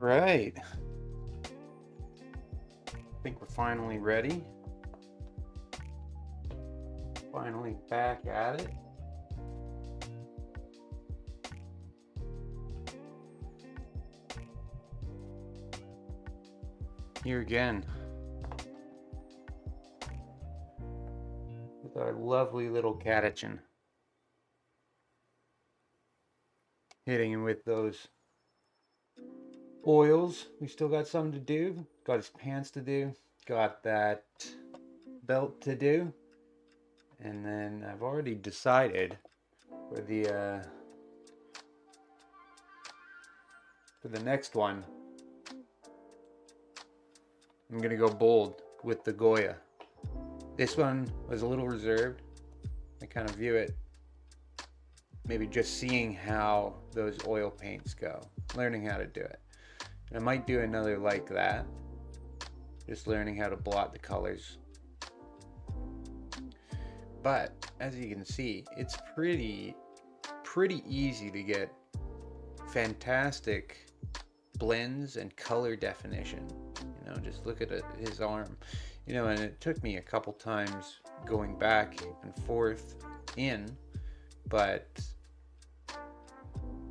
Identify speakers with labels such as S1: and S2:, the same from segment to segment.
S1: Right. I think we're finally ready. Finally back at it. Here again with our lovely little catechin. Hitting him with those oils. We still got some to do. Got his pants to do. Got that belt to do. And then I've already decided for the next one, I'm gonna go bold with the Goya. This one was a little reserved. I kind of view it maybe just seeing how those oil paints go, learning how to do it. And I might do another like that, just learning how to blot the colors. But as you can see, it's pretty easy to get fantastic blends and color definition. You know, just look at his arm. You know, and it took me a couple times going back and forth in, but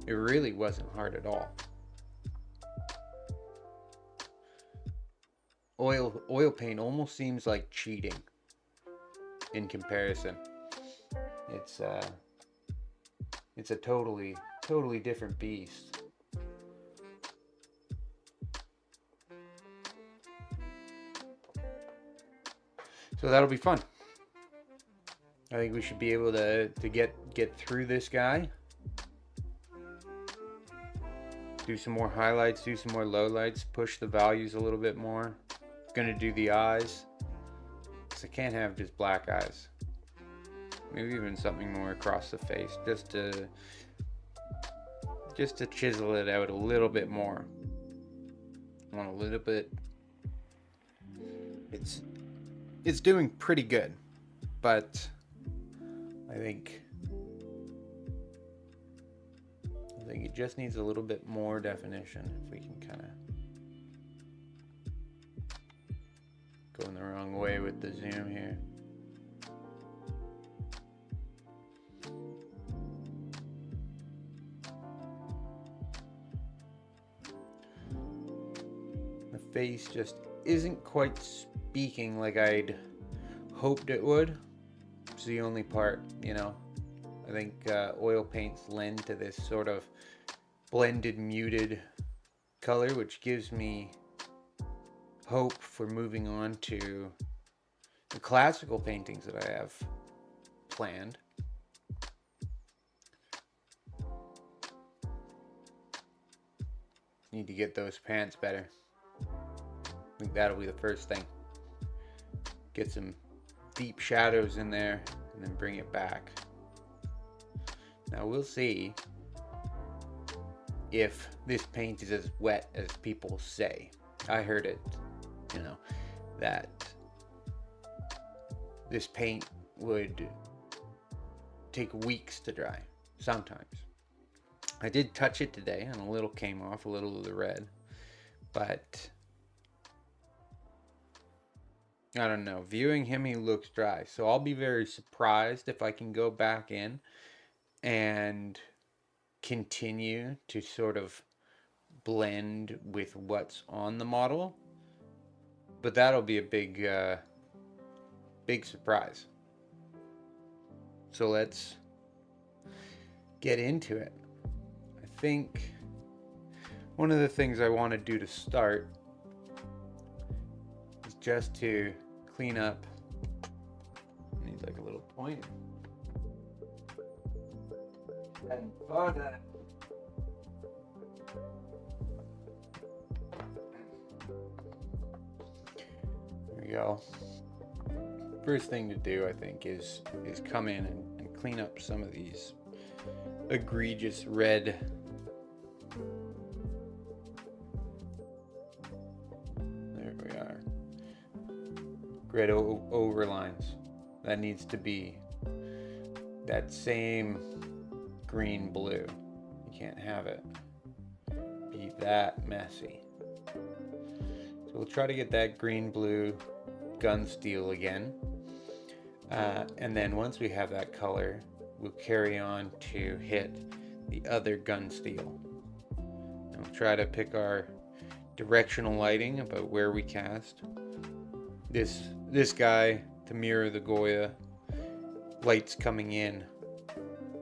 S1: it really wasn't hard at all. Oil paint almost seems like cheating in comparison. It's a totally different beast. So that'll be fun. I think we should be able to get through this guy. Do some more highlights, do some more lowlights, push the values a little bit more. Gonna do the eyes, because I can't have just black eyes. Maybe even something more across the face, just to chisel it out a little bit more. I want a little bit. It's doing pretty good, but I think it just needs a little bit more definition. If we can kind of go in the wrong way with the zoom here. The face just isn't quite speaking like I'd hoped it would. It's the only part, you know. I think oil paints lend to this sort of blended, muted color, which gives me hope for moving on to the classical paintings that I have planned. Need to get those pants better. I think that'll be the first thing. Get some deep shadows in there and then bring it back. Now we'll see if this paint is as wet as people say. I heard it, you know, that this paint would take weeks to dry, sometimes. I did touch it today and a little came off, a little of the red, but I don't know. Viewing him, he looks dry, so I'll be very surprised if I can go back in and continue to sort of blend with what's on the model, but that'll be a big surprise. So let's get into it. I think one of the things I want to do to start is just to clean up. I need like a little pointer. And there we go. First thing to do, I think, is come in and clean up some of these egregious red red overlines. That needs to be that same green blue. You can't have it be that messy. So we'll try to get that green-blue gun steel again. And then once we have that color, we'll carry on to hit the other gun steel. And we'll try to pick our directional lighting about where we cast. This guy to mirror the Goya, lights coming in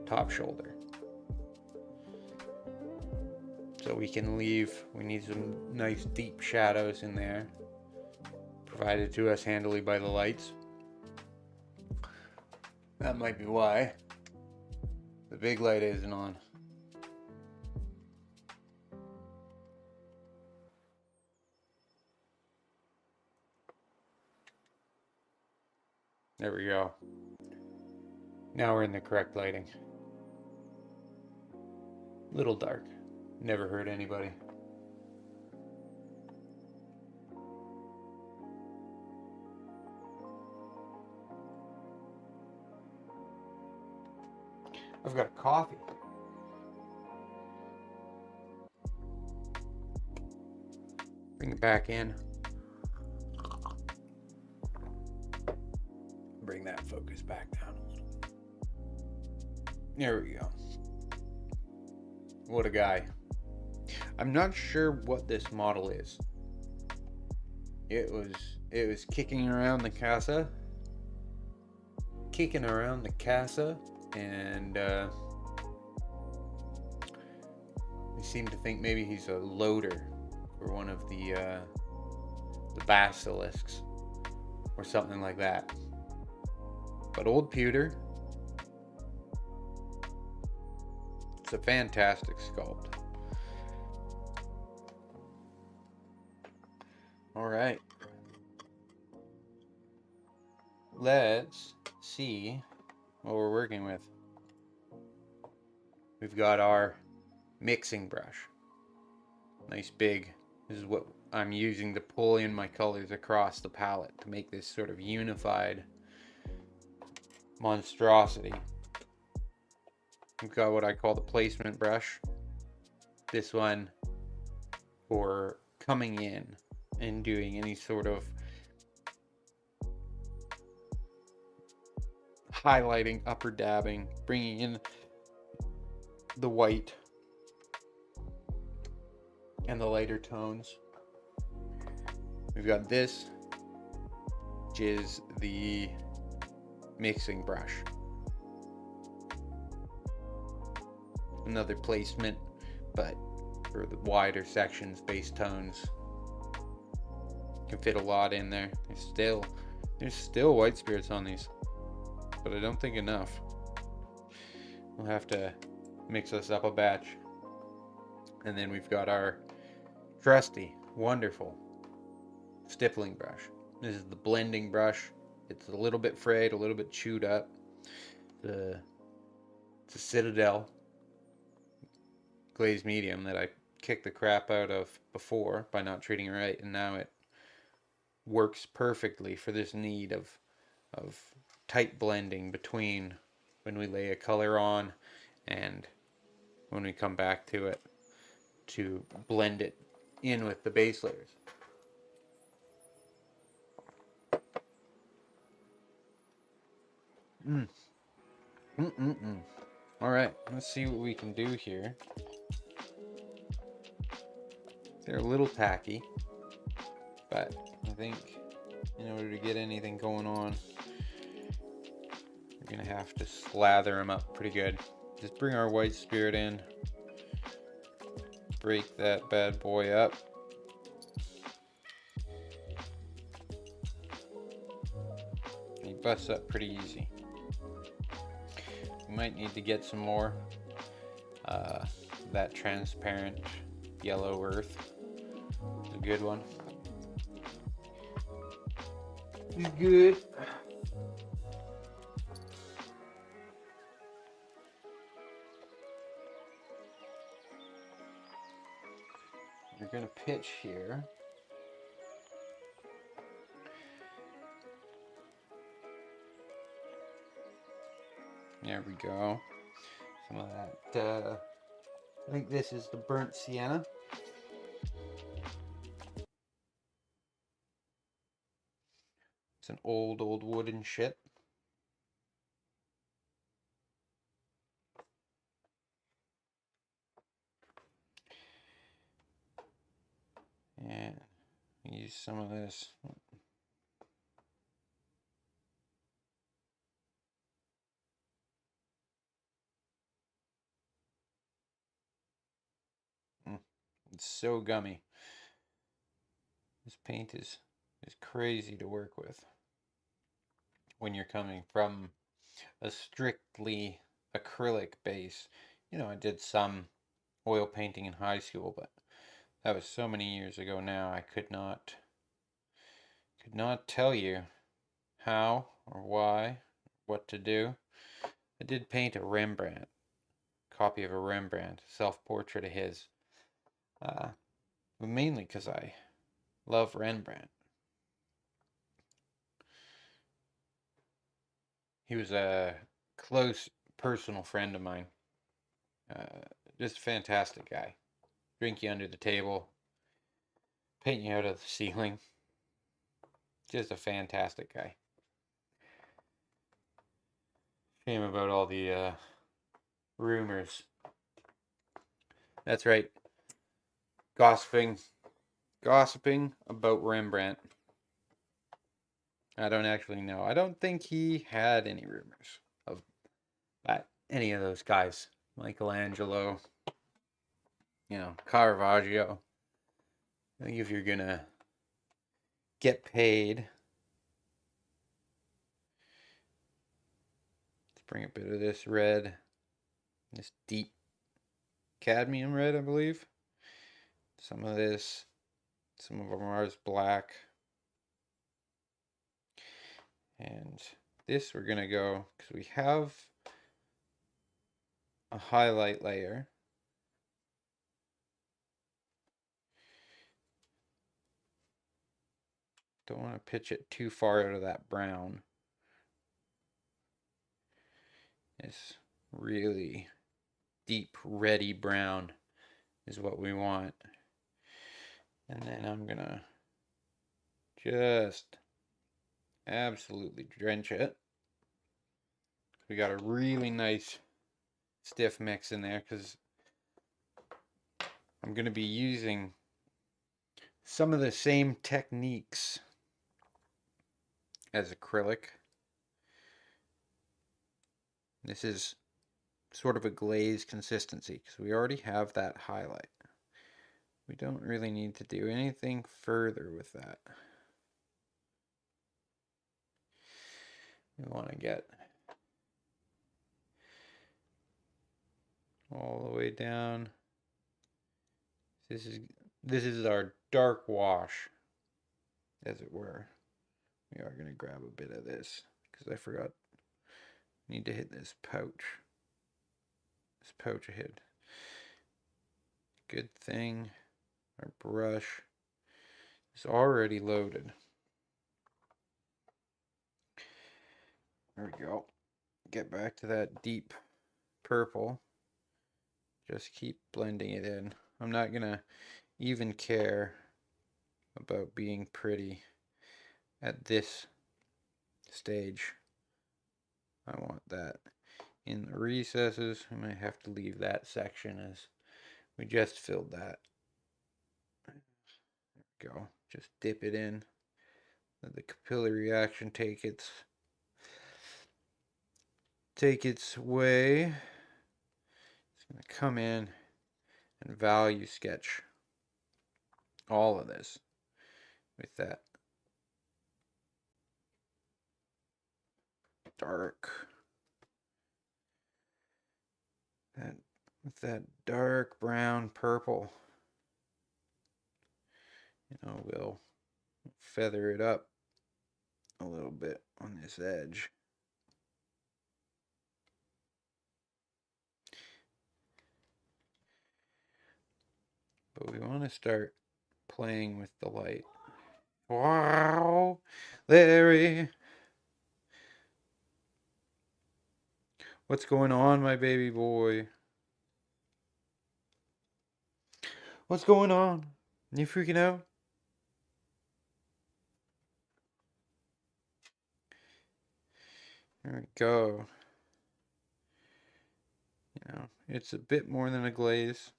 S1: top shoulder. So we need some nice deep shadows in there, provided to us handily by the lights. That might be why the big light isn't on. There we go. Now we're in the correct lighting. Little dark. Never hurt anybody. I've got a coffee. Bring it back in. Bring that focus back down a little. There we go. What a guy. I'm not sure what this model is. It was kicking around the casa. And we seem to think maybe he's a loader for one of the basilisks or something like that. But old pewter. It's a fantastic sculpt. All right. Let's see what we're working with. We've got our mixing brush. Nice big. This is what I'm using to pull in my colors across the palette to make this sort of unified monstrosity. We've got what I call the placement brush. This one for coming in and doing any sort of highlighting, upper dabbing, bringing in the white and the lighter tones. We've got this, which is the mixing brush. Another placement, but for the wider sections, base tones. Can fit a lot in there. There's still white spirits on these, but I don't think enough. We'll have to mix this up a batch. And then we've got our trusty, wonderful stippling brush. This is the blending brush. It's a little bit frayed, a little bit chewed up. It's a Citadel glazed medium that I kicked the crap out of before by not treating it right, and now it works perfectly for this need of tight blending between when we lay a color on and when we come back to it to blend it in with the base layers. Alright, let's see what we can do here. They're a little tacky, but I think in order to get anything going on, we're gonna have to slather them up pretty good. Just bring our white spirit in, break that bad boy up. He busts up pretty easy. We might need to get some more that transparent yellow earth. It's a good one. He's good. We're gonna pitch here. There we go. Some of that, I think this is the burnt sienna. It's an old wooden shit. And use some of this. It's so gummy. This paint is crazy to work with when you're coming from a strictly acrylic base. You know, I did some oil painting in high school, but that was so many years ago now. I could not tell you how or why, what to do. I did paint a Rembrandt, copy of a Rembrandt, self-portrait of his, but mainly because I love Rembrandt. He was a close personal friend of mine. Just a fantastic guy. Drink you under the table, paint you out of the ceiling. Just a fantastic guy. Shame about all the rumors. That's right. Gossiping about Rembrandt. I don't actually know. I don't think he had any rumors of any of those guys. Michelangelo, Caravaggio. I think if you're gonna get paid, let's bring a bit of this red, this deep cadmium red, I believe. Some of this, some of Mars black. And this we're gonna go, because we have a highlight layer. Don't want to pitch it too far out of that brown. This really deep reddy brown is what we want. And then I'm gonna just absolutely drench it. We got a really nice stiff mix in there because I'm gonna be using some of the same techniques as acrylic. This is sort of a glaze consistency because we already have that highlight. We don't really need to do anything further with that. We want to get all the way down. This is our dark wash, as it were. We are going to grab a bit of this because I forgot. Need to hit this pouch. This pouch ahead. Good thing our brush is already loaded. There we go. Get back to that deep purple. Just keep blending it in. I'm not going to even care about being pretty at this stage. I want that in the recesses. I might have to leave that section as we just filled that. There we go. Just dip it in. Let the capillary reaction take its way. It's going to come in and value sketch all of this with that dark, with that dark brown purple. We'll feather it up a little bit on this edge. But we want to start playing with the light. Wow, Larry. What's going on, my baby boy? What's going on? You freaking out? There we go. You know, it's a bit more than a glaze.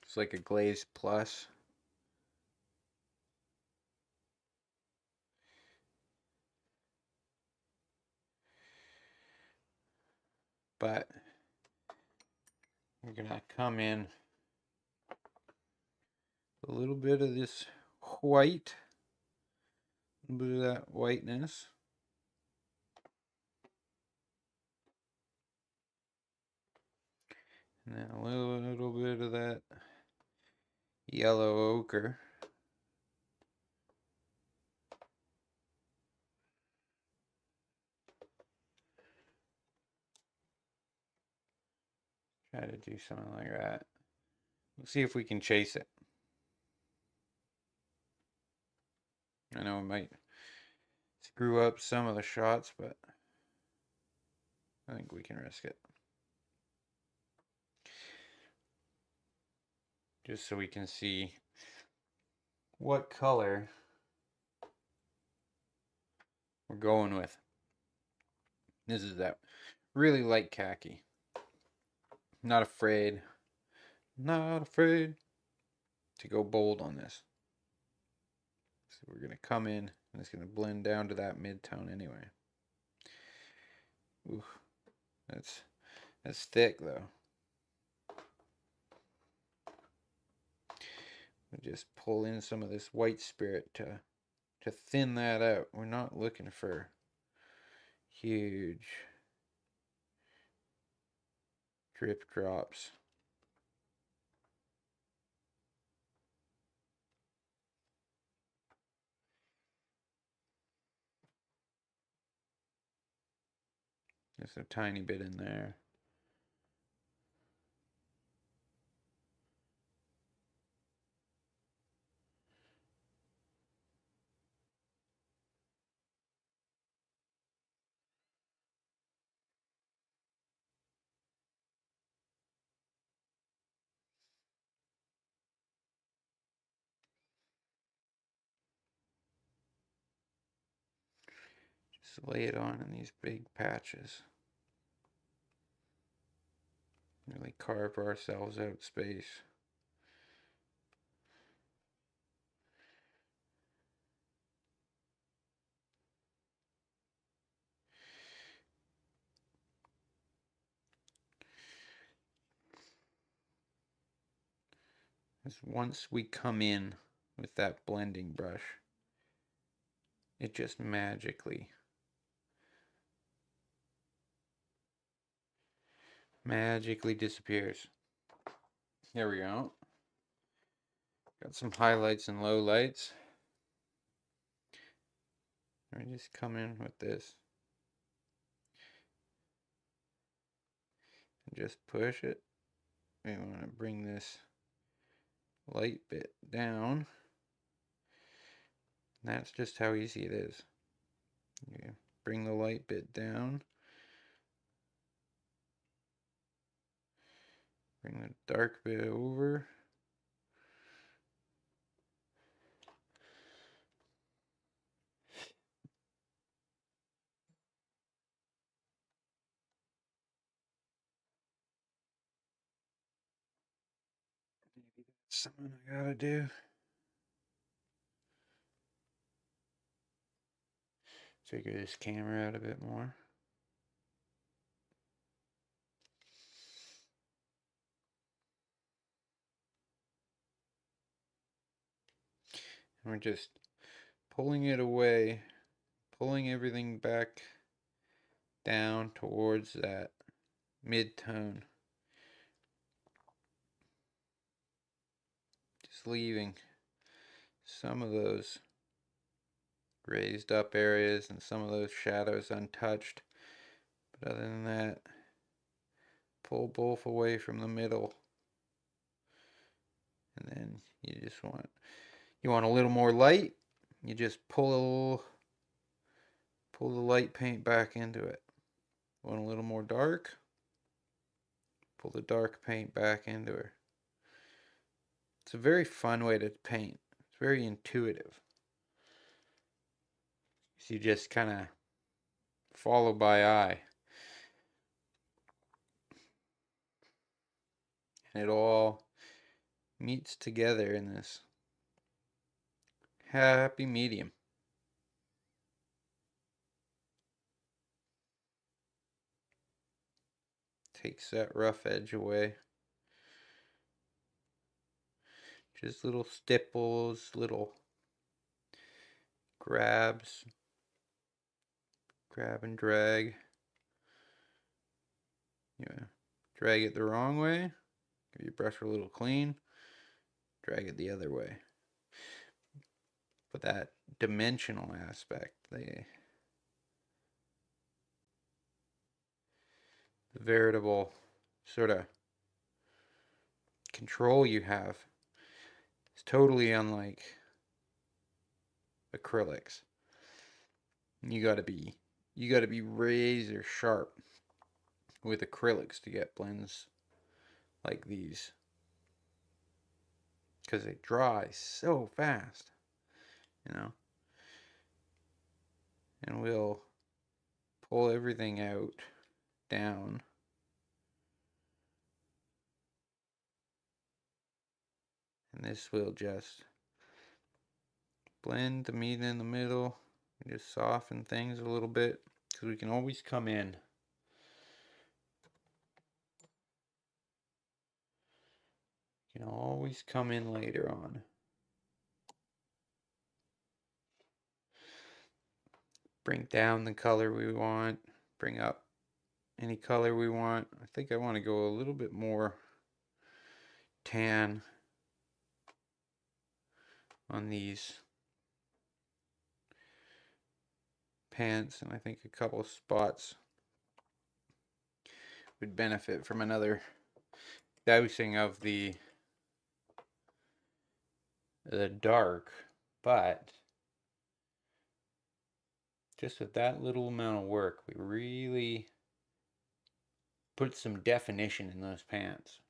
S1: It's like a glaze plus. But we're gonna come in a little bit of this white, a little bit of that whiteness. And then a little bit of that yellow ochre. Try to do something like that. We'll see if we can chase it. I know it might screw up some of the shots, but I think we can risk it. Just so we can see what color we're going with. This is that really light khaki. Not afraid to go bold on this. So we're going to come in and it's going to blend down to that mid-tone anyway. Ooh, that's thick though. We just pull in some of this white spirit to thin that out. We're not looking for huge drip drops. Just a tiny bit in there. Just lay it on in these big patches. Really carve ourselves out space. Because once we come in with that blending brush, it just magically disappears. There we go. Got some highlights and lowlights. Let me just come in with this. And just push it. We want to bring this light bit down. And that's just how easy it is. You bring the light bit down. Bring the dark bit over. Maybe that's something I gotta do. Figure this camera out a bit more. And we're just pulling it away, pulling everything back down towards that mid-tone. Just leaving some of those raised up areas and some of those shadows untouched. But other than that, pull both away from the middle. And then you just want a little more light. You just pull the light paint back into it. Want a little more dark? Pull the dark paint back into her. It's a very fun way to paint. It's very intuitive. So you just kind of follow by eye. And it all meets together in this happy medium. Takes that rough edge away. Just little stipples, little grabs, grab and drag. Yeah, drag it the wrong way. Give your brush a little clean. Drag it the other way. But that dimensional aspect, the veritable sort of control you have is totally unlike acrylics. You gotta be razor sharp with acrylics to get blends like these, because they dry so fast, you know. And we'll pull everything out down. And this will just blend the meat in the middle and just soften things a little bit, because we can always come in. You can always come in later on. Bring down the color we want, bring up any color we want. I think I want to go a little bit more tan on these pants, and I think a couple spots would benefit from another dousing of the dark, but just with that little amount of work, we really put some definition in those pants.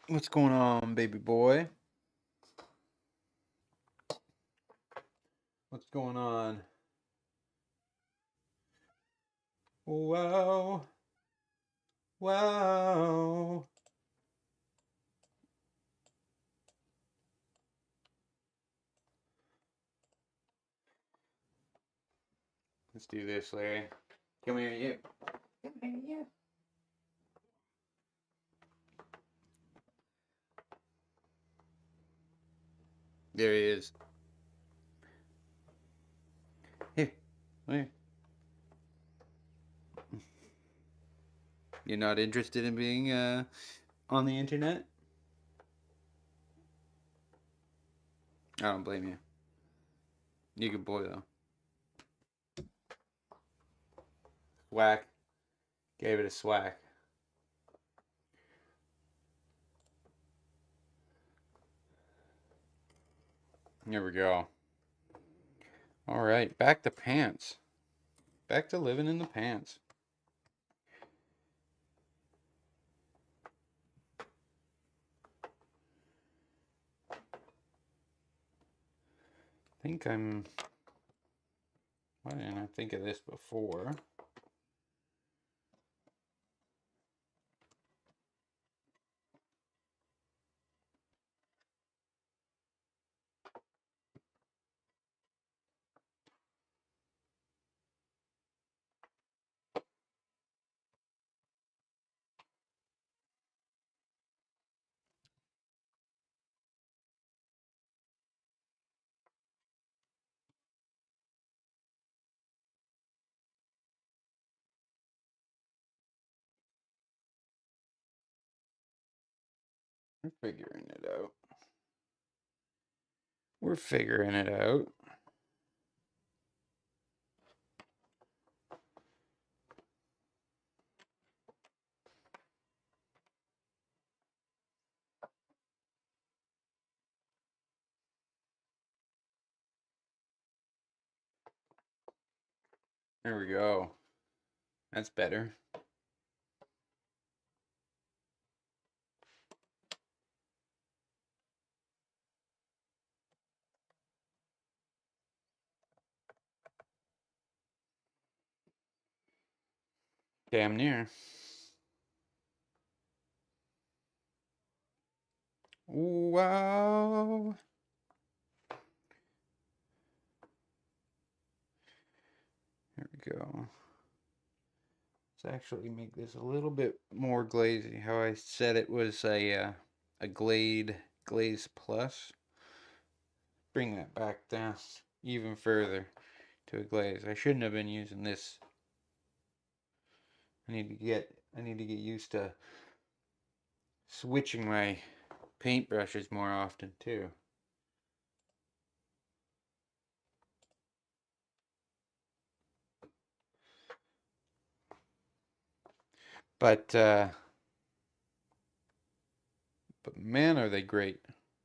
S1: What's going on, baby boy? What's going on? Wow. Wow. Let's do this, Larry. Come here, you. Come here, you. There he is. Here. Here. You're not interested in being on the internet? I don't blame you. You good boy, though. Whack. Gave it a swack. Here we go. All right, back to pants. Back to living in the pants. I think I'm... Why didn't I think of this before? We're figuring it out. We're figuring it out. There we go. That's better. Damn near. Wow. There we go. Let's actually make this a little bit more glazy. How I said it was a glaze plus. Bring that back down even further to a glaze. I shouldn't have been using this. I need to get used to switching my paintbrushes more often too. But man, are they great.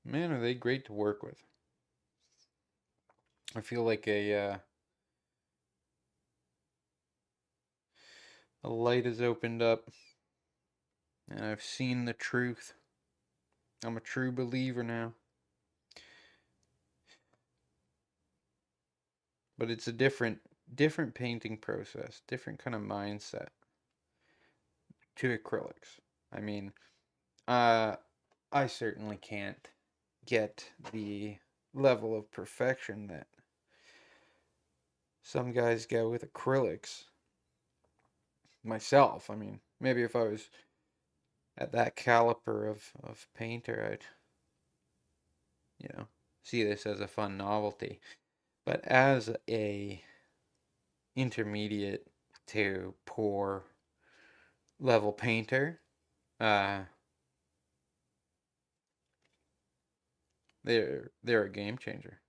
S1: Man, are they great to work with. I feel like a light has opened up and I've seen the truth. I'm a true believer now. But it's a different painting process, different kind of mindset to acrylics. I mean, uh I certainly can't get the level of perfection that some guys get with acrylics myself. I mean, maybe if I was at that caliber of painter, I'd, see this as a fun novelty. But as a intermediate to poor level painter, uh, they're a game changer.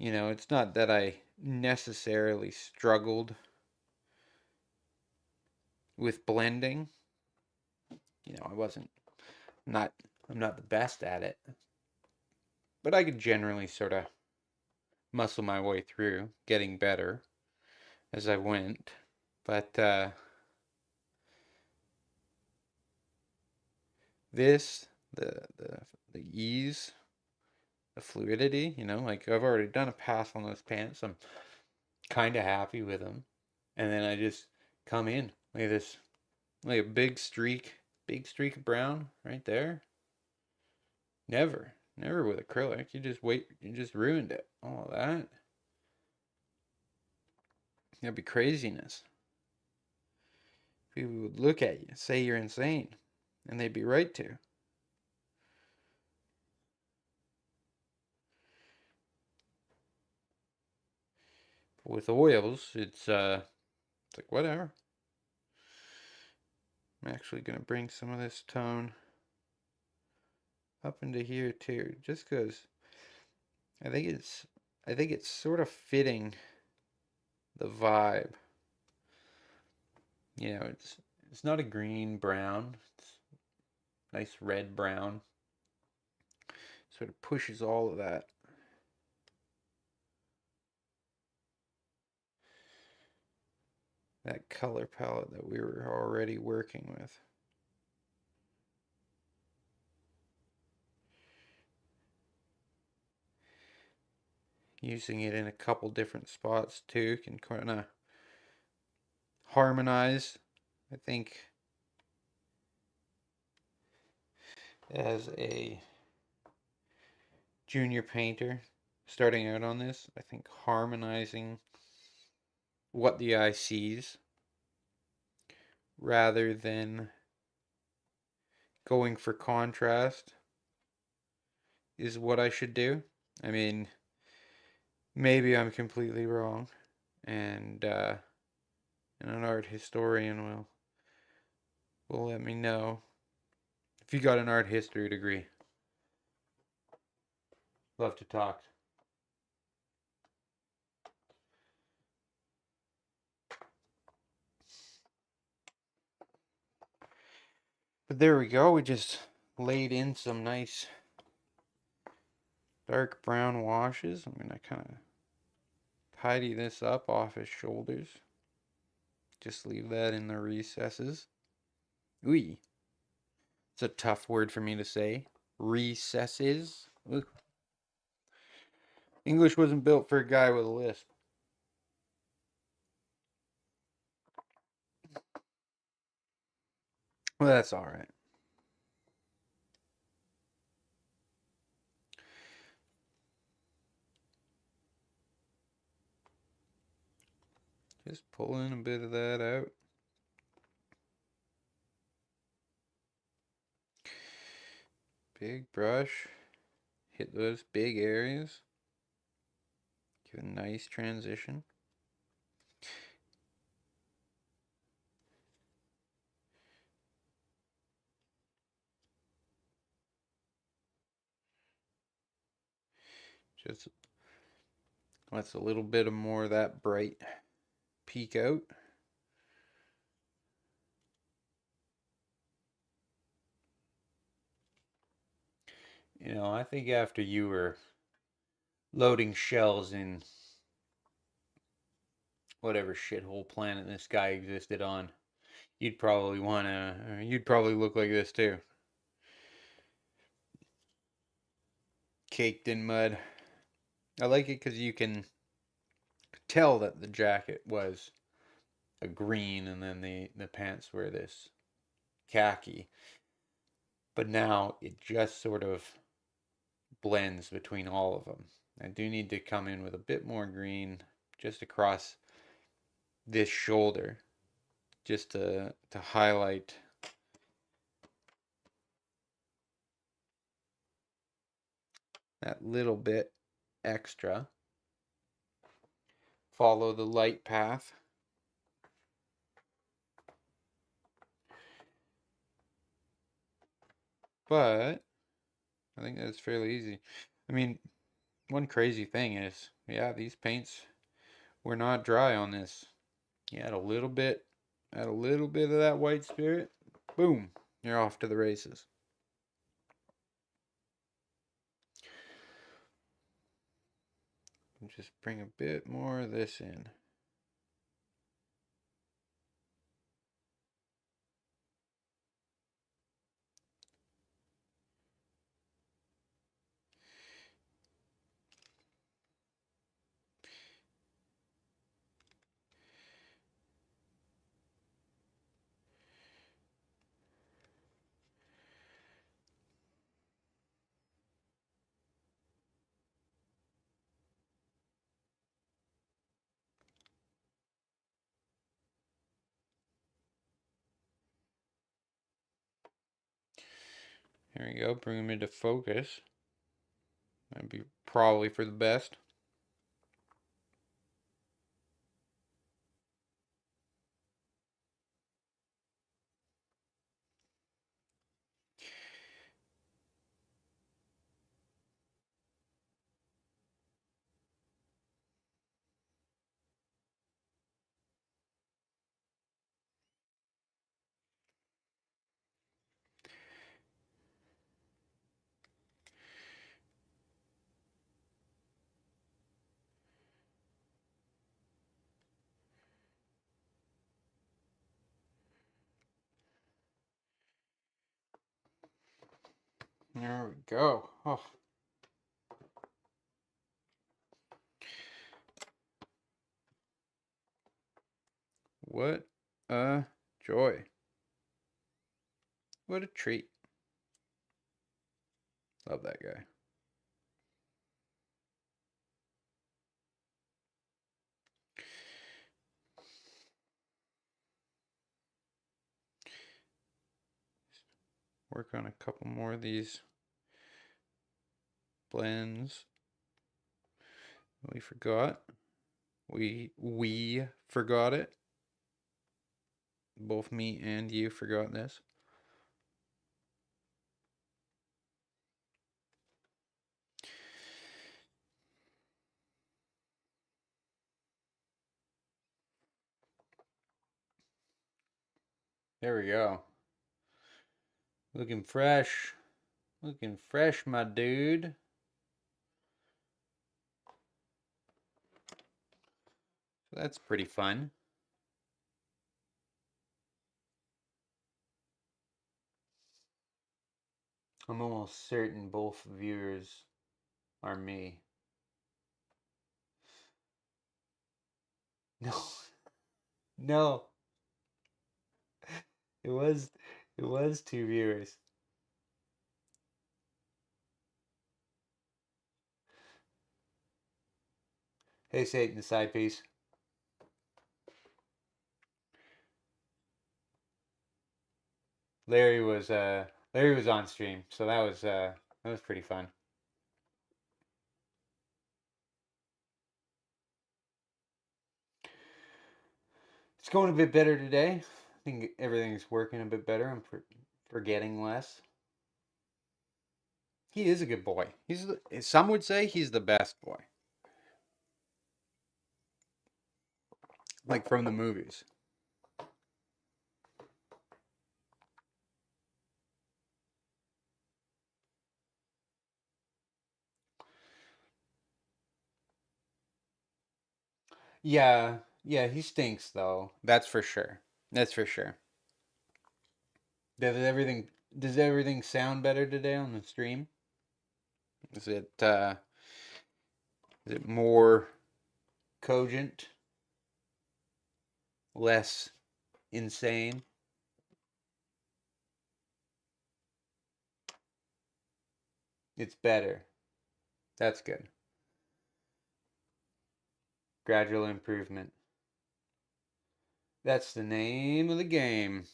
S1: It's not that I necessarily struggled with blending. I wasn't not I'm not the best at it, but I could generally sort of muscle my way through, getting better as I went. But this, the ease, the fluidity, like I've already done a pass on those pants. I'm kind of happy with them, and then I just come in like this, like a big streak of brown right there. Never with acrylic. You just ruined it. All of that. That'd be craziness. People would look at you, say you're insane, and they'd be right to. But with oils, it's like whatever. I'm actually gonna bring some of this tone up into here too, just because I think it's I think it's sort of fitting the vibe. It's not a green brown. It's nice red brown. Sort of pushes all of that color palette that we were already working with. Using it in a couple different spots too can kind of harmonize. I think as a junior painter starting out on this, I think harmonizing what the eye sees rather than going for contrast is what I should do. I mean, maybe I'm completely wrong, and an art historian will let me know. If you got an art history degree, love to talk. But there we go. We just laid in some nice dark brown washes. I'm going to kind of tidy this up off his shoulders. Just leave that in the recesses. Ooh, it's a tough word for me to say. Recesses. Ooh. English wasn't built for a guy with a lisp. Well, that's all right. Just pulling a bit of that out. Big brush. Hit those big areas. Give a nice transition. Just lets a little bit of more of that bright peek out. You know, I think after you were loading shells in whatever shithole planet this guy existed on, you'd probably you'd probably look like this too. Caked in mud. I like it because you can tell that the jacket was a green and then the pants were this khaki. But now it just sort of blends between all of them. I do need to come in with a bit more green just across this shoulder just to highlight that little bit extra. Follow the light path. But I think that's fairly easy. I mean, one crazy thing is, yeah, these paints were not dry on this. You add a little bit of that white spirit, boom, you're off to the races. Just bring a bit more of this in. Here we go, bring them into focus. That'd be probably for the best. There we go. Oh. What a joy. What a treat. Love that guy. Work on a couple more of these blends. We forgot. We forgot it. Both me and you forgot this. There we go. Looking fresh. Looking fresh, my dude. That's pretty fun. I'm almost certain both viewers are me. No, no, it was it was two viewers. Hey Satan, the side piece. Larry was on stream, so that was pretty fun. It's going a bit better today. I think everything's working a bit better. I'm forgetting less. He is a good boy. Some would say he's the best boy, like from the movies. Yeah, yeah, he stinks though. That's for sure. That's for sure. Does everything does everything sound better today on the stream? Is it more cogent, less insane? It's better. That's good. Gradual improvement. That's the name of the game.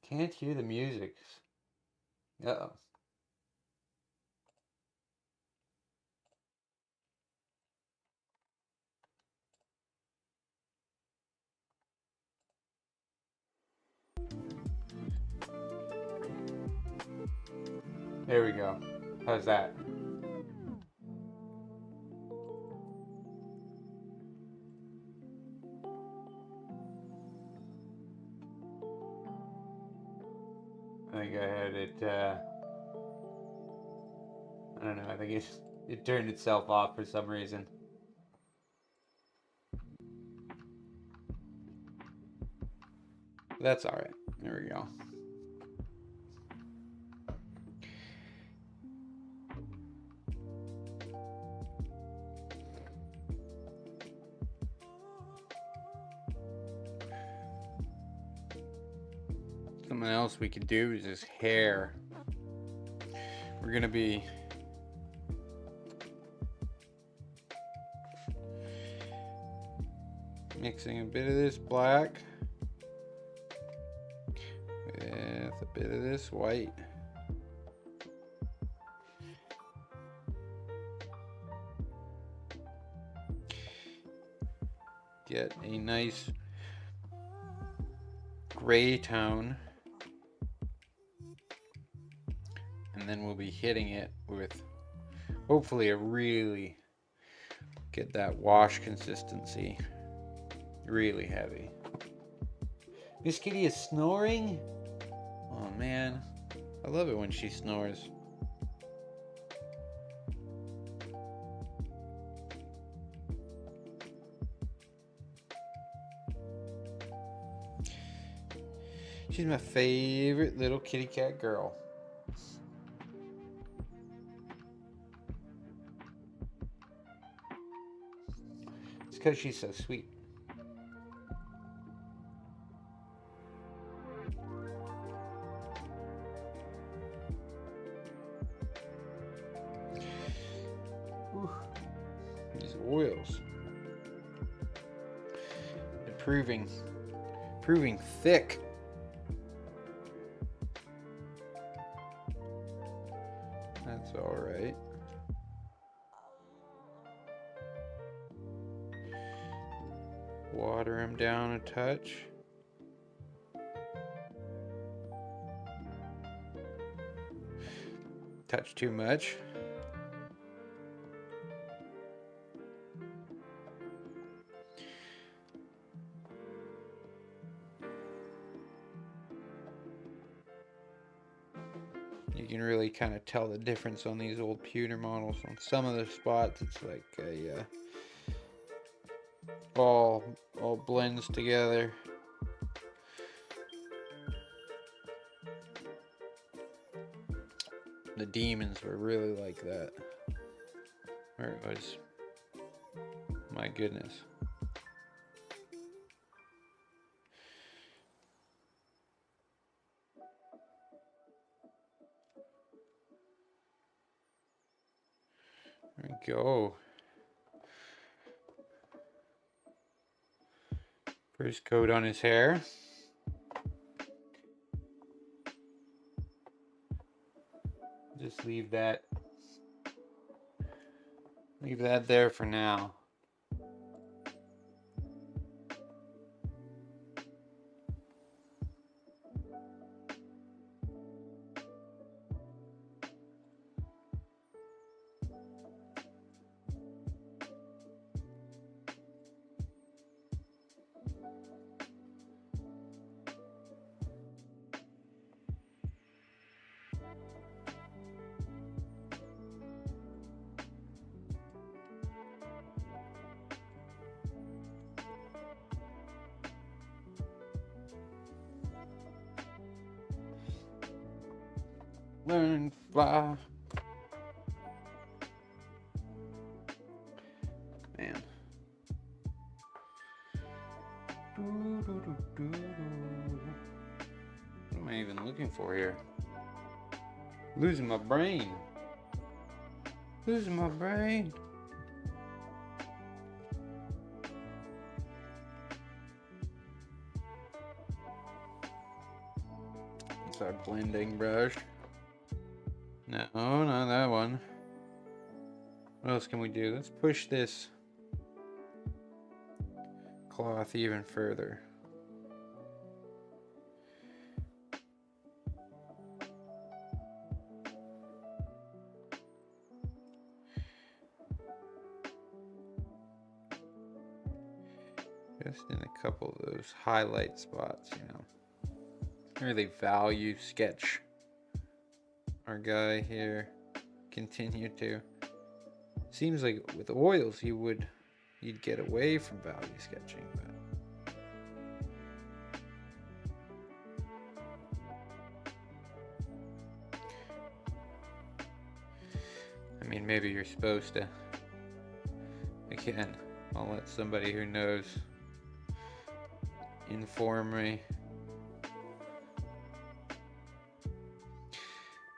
S1: Can't hear the music. Uh-oh. There we go. How's that? I think I had it, I don't know, I think it turned itself off for some reason. That's alright. There we go. Something else we could do is his hair. We're gonna be mixing a bit of this black with a bit of this white. Get a nice gray tone. And then we'll be hitting it with hopefully a really get that wash consistency really heavy. Miss Kitty is snoring? Oh man, I love it when she snores. She's my favorite little kitty cat girl. It's because she's so sweet. Ooh, these oils. They're proving thick. That's all right. Water them down a touch. Touch too much. You can really kind of tell the difference on these old pewter models. On some of the spots, it's like a all blends together. The demons were really like that. Where it was, my goodness. There we go. First coat on his hair. Just leave that there for now. Learn and fly. Man. What am I even looking for here? Losing my brain. Losing my brain. It's our blending brush. No, not that one. What else can we do? Let's push this cloth even further. Just in a couple of those highlight spots, you know. Really value sketch our guy here. Continue to. Seems like with oils you'd get away from value sketching, but I mean, maybe you're supposed to. Again, I'll let somebody who knows inform me,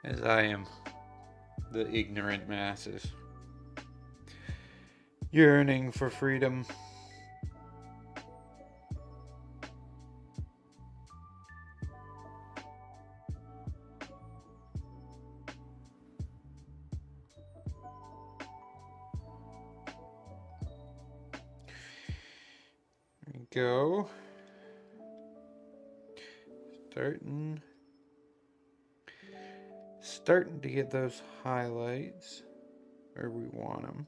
S1: as I am the ignorant masses yearning for freedom. There we go. Starting to get those highlights where we want them.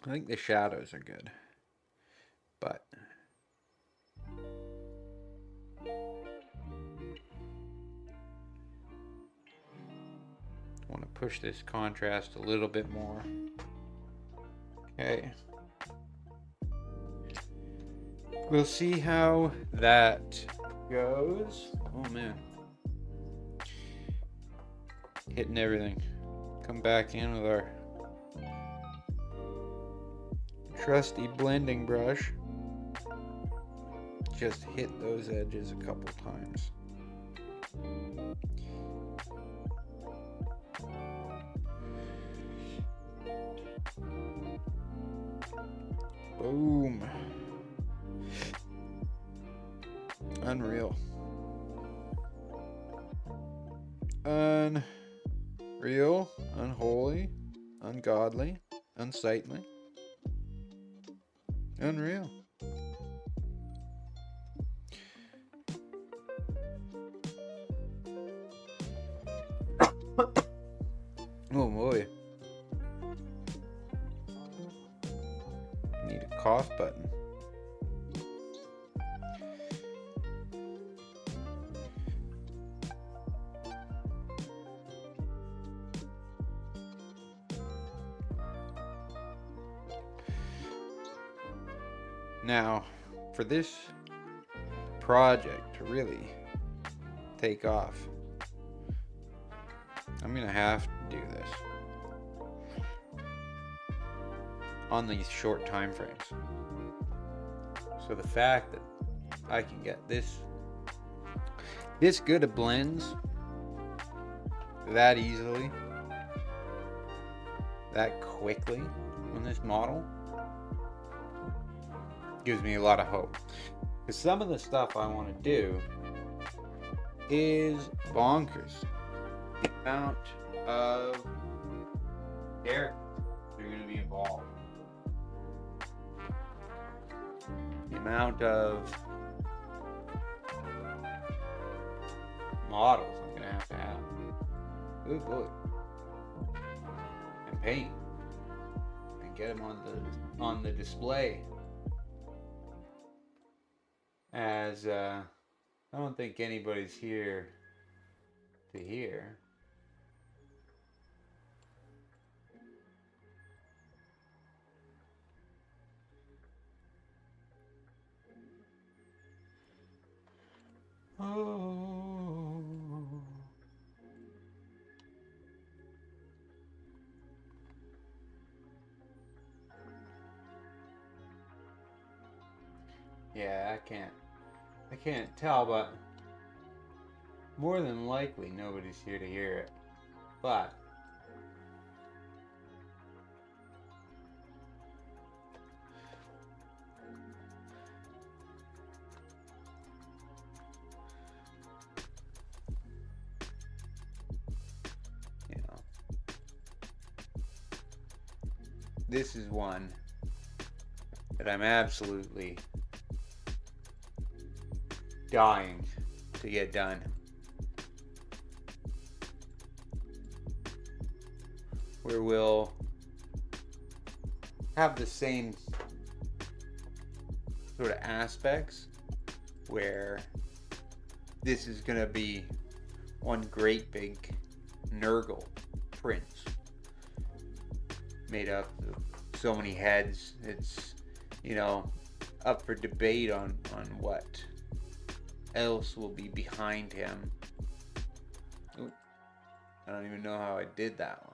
S1: I think the shadows are good, but I want to push this contrast a little bit more. Okay. We'll see how that goes. Oh man. Hitting everything. Come back in with our trusty blending brush. Just hit those edges a couple times. Boom. Unreal. Unreal, unholy, ungodly, unsightly. Unreal. Oh boy. Need a cough button. Now, for this project to really take off, I'm gonna have to do this on these short time frames. So the fact that I can get this good of blends that easily, that quickly on this model gives me a lot of hope. Because some of the stuff I want to do is bonkers. The amount of characters that are going to be involved. The amount of models I'm going to have. Good boy. And paint. And get them on the display. As I don't think anybody's here to hear. Oh. Yeah, I can't tell, but more than likely nobody's here to hear it. But you know, this is one that I'm absolutely dying to get done. Where we'll have the same sort of aspects, where this is going to be one great big Nurgle print made up of so many heads. It's, you know, up for debate on what else will be behind him. Ooh, I don't even know how I did that one.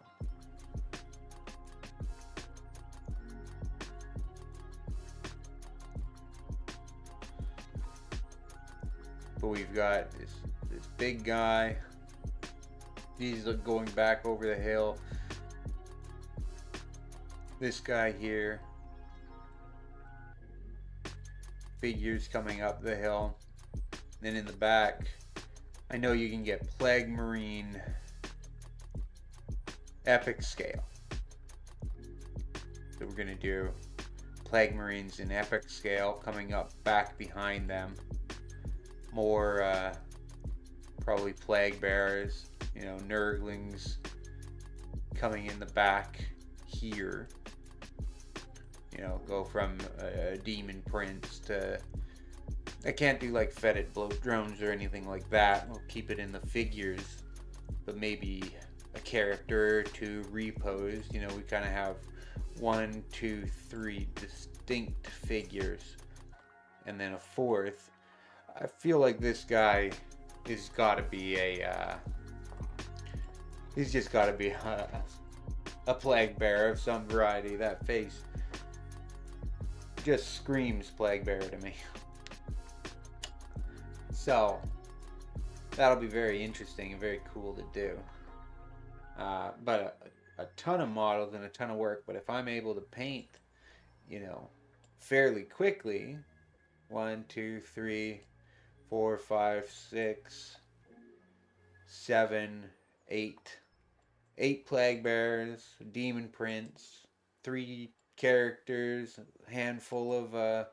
S1: But we've got this big guy. He's going back over the hill. This guy here. Figures coming up the hill. Then in the back, I know you can get Plague Marine epic scale. So we're going to do Plague Marines in epic scale coming up back behind them. More probably Plague Bearers, you know, Nurglings coming in the back here. You know, go from a Demon Prince to... I can't do like fetid bloat drones or anything like that. We'll keep it in the figures, but maybe a character to repose. You know, we kind of have 1, 2, 3 distinct figures, and then a fourth. I feel like this guy has got to be he's just got to be a Plague Bearer of some variety. That face just screams Plague Bearer to me. So that'll be very interesting and very cool to do. But a ton of models and a ton of work. But if I'm able to paint, you know, fairly quickly, 1, 2, 3, 4, 5, 6, 7, 8 Plague Bearers, Demon Prince, 3 characters, a handful of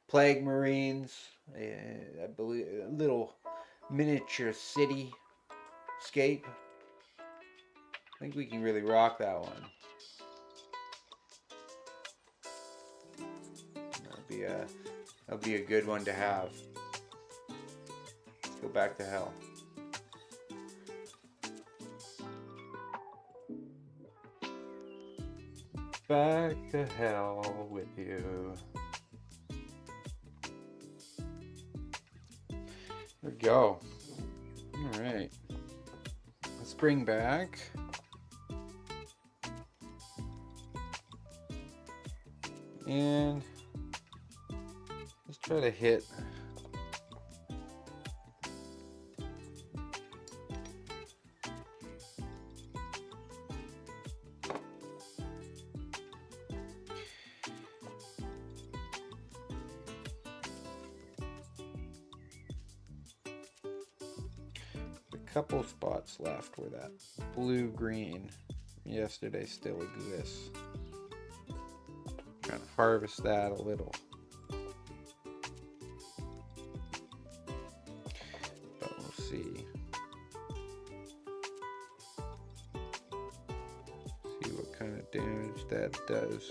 S1: Plague Marines, I believe a little miniature city scape. I think we can really rock that one. That'll be a good one to have. Let's go back to hell. Back to hell with you. There we go. All right. Let's bring back and let's try to hit a couple spots left where that blue-green yesterday still exists. Trying to harvest that a little. But we'll see. See what kind of damage that does.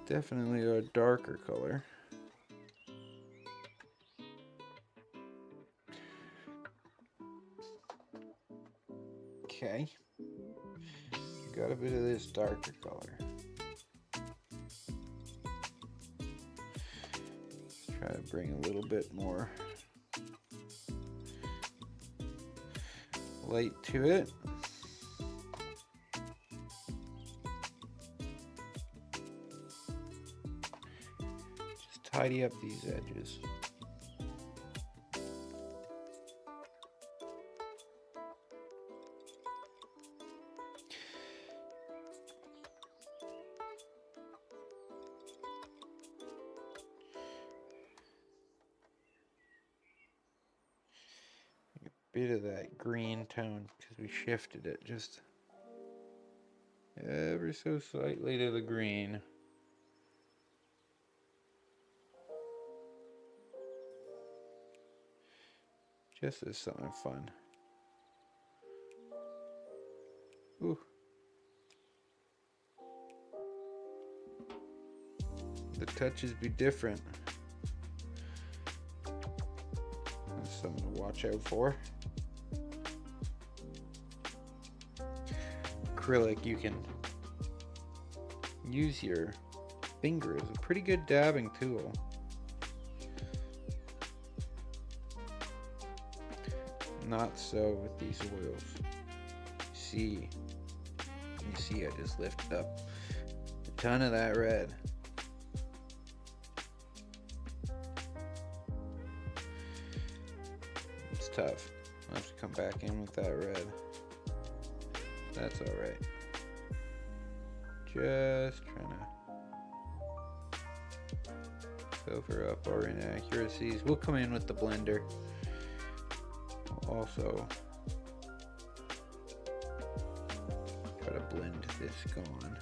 S1: Definitely a darker color. Okay. Got a bit of this darker color. Let's try to bring a little bit more light to it. Tidy up these edges. A bit of that green tone because we shifted it just ever so slightly to the green. Just as something fun. Ooh. The touches be different. That's something to watch out for. Acrylic, you can use your finger as a pretty good dabbing tool. Not so with these oils. You see I just lifted up a ton of that red. It's tough. I'll have to come back in with that red. That's alright. Just trying to cover up our inaccuracies. We'll come in with the blender. Also try to blend this gone.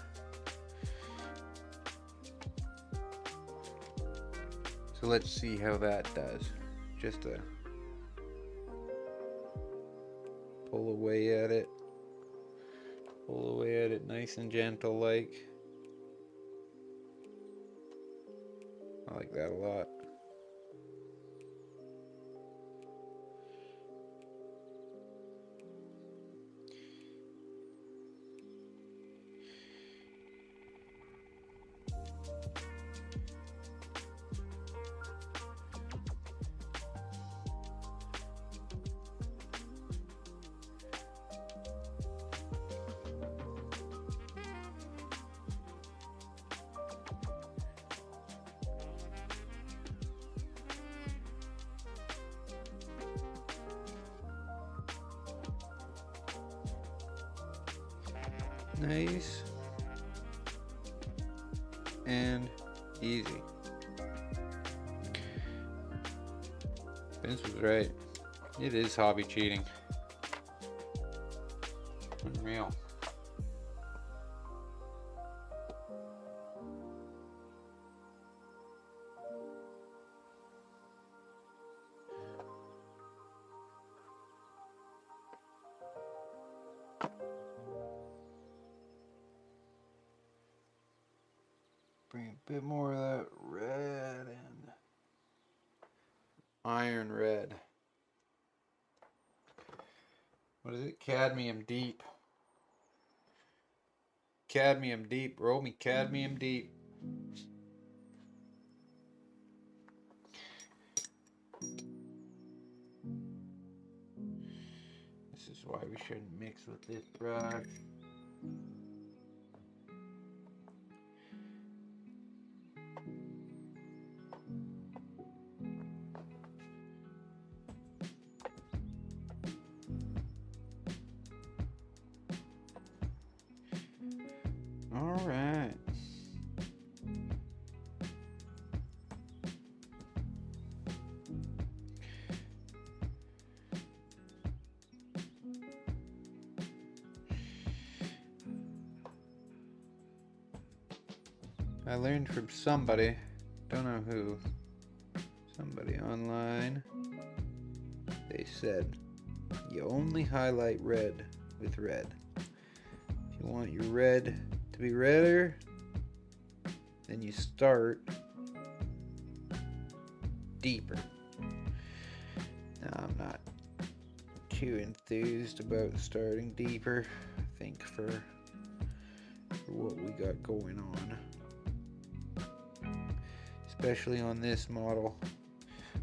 S1: So let's see how that does. Just to pull away at it. Pull away at it nice and gentle like. I like that a lot. Nice and easy. Vince was right. It is hobby cheating. Unreal. Bring a bit more of that red in. Iron red. What is it? Cadmium deep. Cadmium deep. Roll me cadmium deep. This is why we shouldn't mix with this brush. All right. I learned from somebody, don't know who, somebody online, they said, you only highlight red with red. If you want your red to be redder, then you start deeper. Now, I'm not too enthused about starting deeper, I think, for what we got going on. Especially on this model.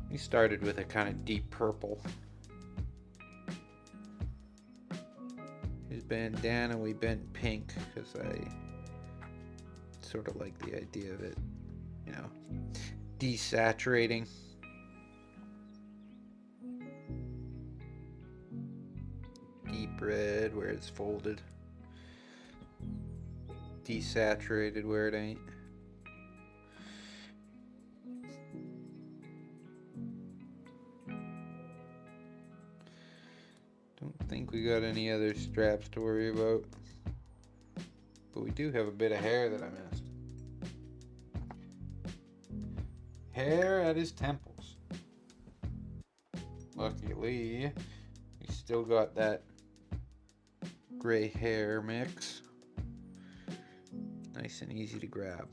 S1: We started with a kind of deep purple. His bandana we bent pink because I sort of like the idea of it, you know, desaturating. Deep red where it's folded. Desaturated where it ain't. Don't think we got any other straps to worry about. But we do have a bit of hair that I missed. Hair at his temples. Luckily, we still got that gray hair mix. Nice and easy to grab.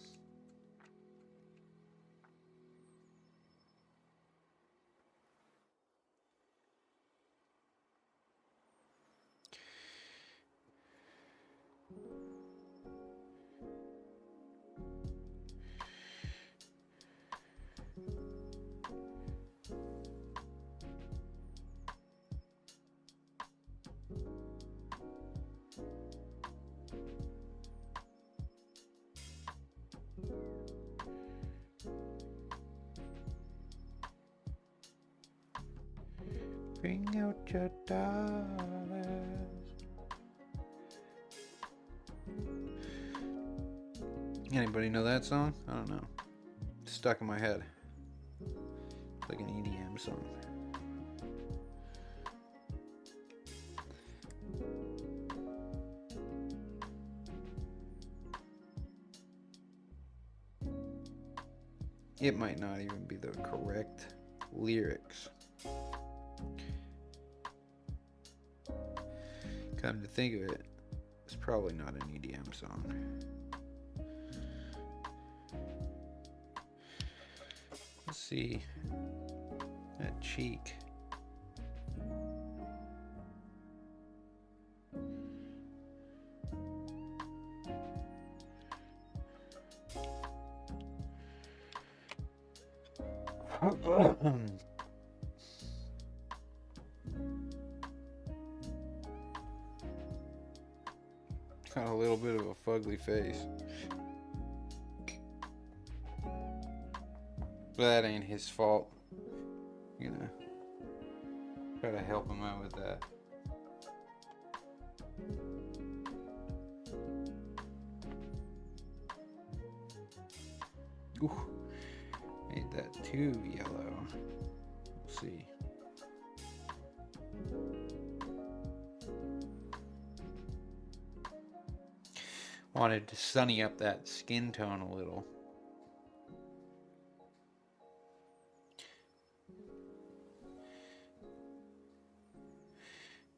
S1: Bring out your dollars. Anybody know that song? I don't know. It's stuck in my head. It's like an EDM song. It might not even be the correct lyrics. Come to think of it, it's probably not an EDM song. Let's see. That cheek. Got a little bit of a fugly face. But that ain't his fault. You know, try to help him out with that. Ooh, made that too yellow. We'll see. Wanted to sunny up that skin tone a little.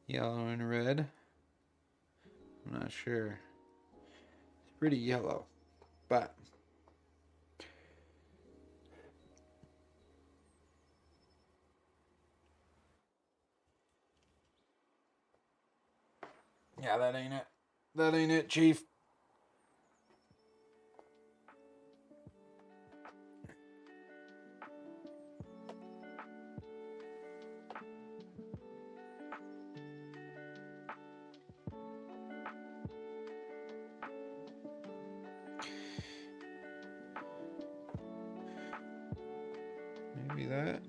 S1: Yellow and red. I'm not sure. It's pretty yellow, but Yeah, that ain't it. That ain't it, Chief. Maybe that.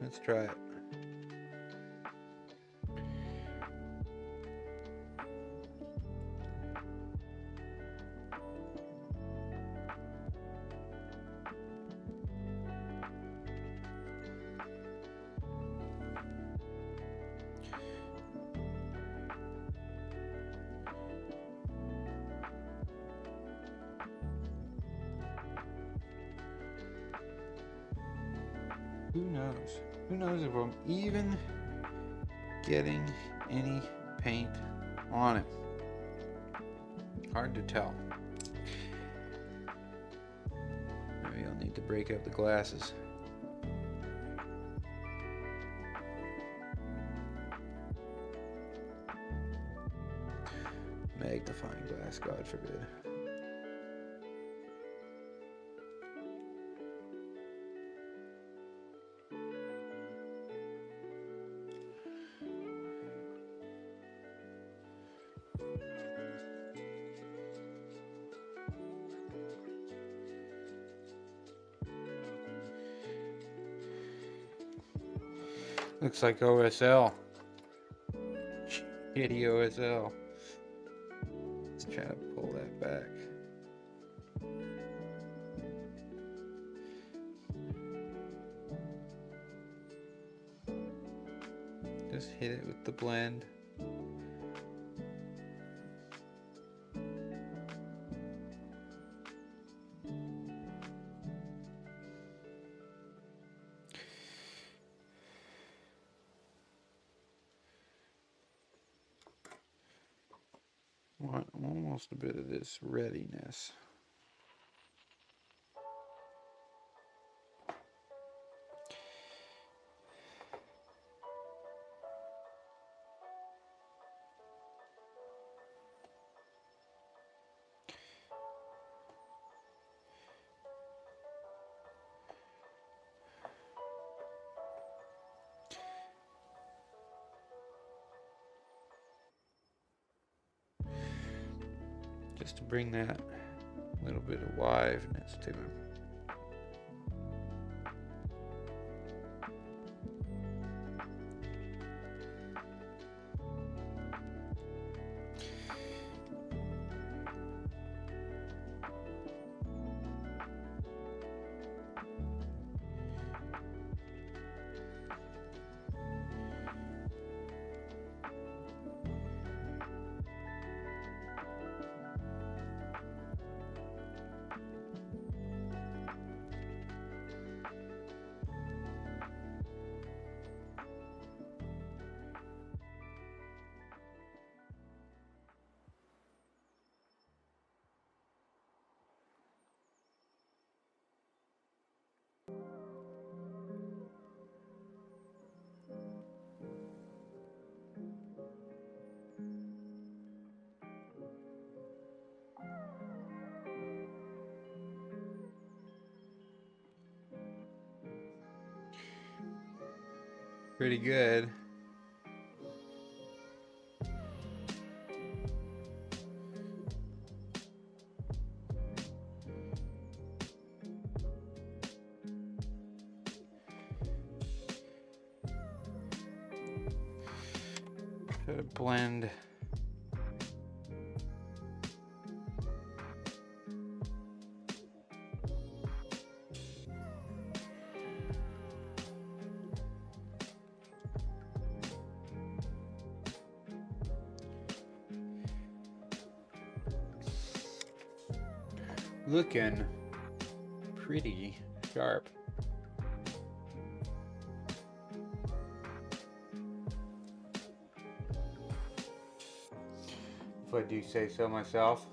S1: Let's try it. Who knows? Who knows if I'm even getting any paint on it? Hard to tell. Maybe I'll need to break out the glasses. Magnifying glass, God forbid. Looks like OSL. Shitty OSL. Let's try to pull that back. Just hit it with the blend. Want almost a bit of this readiness. Just to bring that little bit of liveness to him. Pretty good. Try to blend. Looking pretty sharp. If I do say so myself.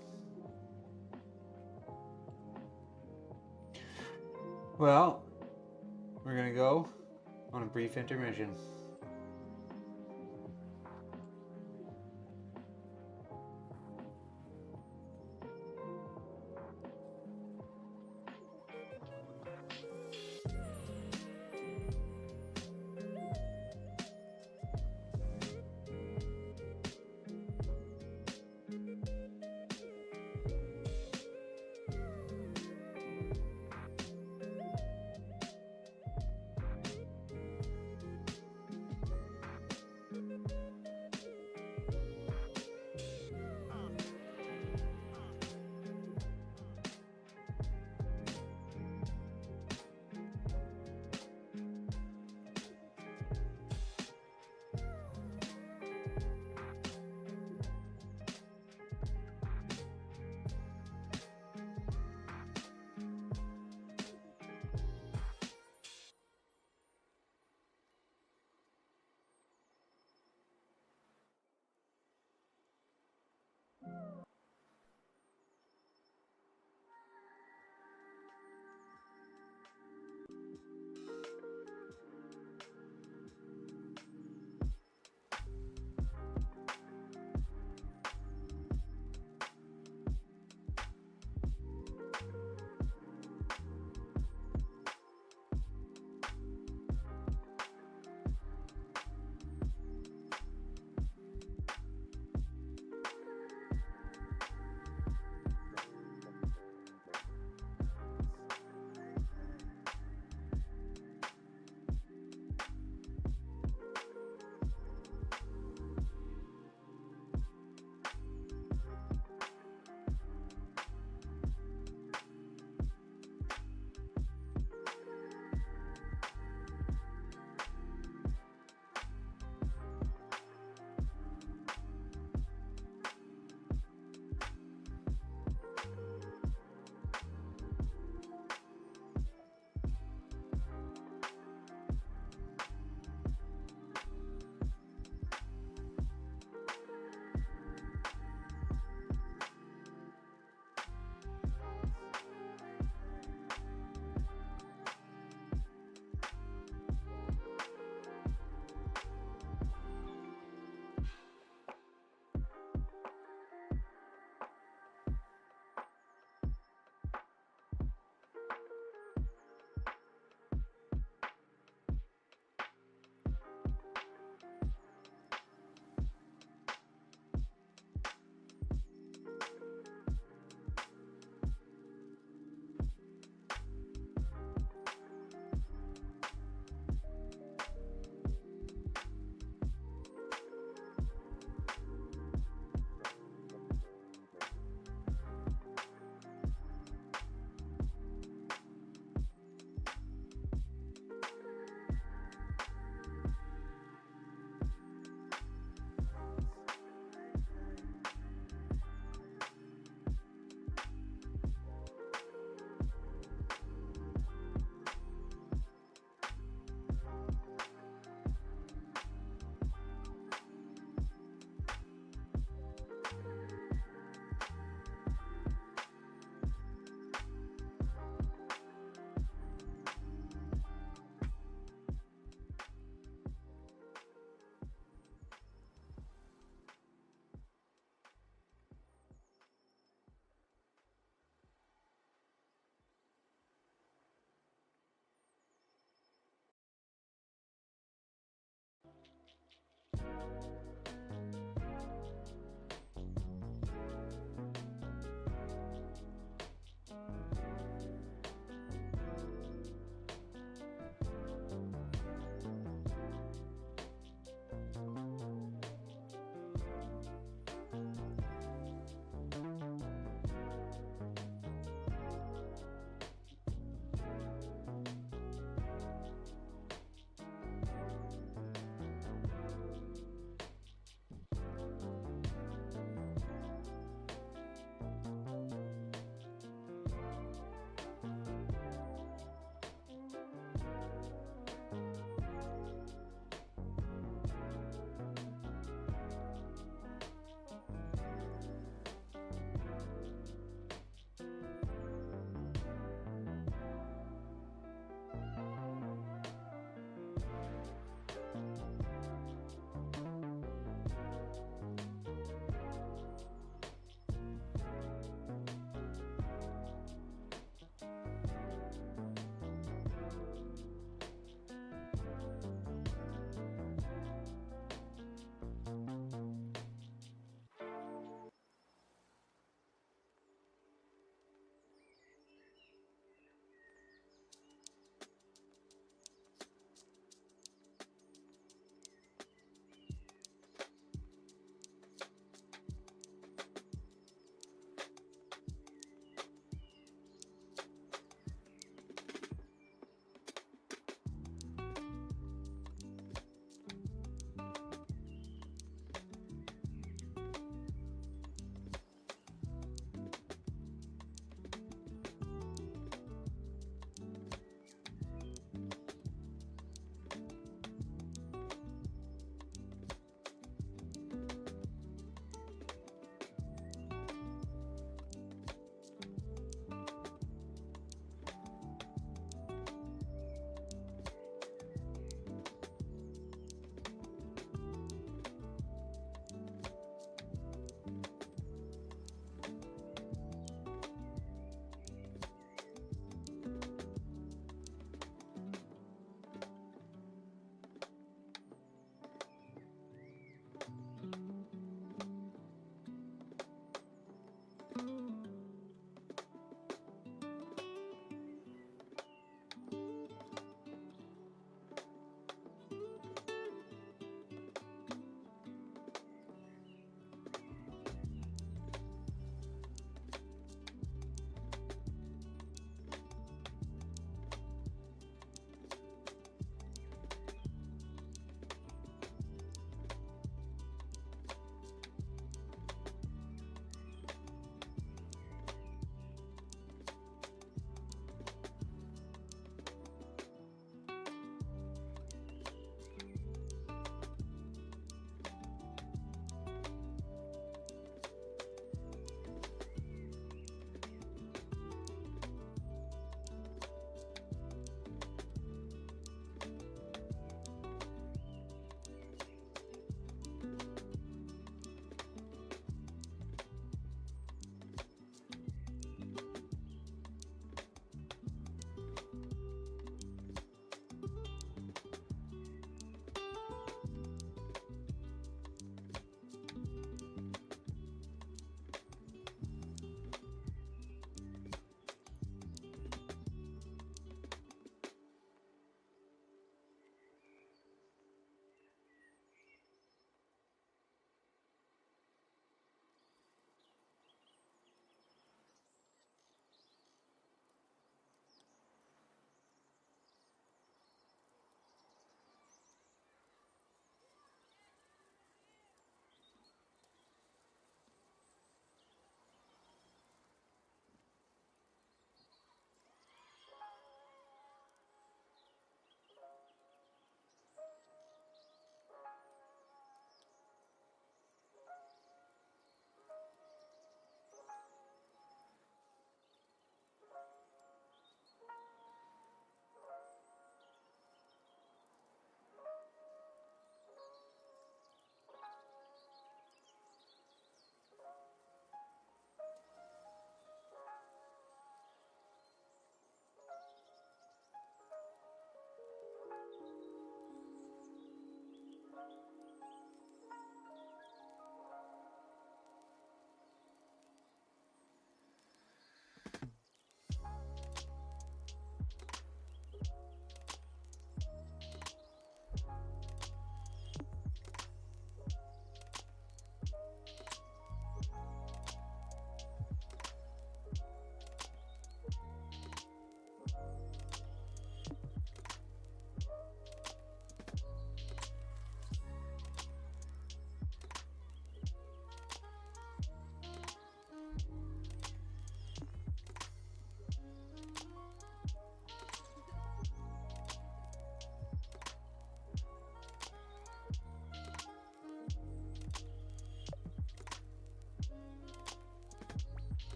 S1: Well, we're gonna go on a brief intermission.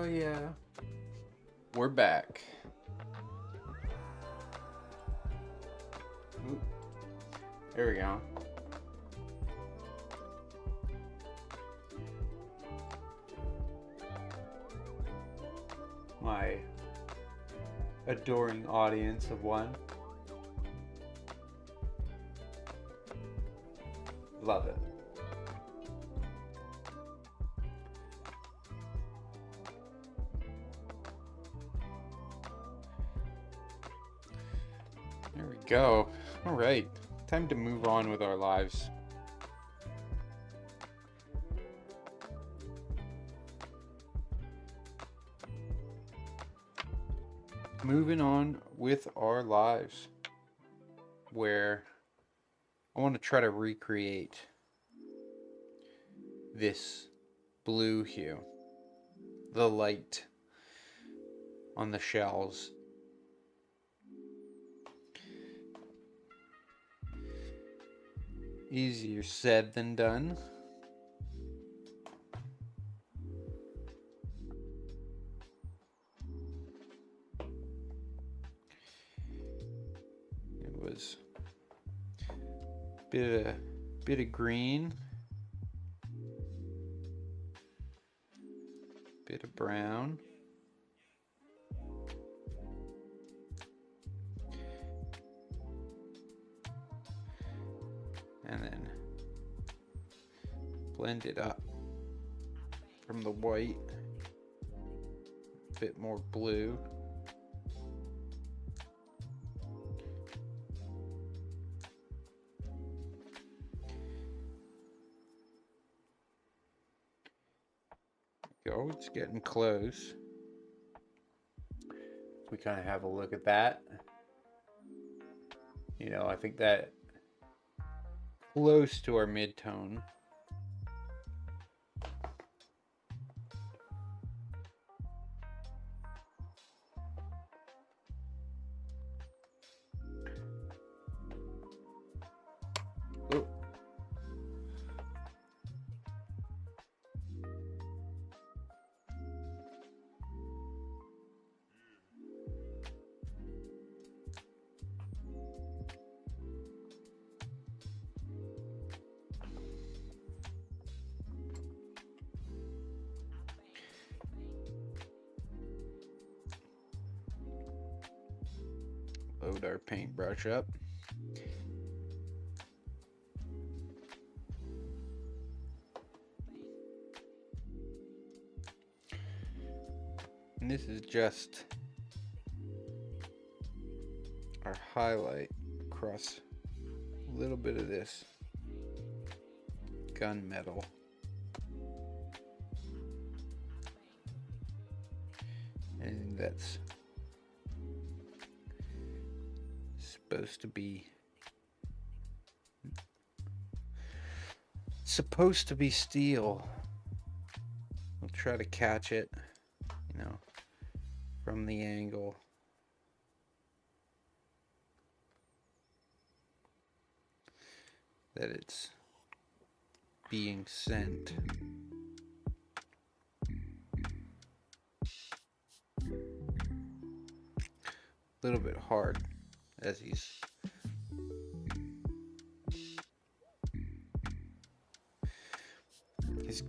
S1: Oh yeah. We're back. Oop. There we go. My adoring audience of one. Love it. There we go. All right. Time to move on with our lives. Moving on with our lives, where I want to try to recreate this blue hue, the light on the shells. Easier said than done. It was a bit of green, bit of brown, and then blend it up from the white, a bit more blue. Go, it's getting close. We kind of have a look at that. You know, I think that close to our mid-tone. Oh. Load our paintbrush up. And this is just our highlight across a little bit of this gunmetal. And that's supposed to be steel. We'll try to catch it, you know, from the angle. That it's being sent. A little bit hard as his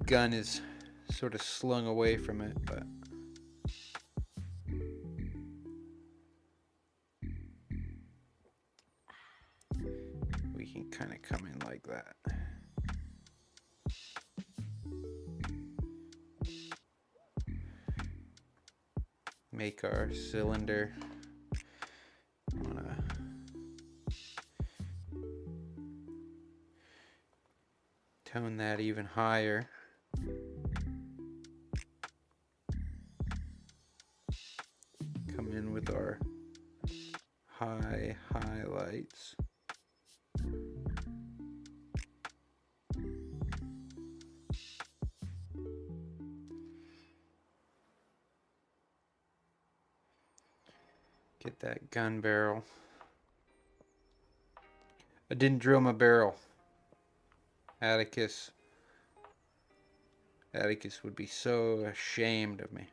S1: gun is sort of slung away from it, but we can kind of come in like that. Make our cylinder. I wanna tone that even higher. Come in with our high highlights. Get that gun barrel. I didn't drill my barrel. Atticus would be so ashamed of me.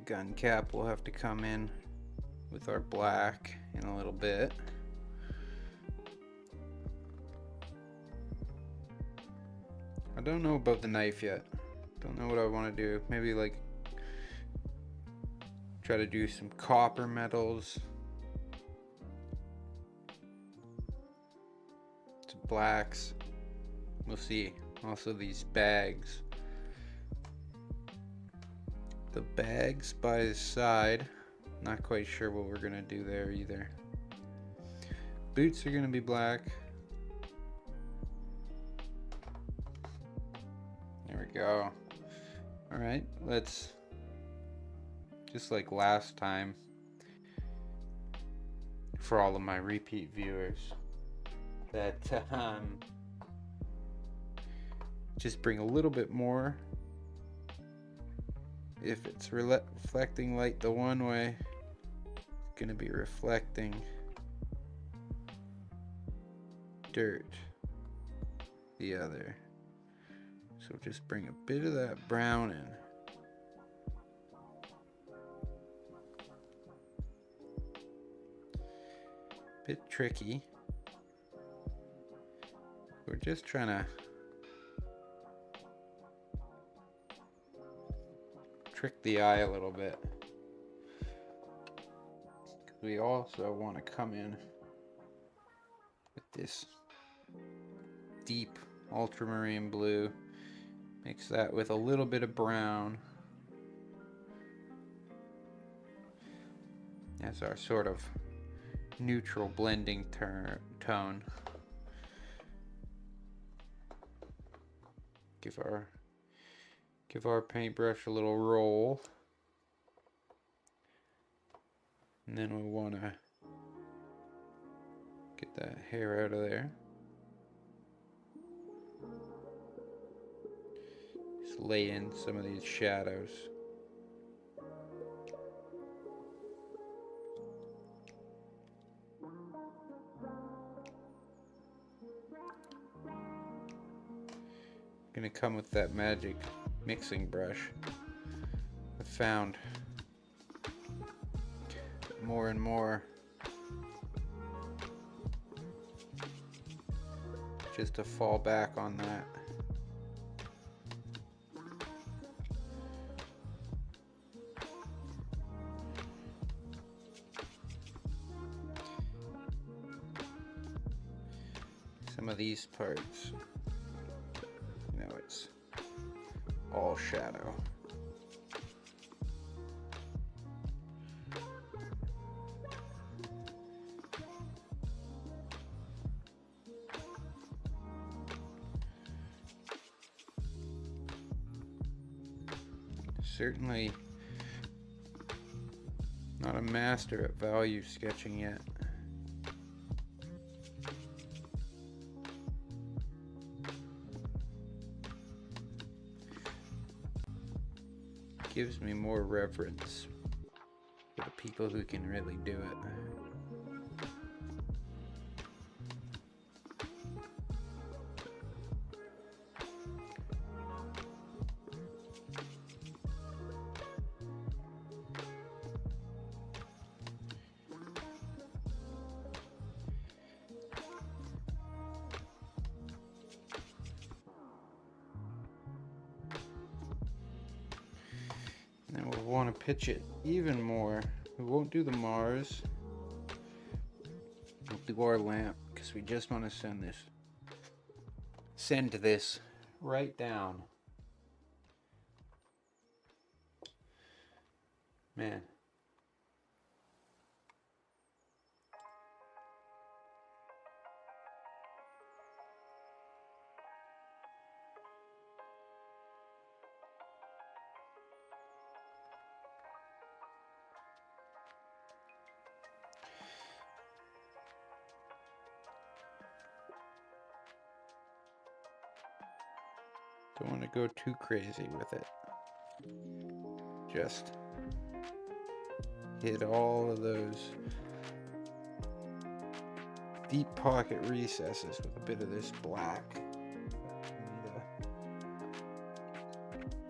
S1: gun cap will have to come in with our black in a little bit. I don't know about the knife yet. Don't know what I want to do. Maybe like try to do some copper metals, some blacks. We'll see. Also these bags. The bags by his side. Not quite sure what we're gonna do there either. Boots are gonna be black. There we go. Alright, let's, just like last time, for all of my repeat viewers, that just bring a little bit more. If it's reflecting light the one way, it's gonna be reflecting dirt the other. So just bring a bit of that brown in. Bit tricky. We're just trying to trick the eye a little bit. We also want to come in with this deep ultramarine blue. Mix that with a little bit of brown as our sort of neutral blending tone. Give our paintbrush a little roll. And then we want to get that hair out of there. Just lay in some of these shadows. Gonna come with that magic mixing brush. I found more and more just to fall back on that. Some of these parts, you know, it's all shadow. Certainly not a master at value sketching yet. Gives me more reverence for the people who can really do it. And we'll want to pitch it even more. We won't do the Mars. We'll do our lamp because we just want to send this right down. Man. Don't want to go too crazy with it. Just hit all of those deep pocket recesses with a bit of this black. Need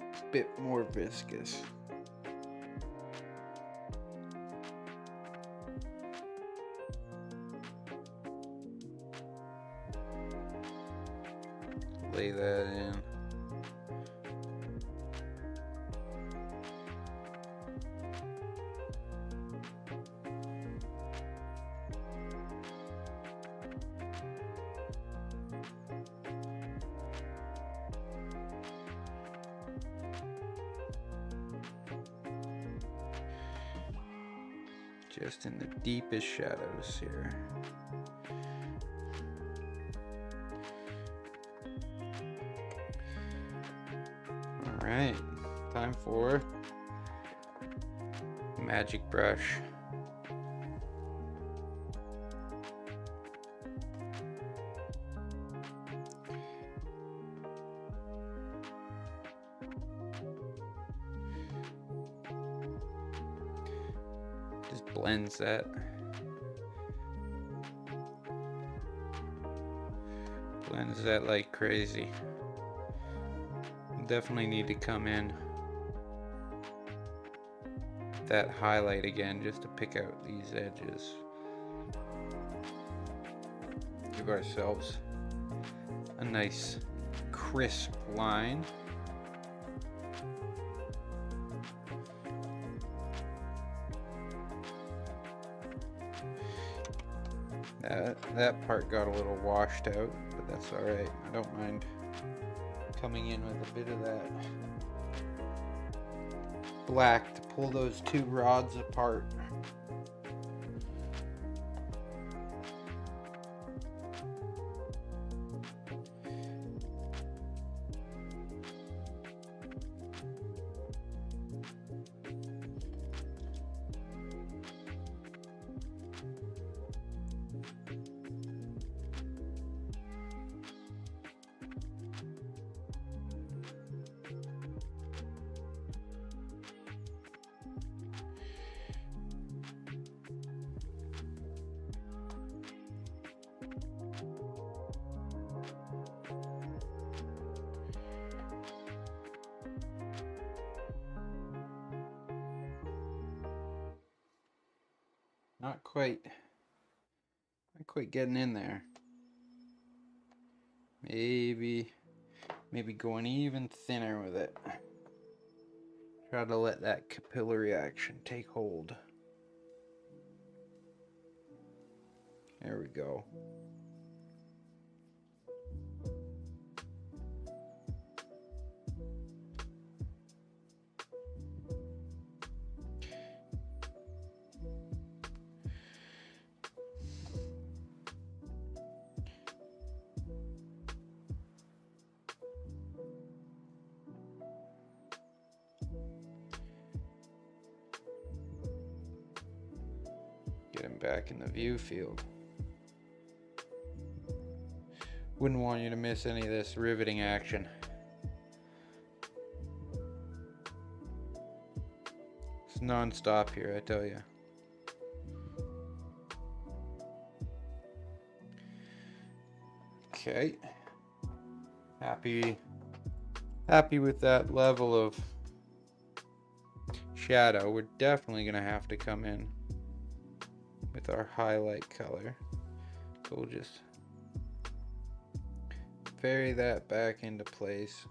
S1: a bit more viscous. lay that in. Just in the deepest shadows here. All right, time for magic brush. Just blends that. Blends that like crazy. Definitely need to come in that highlight again just to pick out these edges. Give ourselves a nice crisp line. That part got a little washed out, but that's all right. I don't mind coming in with a bit of that black to pull those two rods apart. Not quite getting in there. Maybe going even thinner with it. Try to let that capillary action take hold. There we go. Get him back in the view field. Wouldn't want you to miss any of this riveting action. It's non-stop here, I tell you. Okay. Happy with that level of shadow. We're definitely gonna have to come in with our highlight color. So we'll just vary that back into place.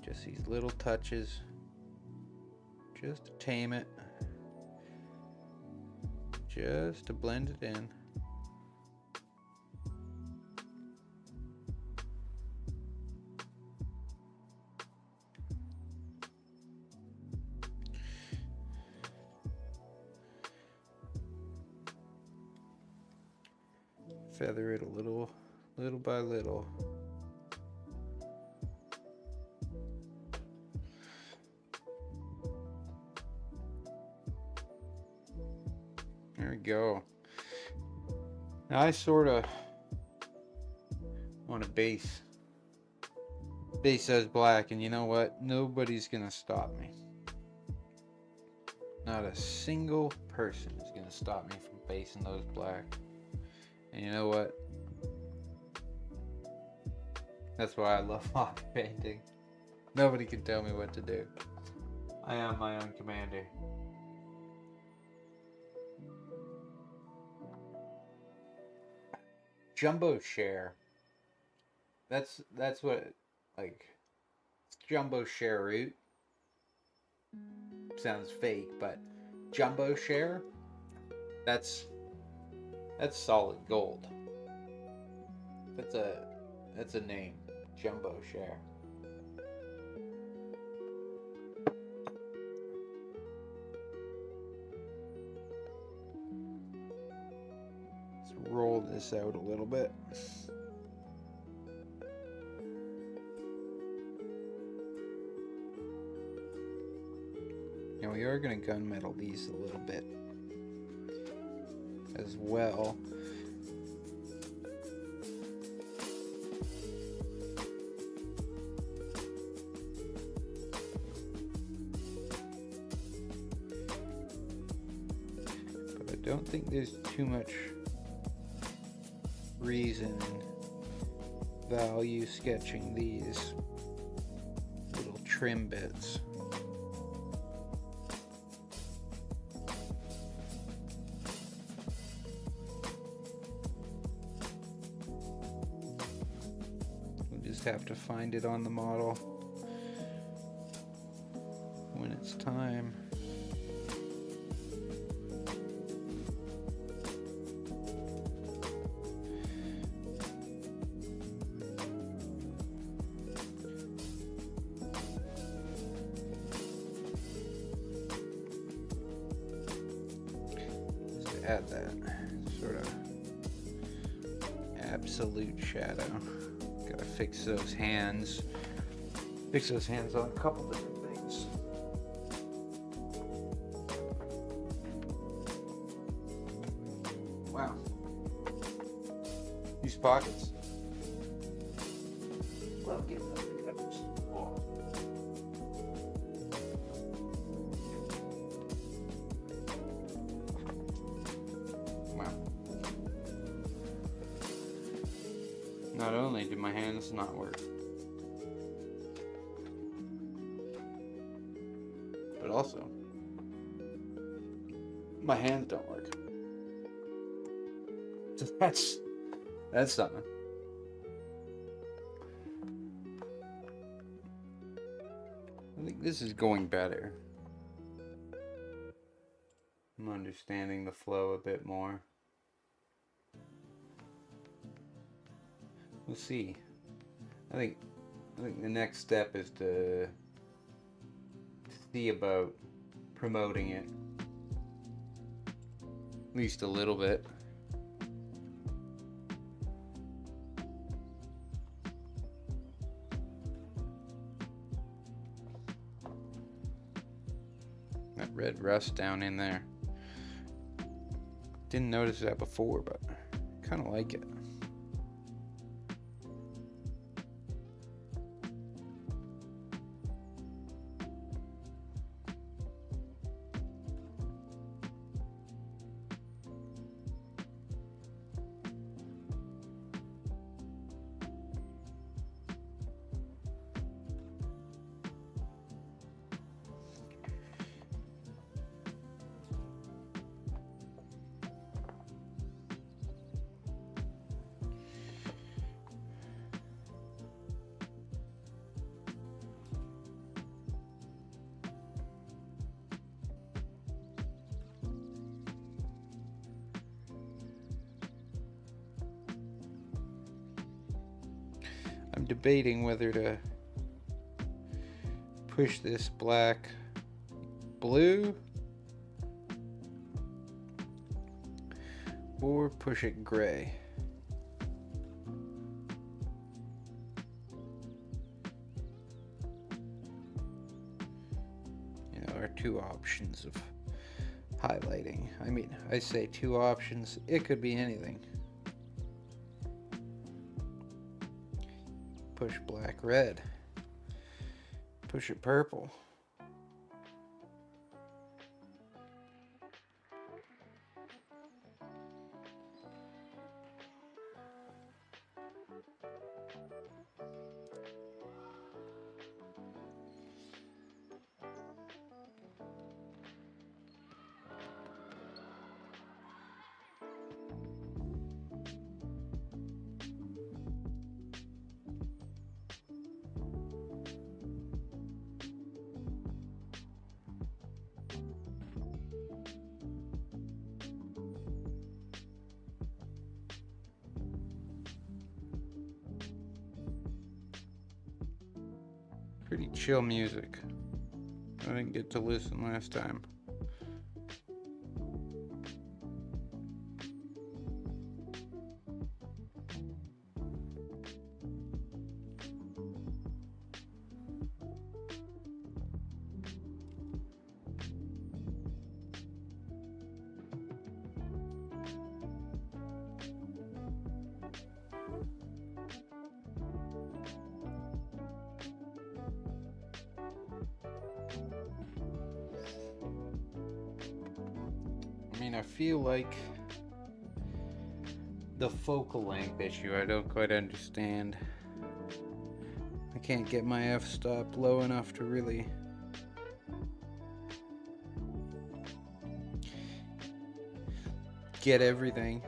S1: Just these little touches, just to tame it, just to blend it in. Feather it a little by little. There we go. Now I sort of want a base as black, and you know what? Nobody's gonna stop me. Not a single person is gonna stop me from basing those black. And you know what? That's why I love hobby painting. Nobody can tell me what to do. I am my own commander. Jumbo share. That's what, like, jumbo share root sounds fake, but jumbo share, that's solid gold. That's a name, jumbo share. Let's roll this out a little bit. Now we are going to gunmetal these a little bit as well. But I don't think there's too much reason in value sketching these little trim bits. Have to find it on the model when it's time. Just add that sort of absolute shadow. Gotta fix those hands. Fix those hands on a couple different things. Wow. These pockets. Love getting them together. Wow. Not only do my hands not work, but also my hands don't work. So that's something. I think this is going better. I'm understanding the flow a bit more. We'll see. I think the next step is to see about promoting it, at least a little bit. That red rust down in there. Didn't notice that before, but kind of like it. I'm debating whether to push this black blue or push it gray. You know, our two options of highlighting. I mean, I say two options, it could be anything. Push black red. Push it purple. chill music. I didn't get to listen last time. I mean, I feel like the focal length issue I don't quite understand. I can't get my f-stop low enough to really get everything.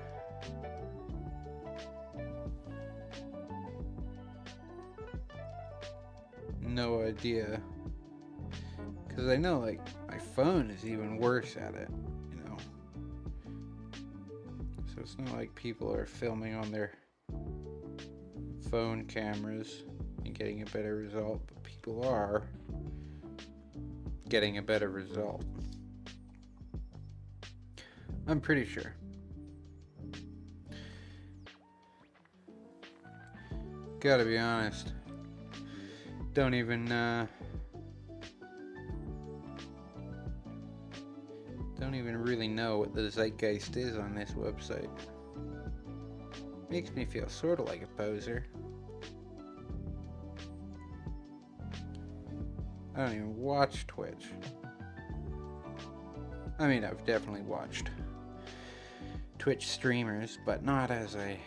S1: No idea. Because I know, like, my phone is even worse at it, you know. So it's not like people are filming on their phone cameras and getting a better result, but people are getting a better result. I'm pretty sure. Gotta be honest. Don't even really know what the zeitgeist is on this website. Makes me feel sort of like a poser. I don't even watch Twitch. I mean, I've definitely watched Twitch streamers, but not as a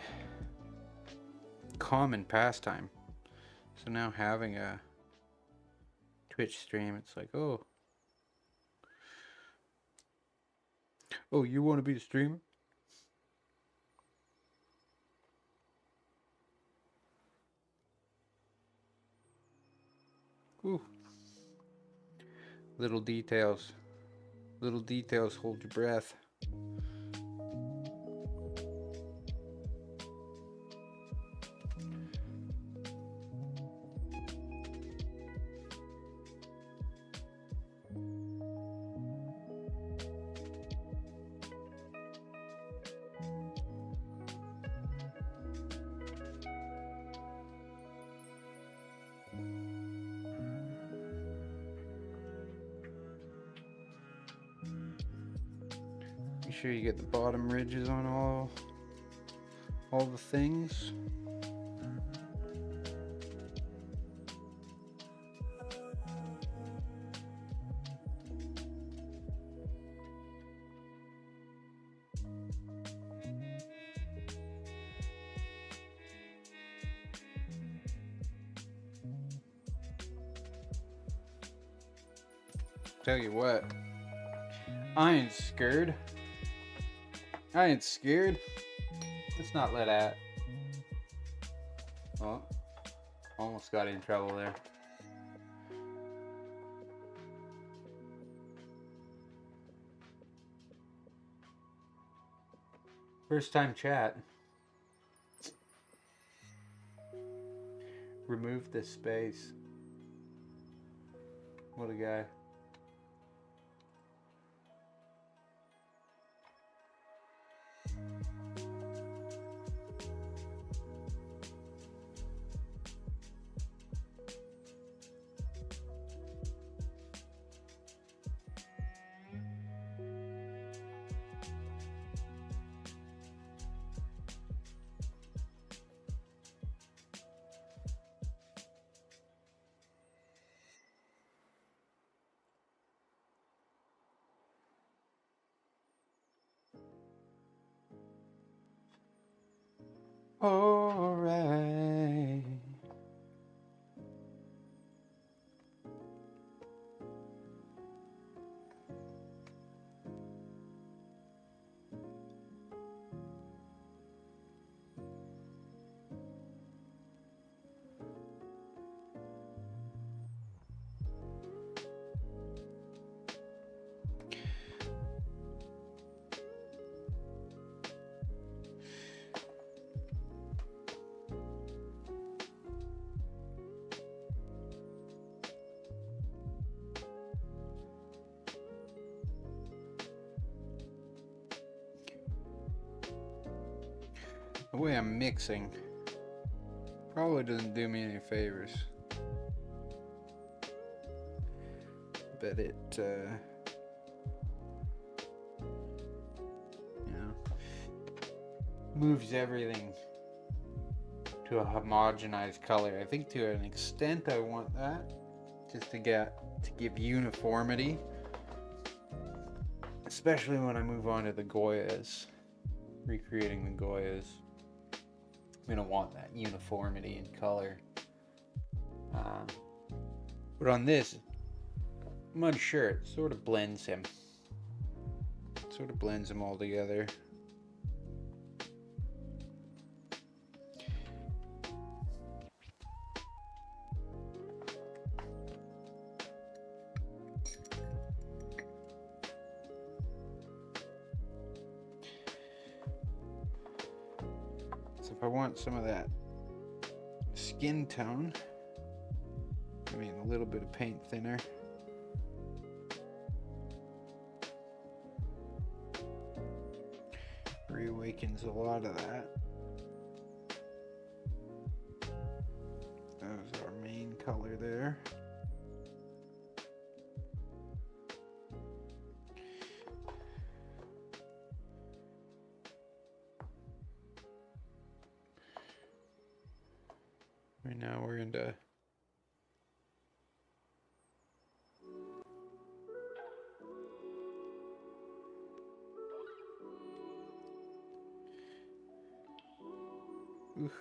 S1: common pastime. So now having a Twitch stream, it's like, oh, you want to be a streamer? Ooh. Little details. Little details, hold your breath. Make sure you get the bottom ridges on all the things. Tell you what, I ain't scared. I ain't scared. Let's not let that. Oh, almost got in trouble there. First time chat. Remove this space. What a guy. All right. The way I'm mixing probably doesn't do me any favors. But it, you know, moves everything to a homogenized color. I think to an extent I want that, just to give uniformity, especially when I move on to the Goyas, recreating the Goyas. I'm gonna want that uniformity in color. But on this, I'm unsure. It sort of blends him. Sort of blends them all together. So if I want some of that skin tone, I mean a little bit of paint thinner. Reawakens a lot of that. That was our main color there. Right now we're into oof.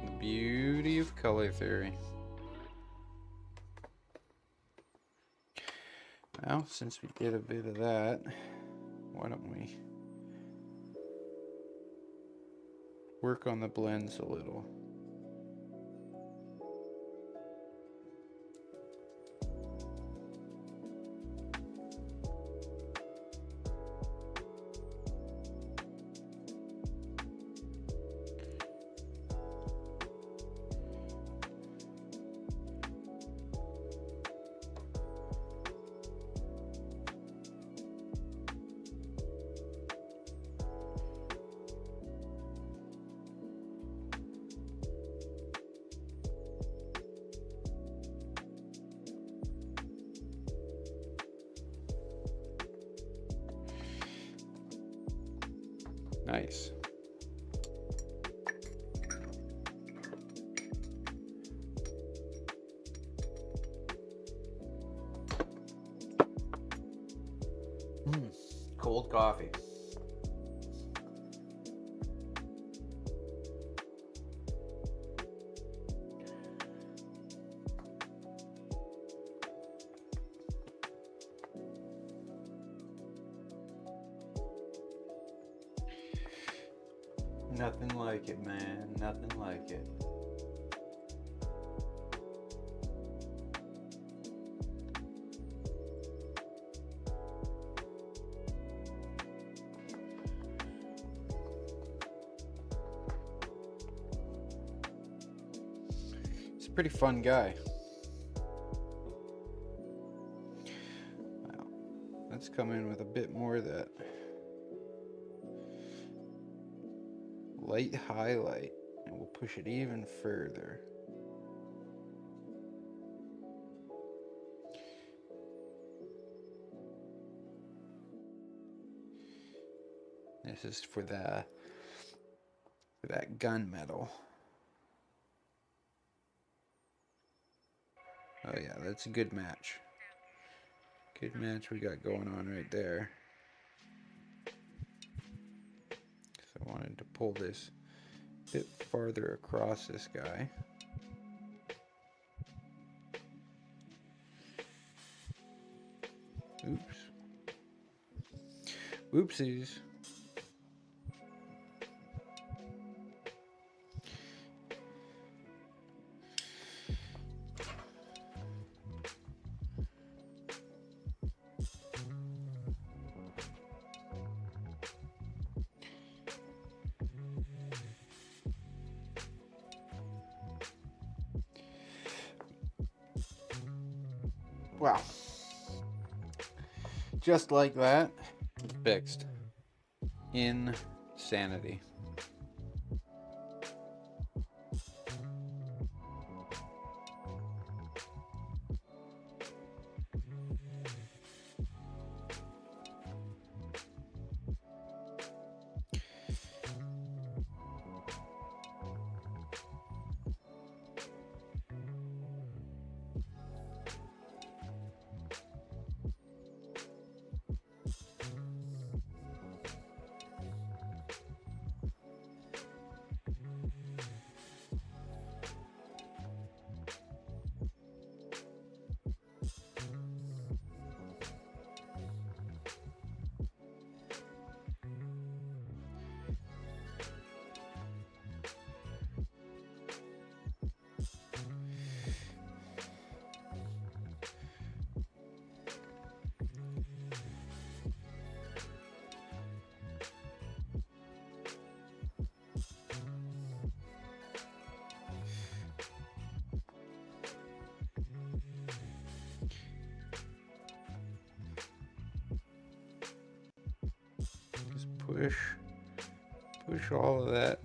S1: The beauty of color theory. Well, since we did a bit of that, why don't we work on the blends a little? Nice. coffee. Nothing like it, man. Nothing like it. He's a pretty fun guy. Wow. Let's come in with a bit more of that light highlight, and we'll push it even further. This is for that gunmetal. Oh yeah, that's a good match. Good match we got going on right there. So I wanted to pull this a bit farther across this guy. Oops. Whoopsies. Wow. Just like that, it's fixed. Insanity. Push all of that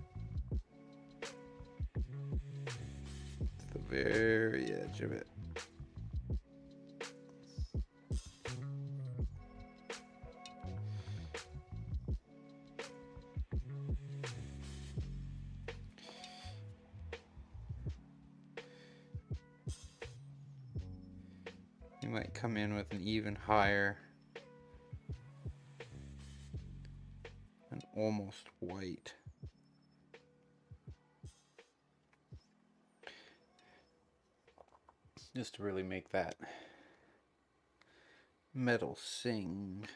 S1: to the very edge of it. You might come in with an even higher, an almost white. Just to really make that metal sing.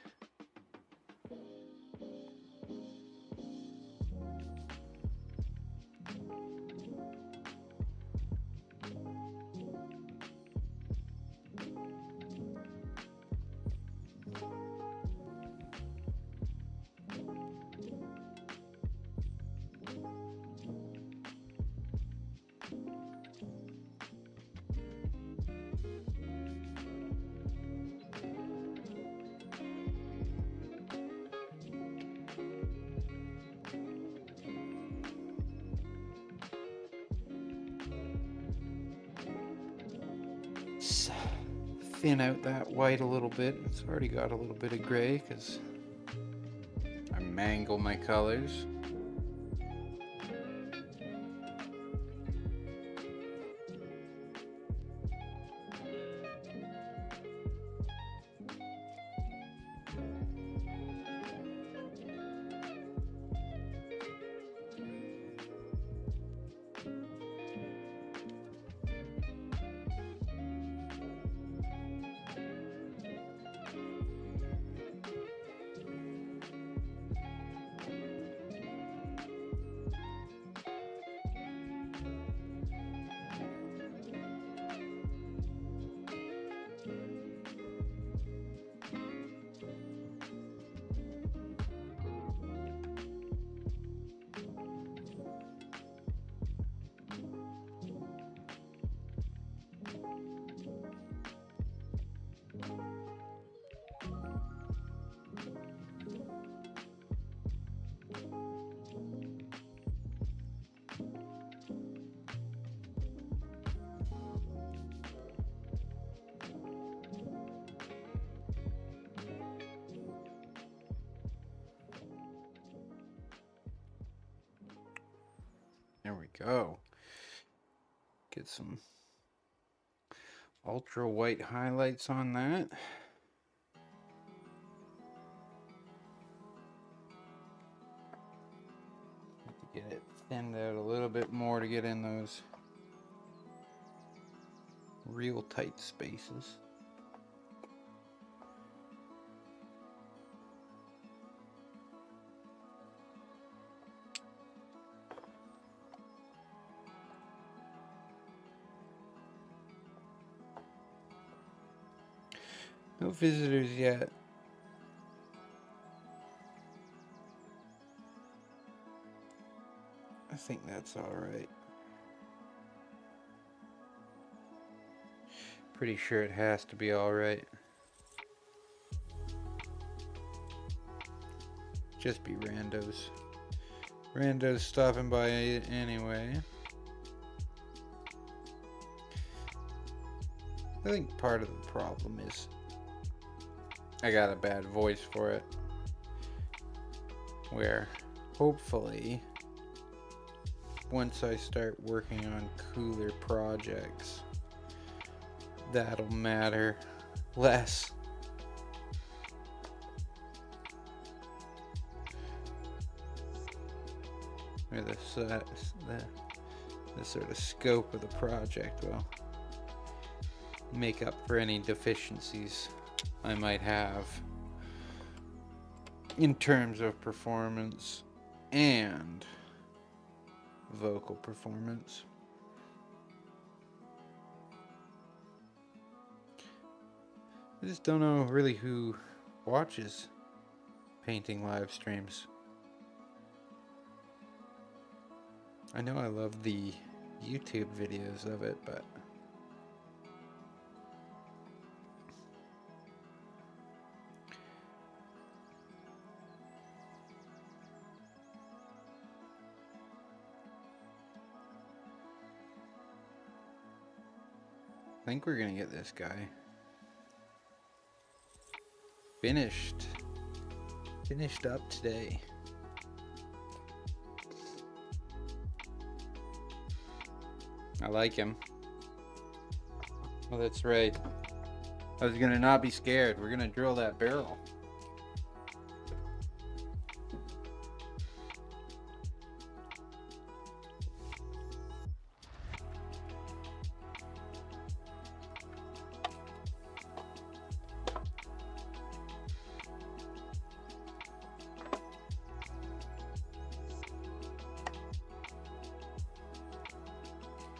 S1: Thin out that white a little bit. It's already got a little bit of gray because I mangle my colors.
S2: There we go. Get some ultra white highlights on that. Get it thinned out a little bit more to get in those real tight spaces. No visitors yet. I think that's all right. Pretty sure it has to be all right. Just be randos. Randos stopping by anyway. I think part of the problem is I got a bad voice for it. Where hopefully once I start working on cooler projects, that'll matter less. Or the sort of scope of the project will make up for any deficiencies I might have in terms of performance and vocal performance. I just don't know really who watches painting live streams. I know I love the YouTube videos of it, but I think we're gonna get this guy finished up today. I like him. Oh, that's right. I was gonna not be scared. We're gonna drill that barrel.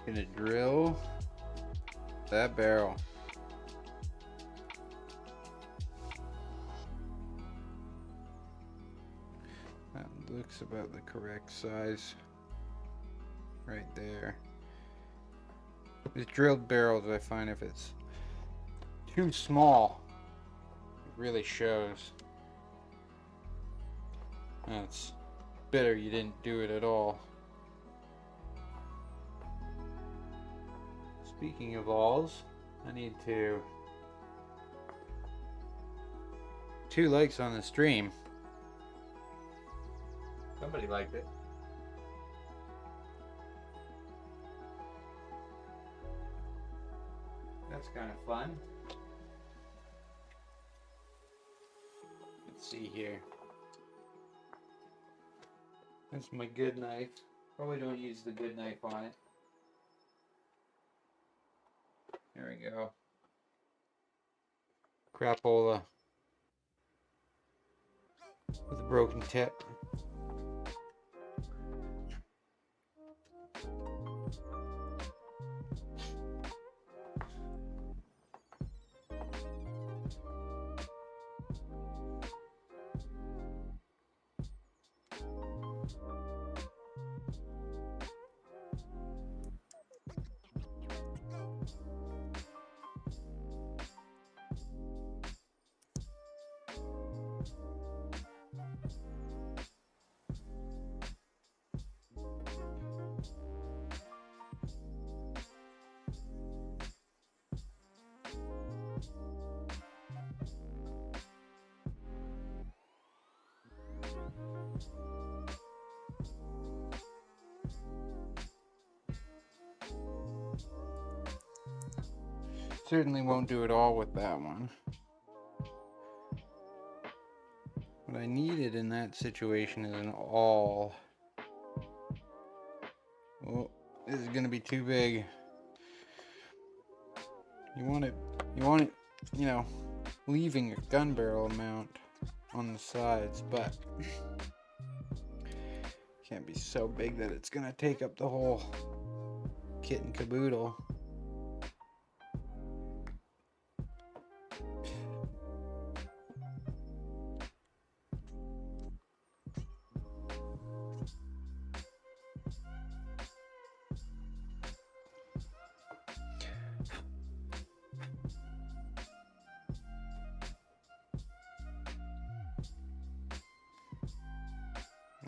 S2: Gonna drill that barrel. That looks about the correct size right there. With drilled barrels, I find if it's too small, it really shows. It's better you didn't do it at all. Speaking of alls, I need 2 likes on the stream. Somebody liked it. That's kind of fun. Let's see here. That's my good knife. Probably don't use the good knife on it. There we go. Crapola with a broken tip. certainly won't do it all with that one. What I needed in that situation is an awl. Oh, this is gonna be too big. You want it, you know, leaving a gun barrel mount on the sides, but can't be so big that it's gonna take up the whole kit and caboodle.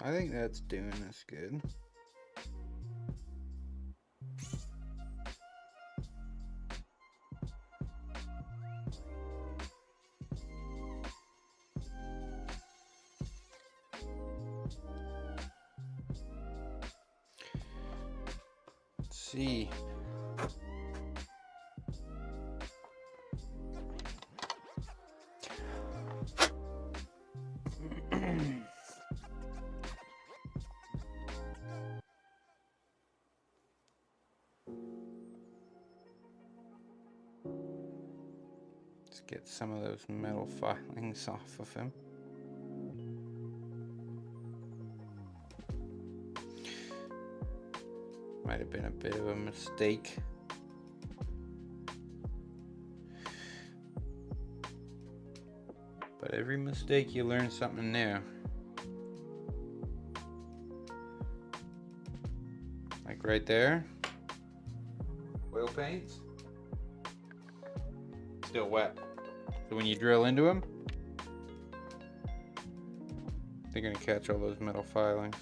S2: I think that's doing us good. Let's see. Let's get some of those metal filings off of him. Might have been a bit of a mistake. But every mistake you learn something new. Like right there. Oil paints. Still wet. So when you drill into them, they're gonna catch all those metal filings.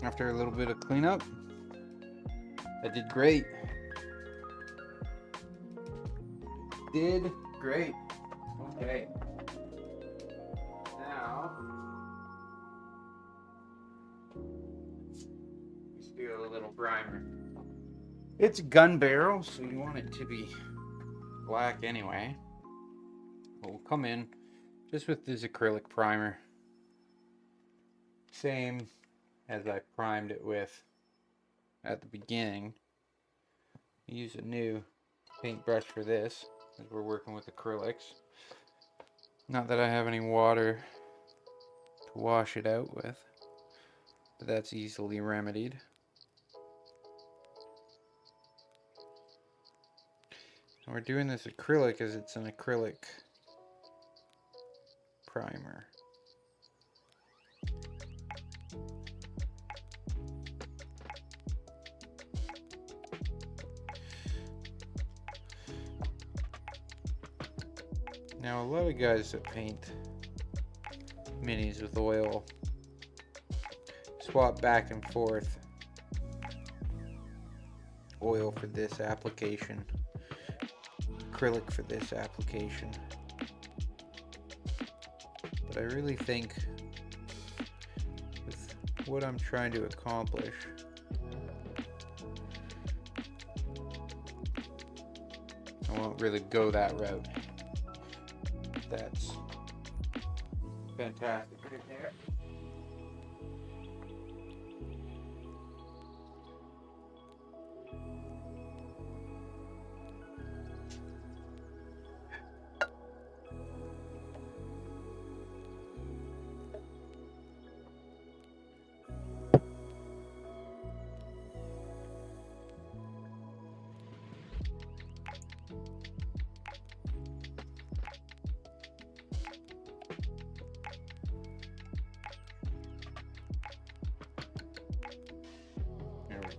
S2: After a little bit of cleanup, I did great. Did great. Okay. Now, let's do a little primer. It's a gun barrel, so you want it to be black anyway. But we'll come in just with this acrylic primer. Same as I primed it with at the beginning. Use a new paintbrush for this, as we're working with acrylics. Not that I have any water to wash it out with, but that's easily remedied. And we're doing this acrylic as it's an acrylic primer. Now a lot of guys that paint minis with oil swap back and forth oil for this application, acrylic for this application. But I really think with what I'm trying to accomplish, I won't really go that route. That's fantastic right there.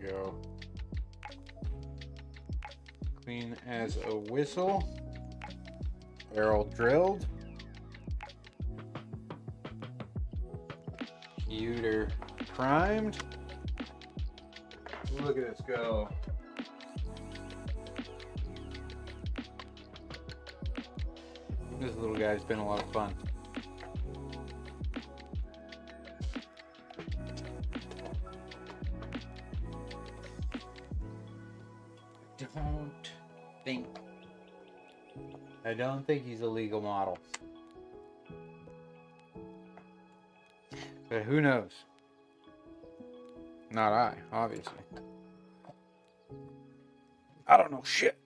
S2: go. Clean as a whistle. Barrel drilled. Pewter primed. Look at this go. This little guy's been a lot of fun.
S1: I don't think he's a legal model.
S2: But who knows? Not I, obviously. I don't know shit.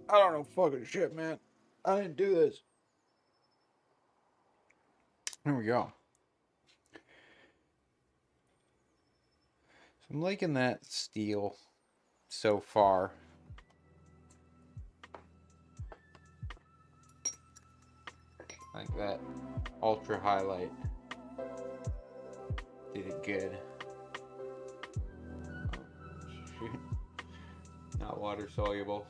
S2: I don't know fucking shit, man. I didn't do this. There we go. So I'm liking that steel so far. Like that ultra highlight did it good. Oh, shoot. Not water soluble.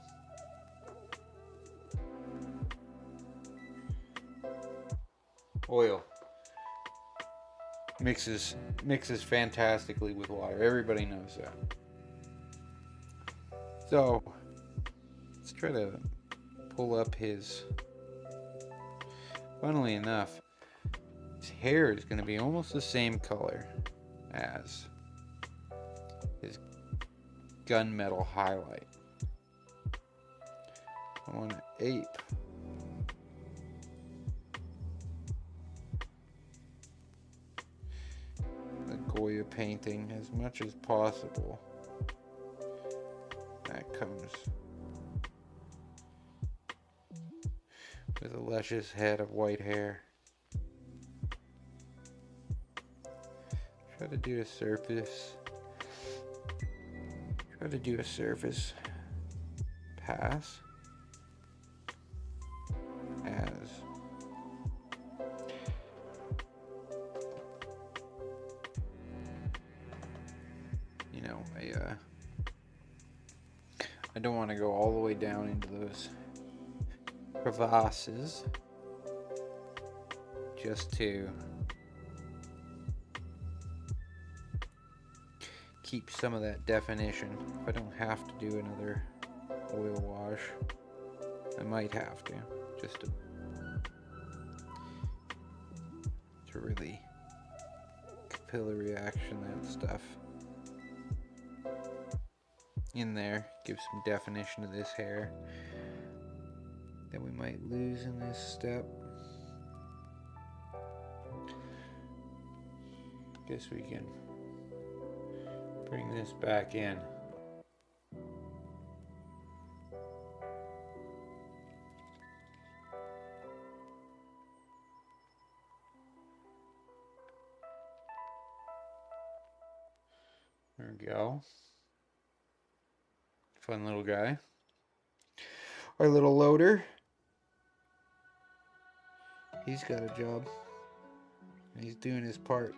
S2: Oil mixes fantastically with water. Everybody knows that. So let's try to pull up his. Funnily enough, his hair is going to be almost the same color as his gunmetal highlight. I want to ape the Goya painting as much as possible. That comes with a luscious head of white hair. Try to do a surface. Try to do a surface pass as you know, I don't want to go all the way down into those crevasses just to keep some of that definition. If I don't have to do another oil wash, I might have to, just to really capillary action that stuff in there, give some definition to this hair that we might lose in this step. Guess we can bring this back in. There we go. Fun little guy. Our little loader. He's got a job. And he's doing his part.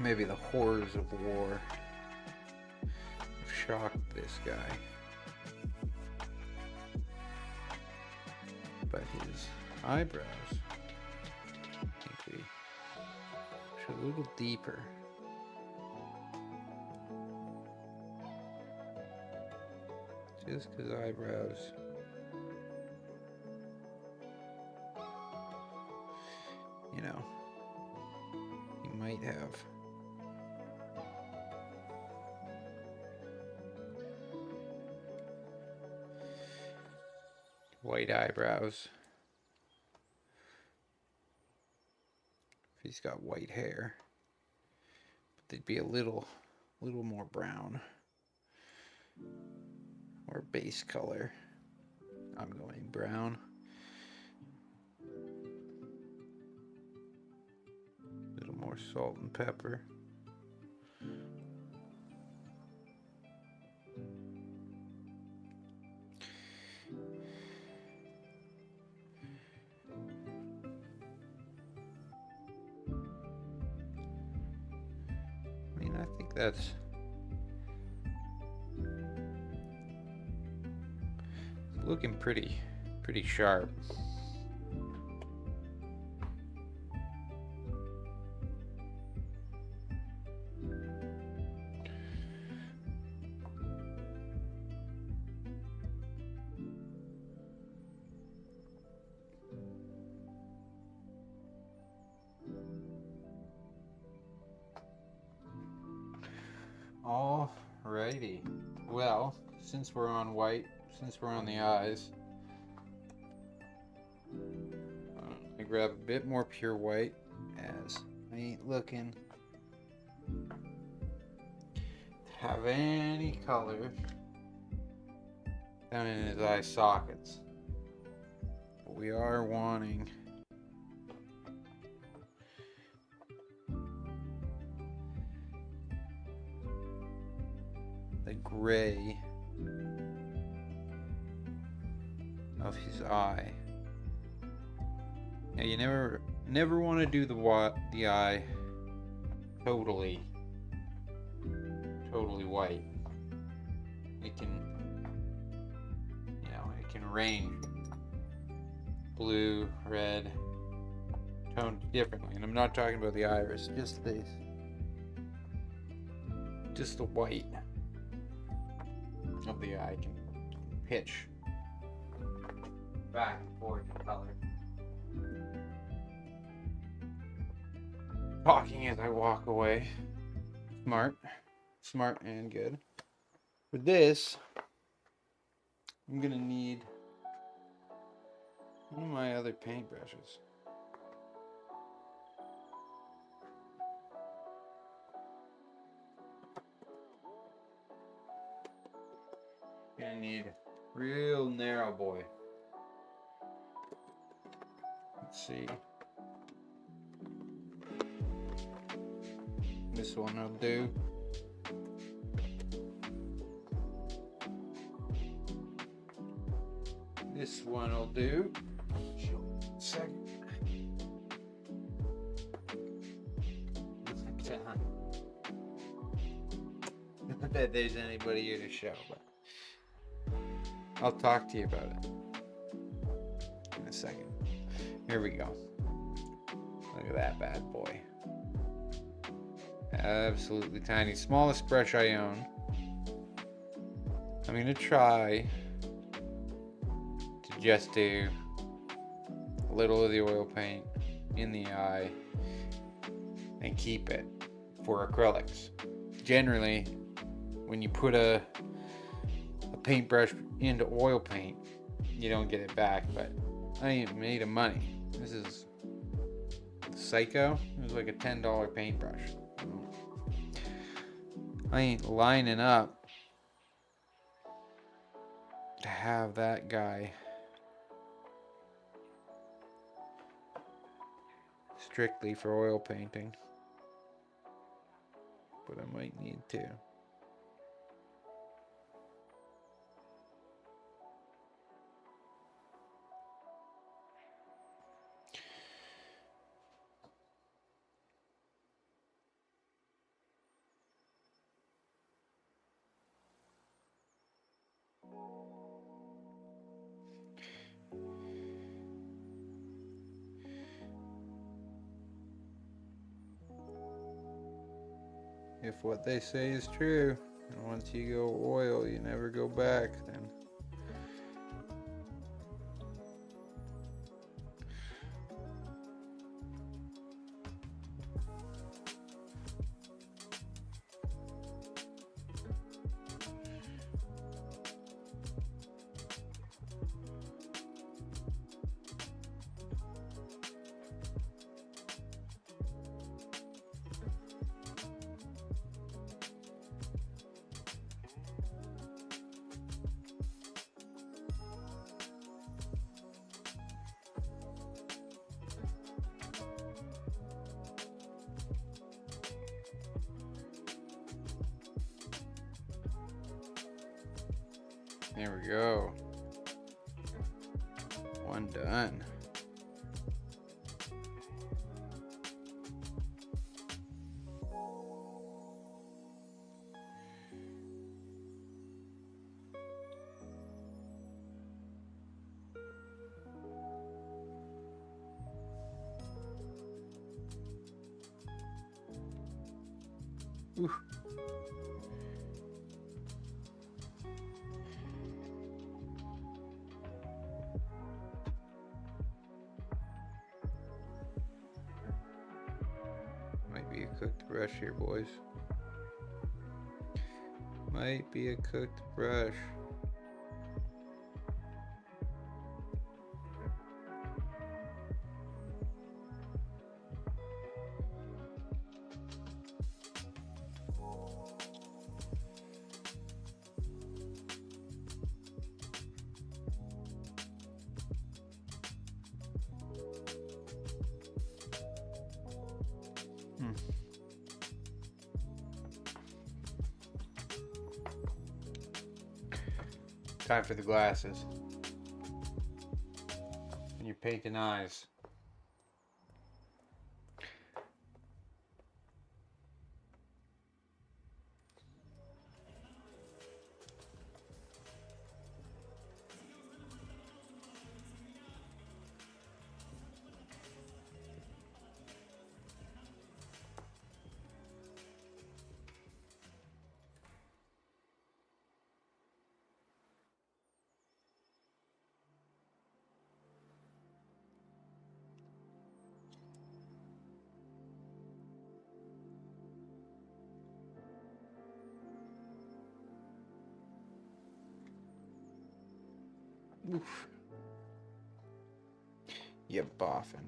S2: Maybe the horrors of war have shocked this guy. But his eyebrows, I think we should a little deeper. Just his eyebrows. You know, he might have white eyebrows. If he's got white hair, but they'd be a little more brown or base color. I'm going brown. A little more salt and pepper. I think that's looking pretty sharp. Alrighty. Well, since we're on white, since we're on the eyes, I grab a bit more pure white, as I ain't looking to have any color down in his eye sockets. But we are wanting the gray of his eye. Now you never want to do the eye totally white. It can, it can range blue, red, toned differently. And I'm not talking about the iris, just the white of the eye can pitch back and forth in color. Talking as I walk away. Smart and good. For this, I'm gonna need one of my other paintbrushes. Gonna need a real narrow boy. Let's see. This one will do. This one will do. Second. Not that there's anybody here to show, but I'll talk to you about it in a second. Here we go. Look at that bad boy. Absolutely tiny. Smallest brush I own. I'm going to try to just do a little of the oil paint in the eye and keep it for acrylics. Generally, when you put a paintbrush into oil paint, you don't get it back, but I ain't made of money. This is Psycho. It was like a $10 paintbrush. I ain't lining up to have that guy strictly for oil painting, but I might need to. if what they say is true, and once you go oil, you never go back, then there we go. One done. Ooh. Might be a cooked brush here, boys. Might be a cooked brush. Time for the glasses. And you're painting eyes. Oof. You boffin.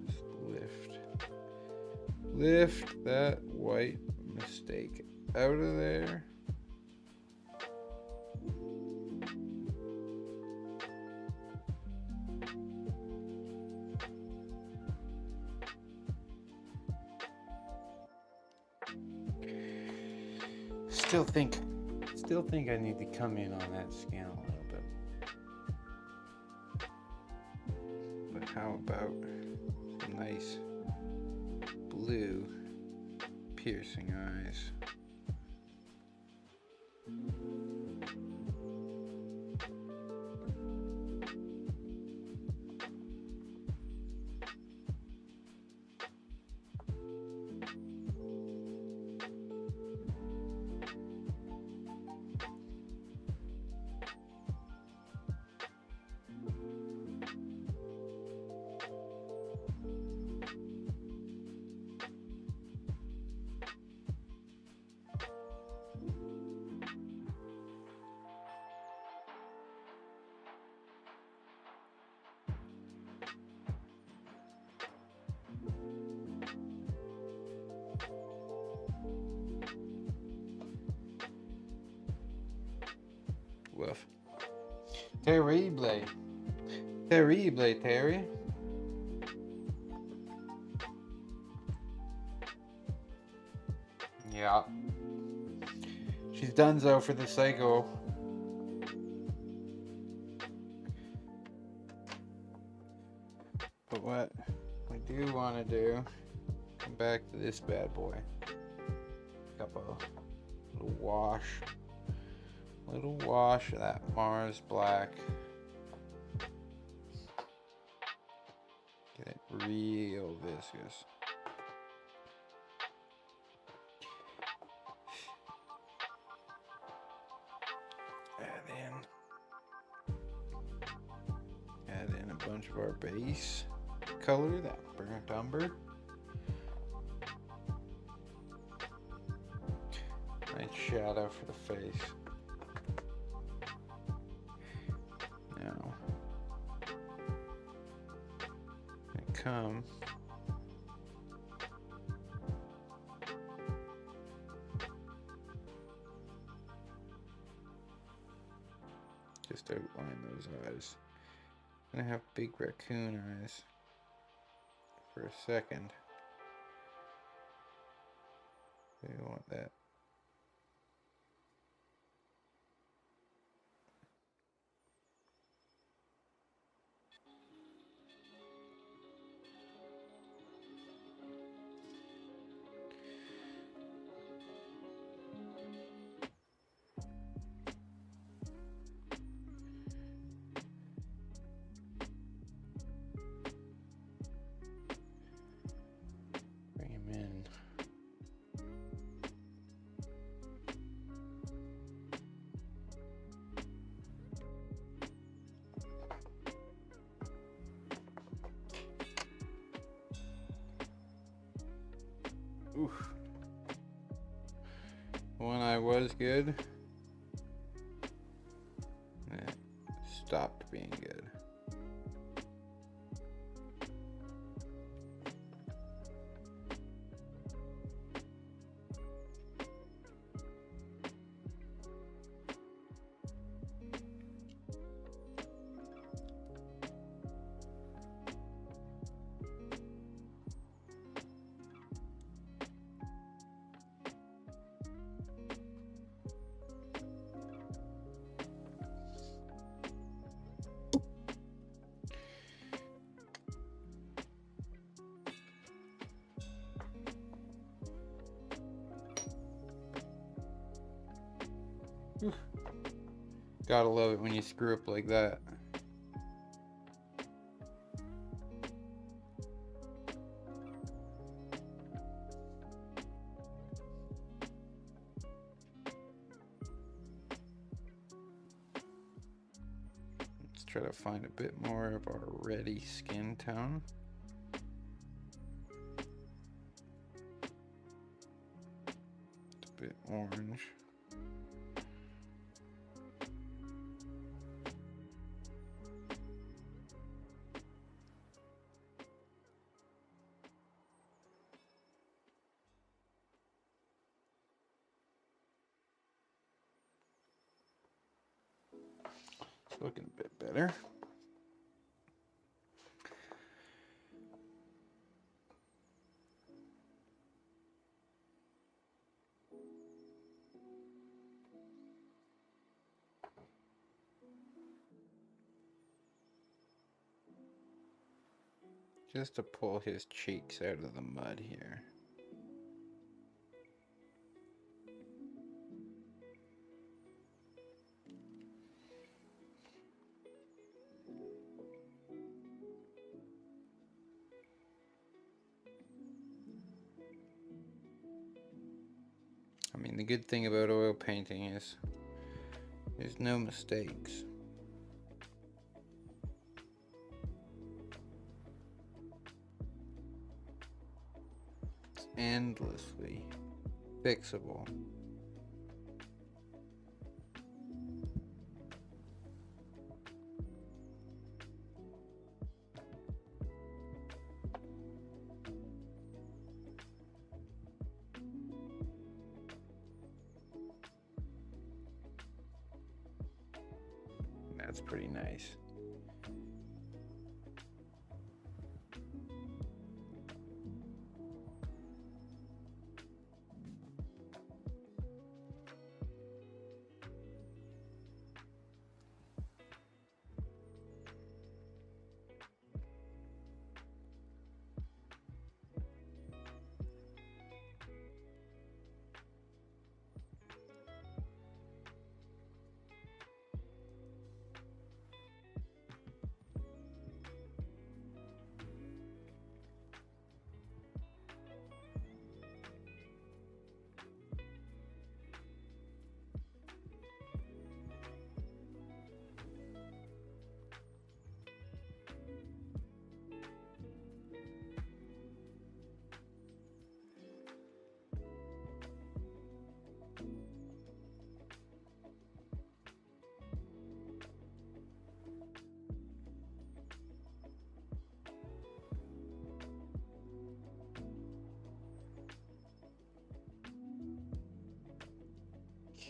S2: Just lift that white mistake out of there. Still think I need to come in on that scale a little bit. But how about some nice blue piercing eyes? Woof. Terrible. Terrible, Terry. Yeah. She's donezo for the psycho. But what we do want to do, come back to this bad boy. pick up a little wash of that Mars black. Get it real viscous. Add in a bunch of our base color, that burnt umber. Nice shadow for the face. Now, I come just outline those eyes. I'm gonna have big raccoon eyes for a second. You want that. Bring him in. Oof. One eye was good. It stopped being good. Gotta love it when you screw up like that. Let's try to find a bit more of our reddy skin tone. It's a bit orange. Looking a bit better. Just to pull his cheeks out of the mud here. I mean, the good thing about oil painting is there's no mistakes. It's endlessly fixable. That's pretty nice.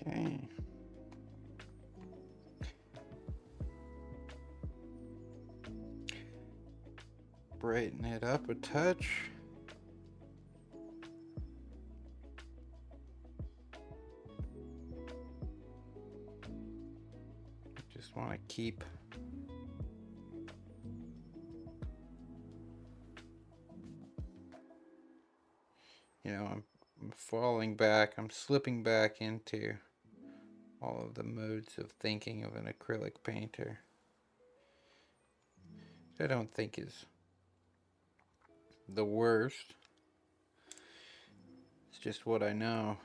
S2: Okay. Brighten it up a touch. Just want to keep I'm falling back, I'm slipping back into all of the modes of thinking of an acrylic painter. I don't think is the worst. It's just what I know.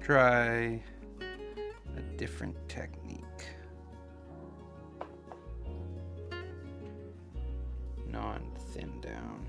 S2: Try a different technique. Non-thin down.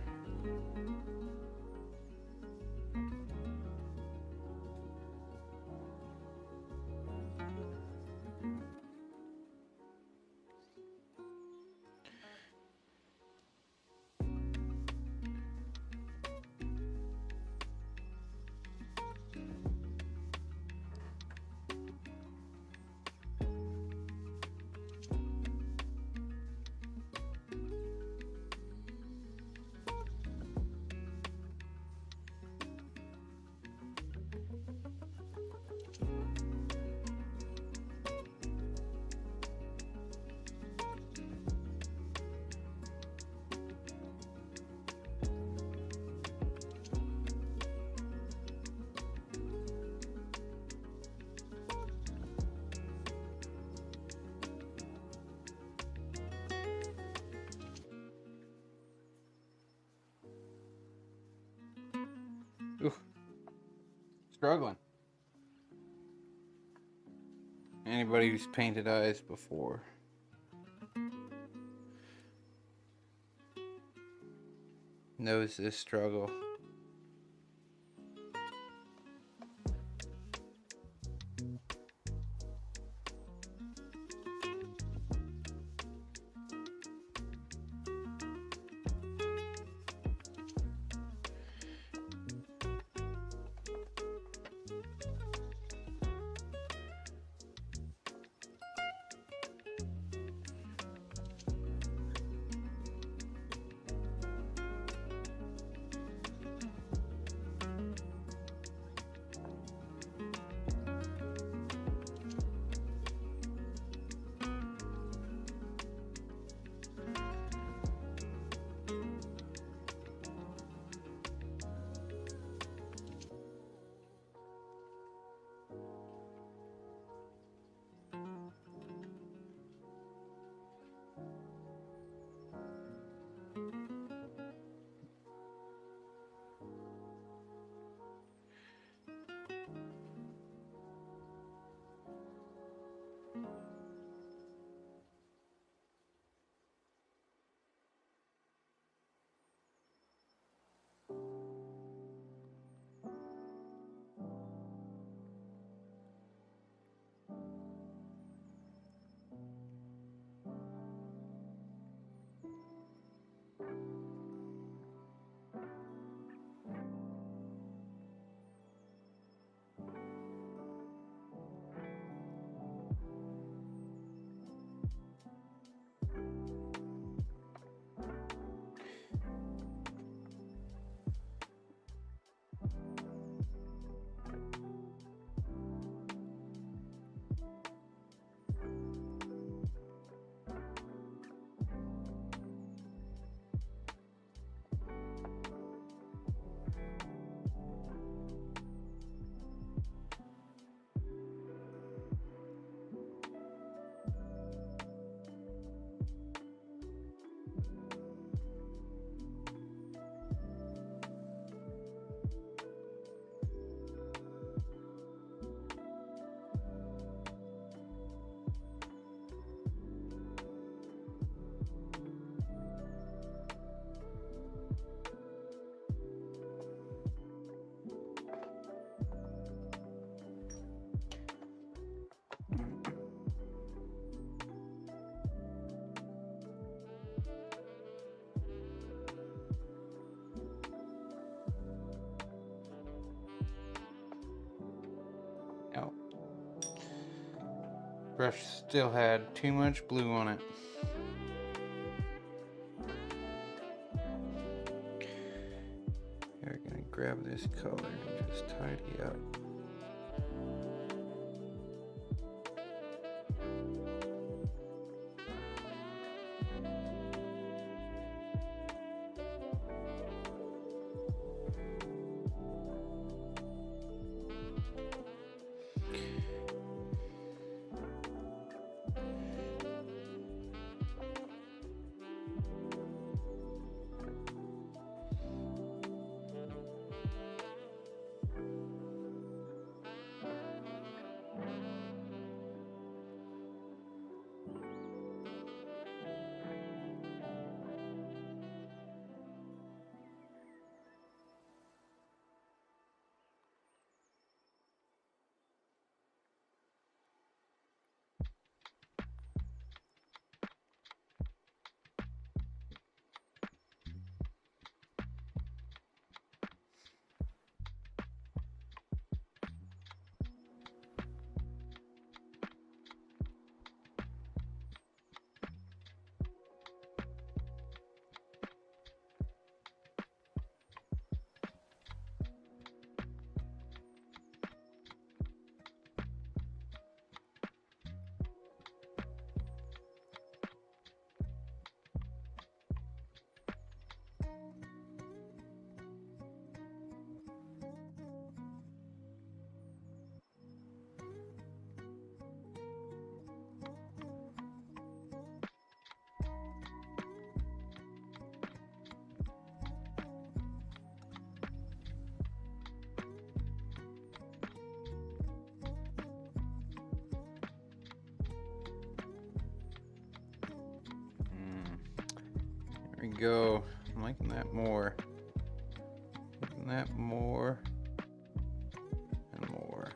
S2: Ooh, struggling. Anybody who's painted eyes before knows this struggle. Brush still had too much blue on it. We're gonna grab this color and just tidy up. There we go. I'm liking that more. Liking that more and more.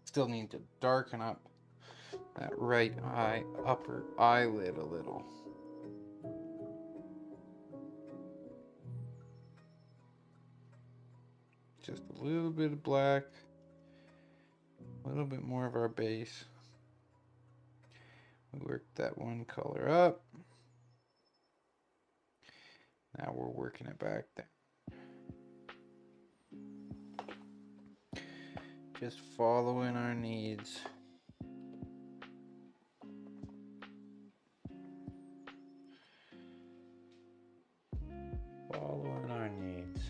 S2: Still need to darken up that right eye, upper eyelid a little. Just a little bit of black, a little bit more of our base. We worked that one color up. Now we're working it back down. Just following our needs.
S1: Following our needs.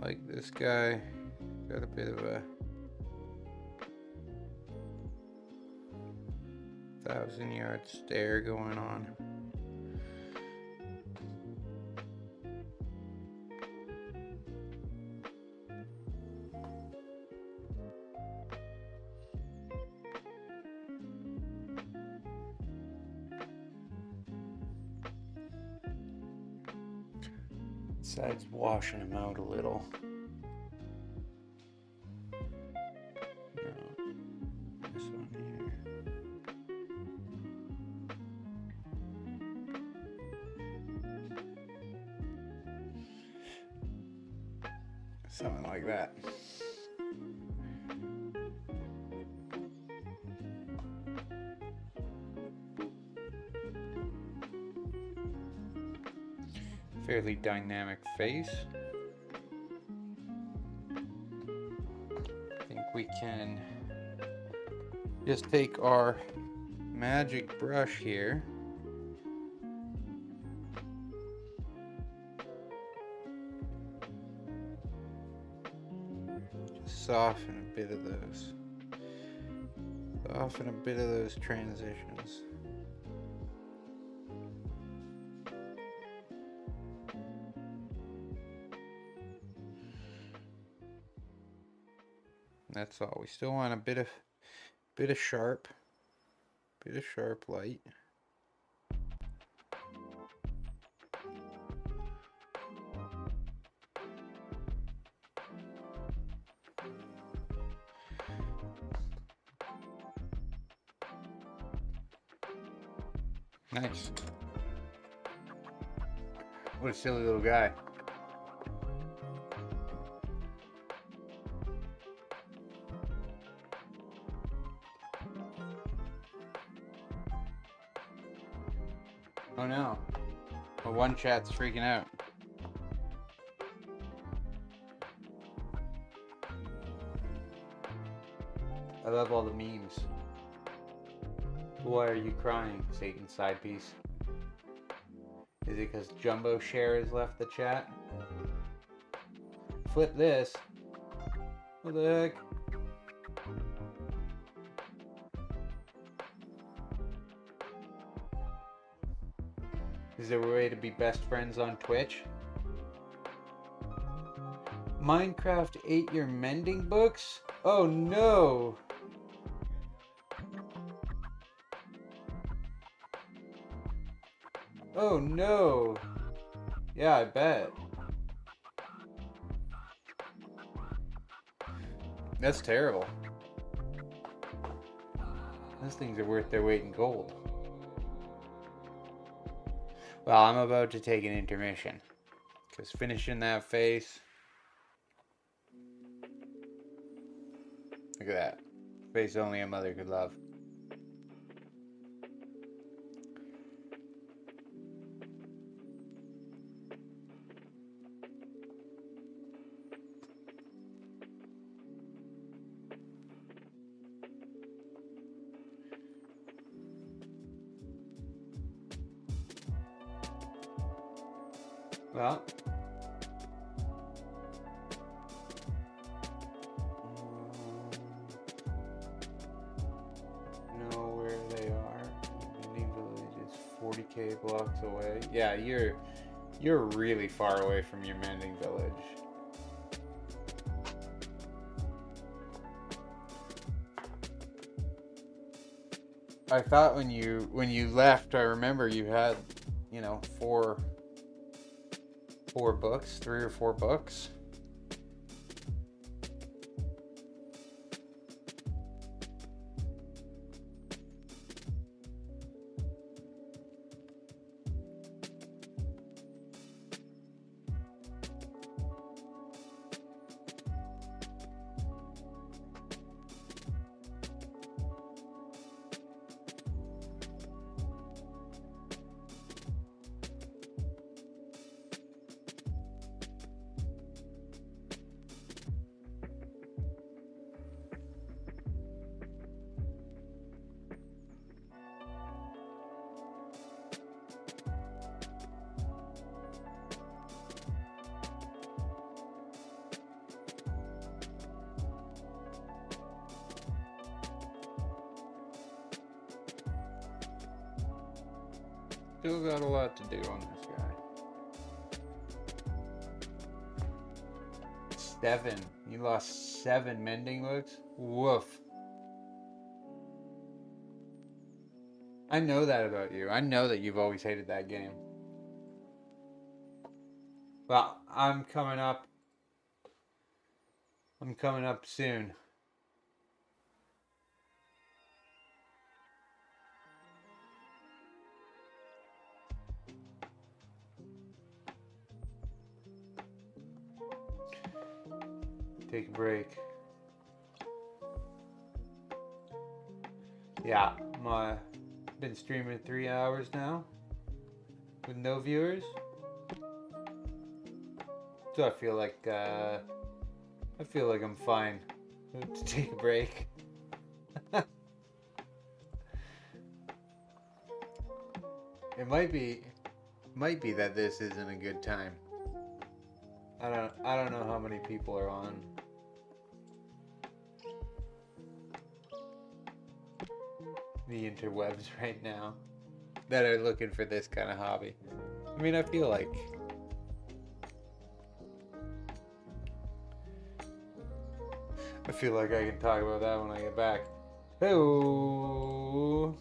S2: Like this guy, got a bit of a 1,000-yard stare going on.
S1: Besides washing him out a little.
S2: No, this one here. Something like that.
S1: Fairly dynamic face.
S2: I think we can just take our magic brush here. Just soften a bit of those. Soften a bit of those transitions. That's all. We still want a bit of sharp light. Nice.
S1: What a silly little guy.
S2: Oh no. Well, one chat's freaking out.
S1: I love all the memes. Why are you crying, Satan side piece? Is it because Jumbo Share has left the chat? Flip this. What the heck? Is there a way to be best friends on Twitch? Minecraft ate your mending books? Oh no! Oh no! Yeah, I bet. That's terrible. Those things are worth their weight in gold. Well, I'm about to take an intermission. Because finishing that face... Look at that. Face only a mother could love. Well, know where they are. Mending Village is 40k blocks away. Yeah, you're really far away from your Mending Village. I thought when you left, I remember you had, you know, four books, 3 or 4 books.
S2: Still got a lot to do on this guy.
S1: 7. You lost 7 mending looks? Woof. I know that about you. I know that you've always hated that game. Well, I'm coming up soon. Take a break. Yeah, been streaming 3 hours now with no viewers. So I feel like I'm fine to take a break. It might be that this isn't a good time. I don't know how many people are on. The interwebs right now that are looking for this kind of hobby. I mean, I feel like I can talk about that when I get back. Hello.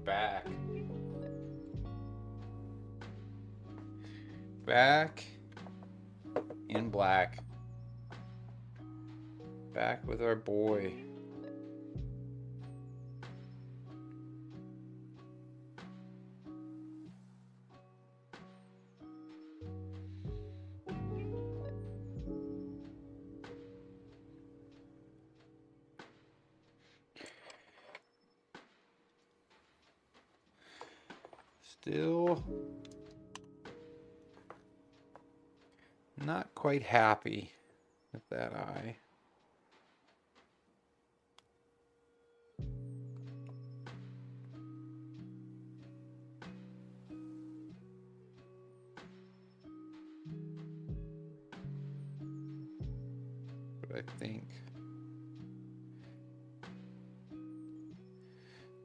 S2: back. Back in black. Back with our boy. Still not quite happy with that eye. But I think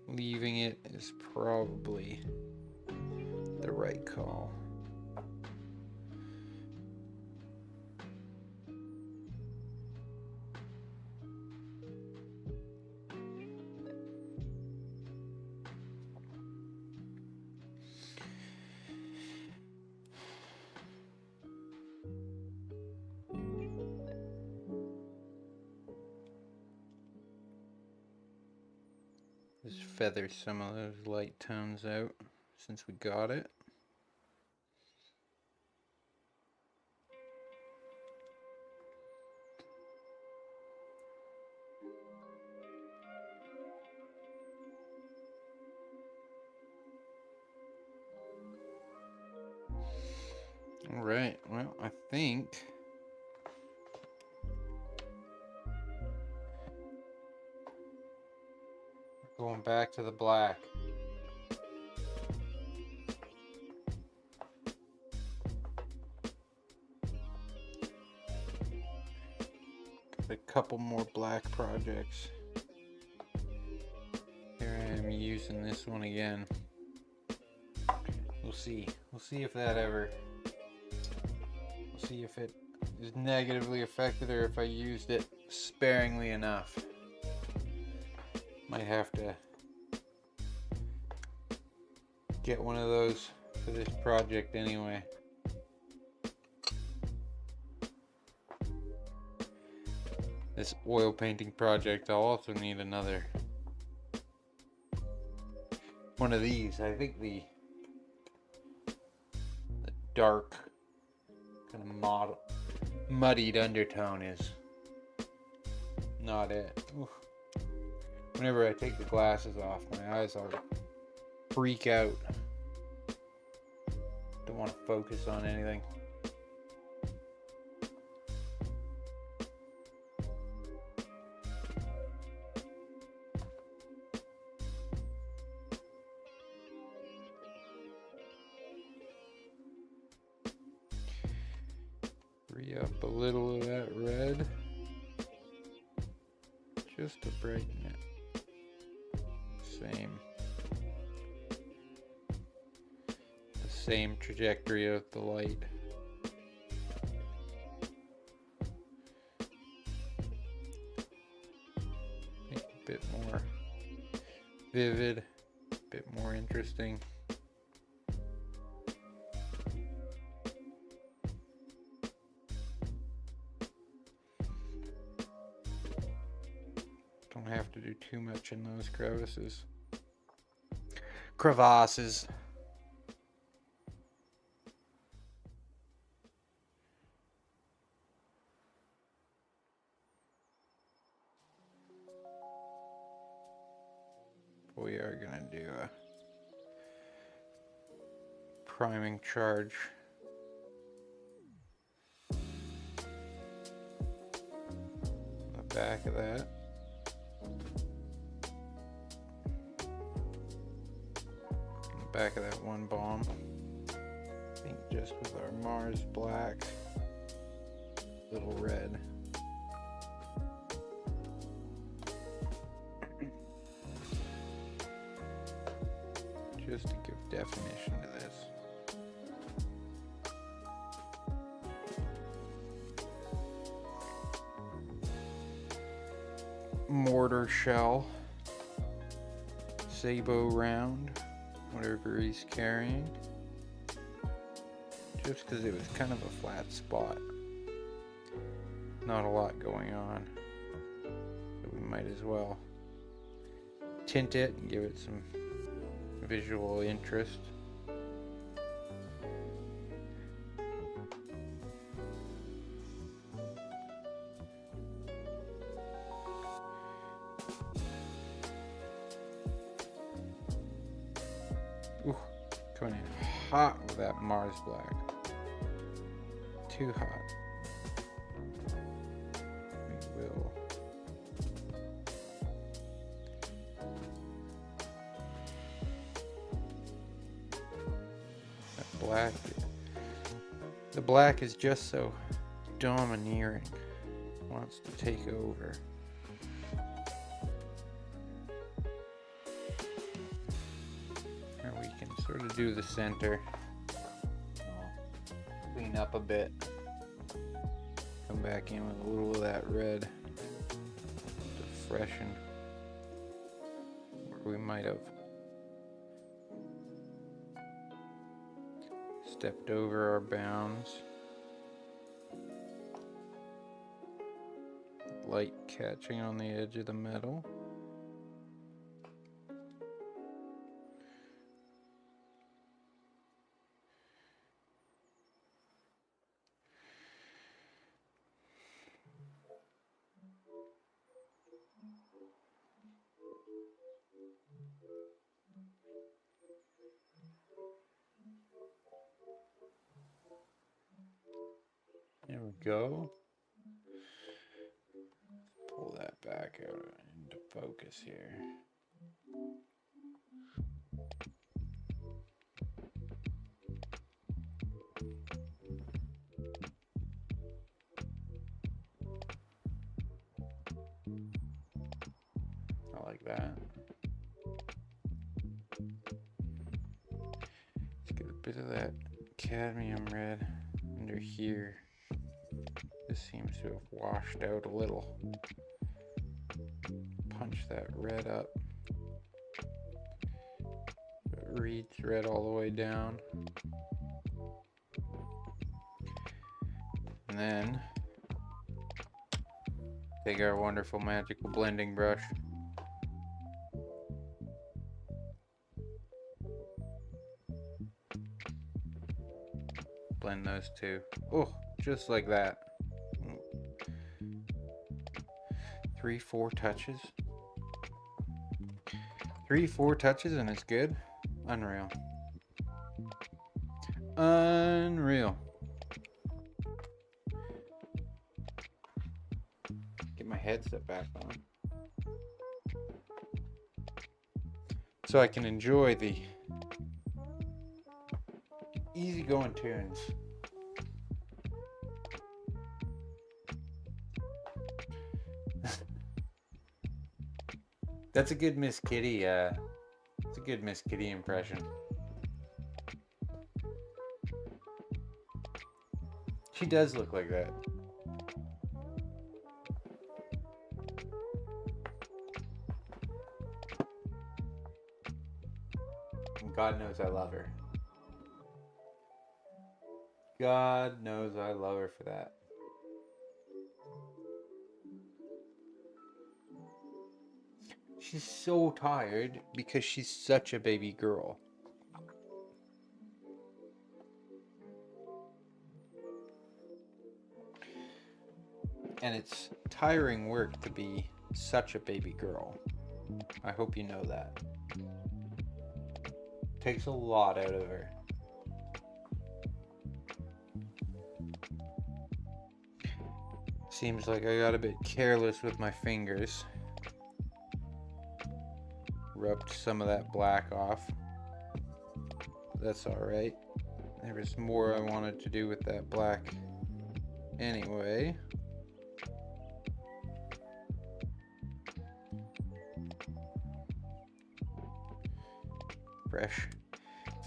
S2: leaving it is probably the right call. Just feather some of those light tones out since we got it. All right, well, I think we're going back to the black. Got a couple more black projects. Here I am using this one again. We'll see. We'll see if that ever... We'll see if it is negatively affected or if I used it sparingly enough. Might have to get one of those for this project anyway. This oil painting project, I'll also need another one of these. I think the dark kind of muddied undertone is not it. Oof. Whenever I take the glasses off, my eyes all freak out. Don't want to focus on anything. Free up a little of that red just to brighten it. Same trajectory of the light. Make it a bit more vivid, a bit more interesting. Don't have to do too much in those crevasses. Crevasses. We are going to do a priming charge. On the back of that. On the back of that one bomb. I think just with our Mars black, little red. Just to give definition to this. Mortar shell sabo round, whatever he's carrying. Just because it was kind of a flat spot. Not a lot going on. So we might as well tint it and give it some visual interest. Ooh, coming in hot with that Mars black. Too hot. We will. That black. The black is just so domineering. Wants to take over. And we can sort of do the center. Clean up a bit. Come back in with a little of that red to freshen where we might have stepped over our bounds. Light catching on the edge of the metal. There we go. Pull that back out into focus here. I like that. Let's get a bit of that cadmium red under here. This seems to have washed out a little. Punch that red up. It reads red all the way down. And then take our wonderful magical blending brush. Blend those two. Oh, just like that. 3-4 touches. 3-4 touches and it's good. Unreal. Unreal. Get my headset back on so I can enjoy the easygoing tunes. That's a good Miss Kitty, it's a good Miss Kitty impression. She does look like that. And God knows I love her. God knows I love her for that. She's so tired because she's such a baby girl. And it's tiring work to be such a baby girl. I hope you know that. Takes a lot out of her. Seems like I got a bit careless with my fingers. Rubbed some of that black off. That's alright. There was more I wanted to do with that black anyway.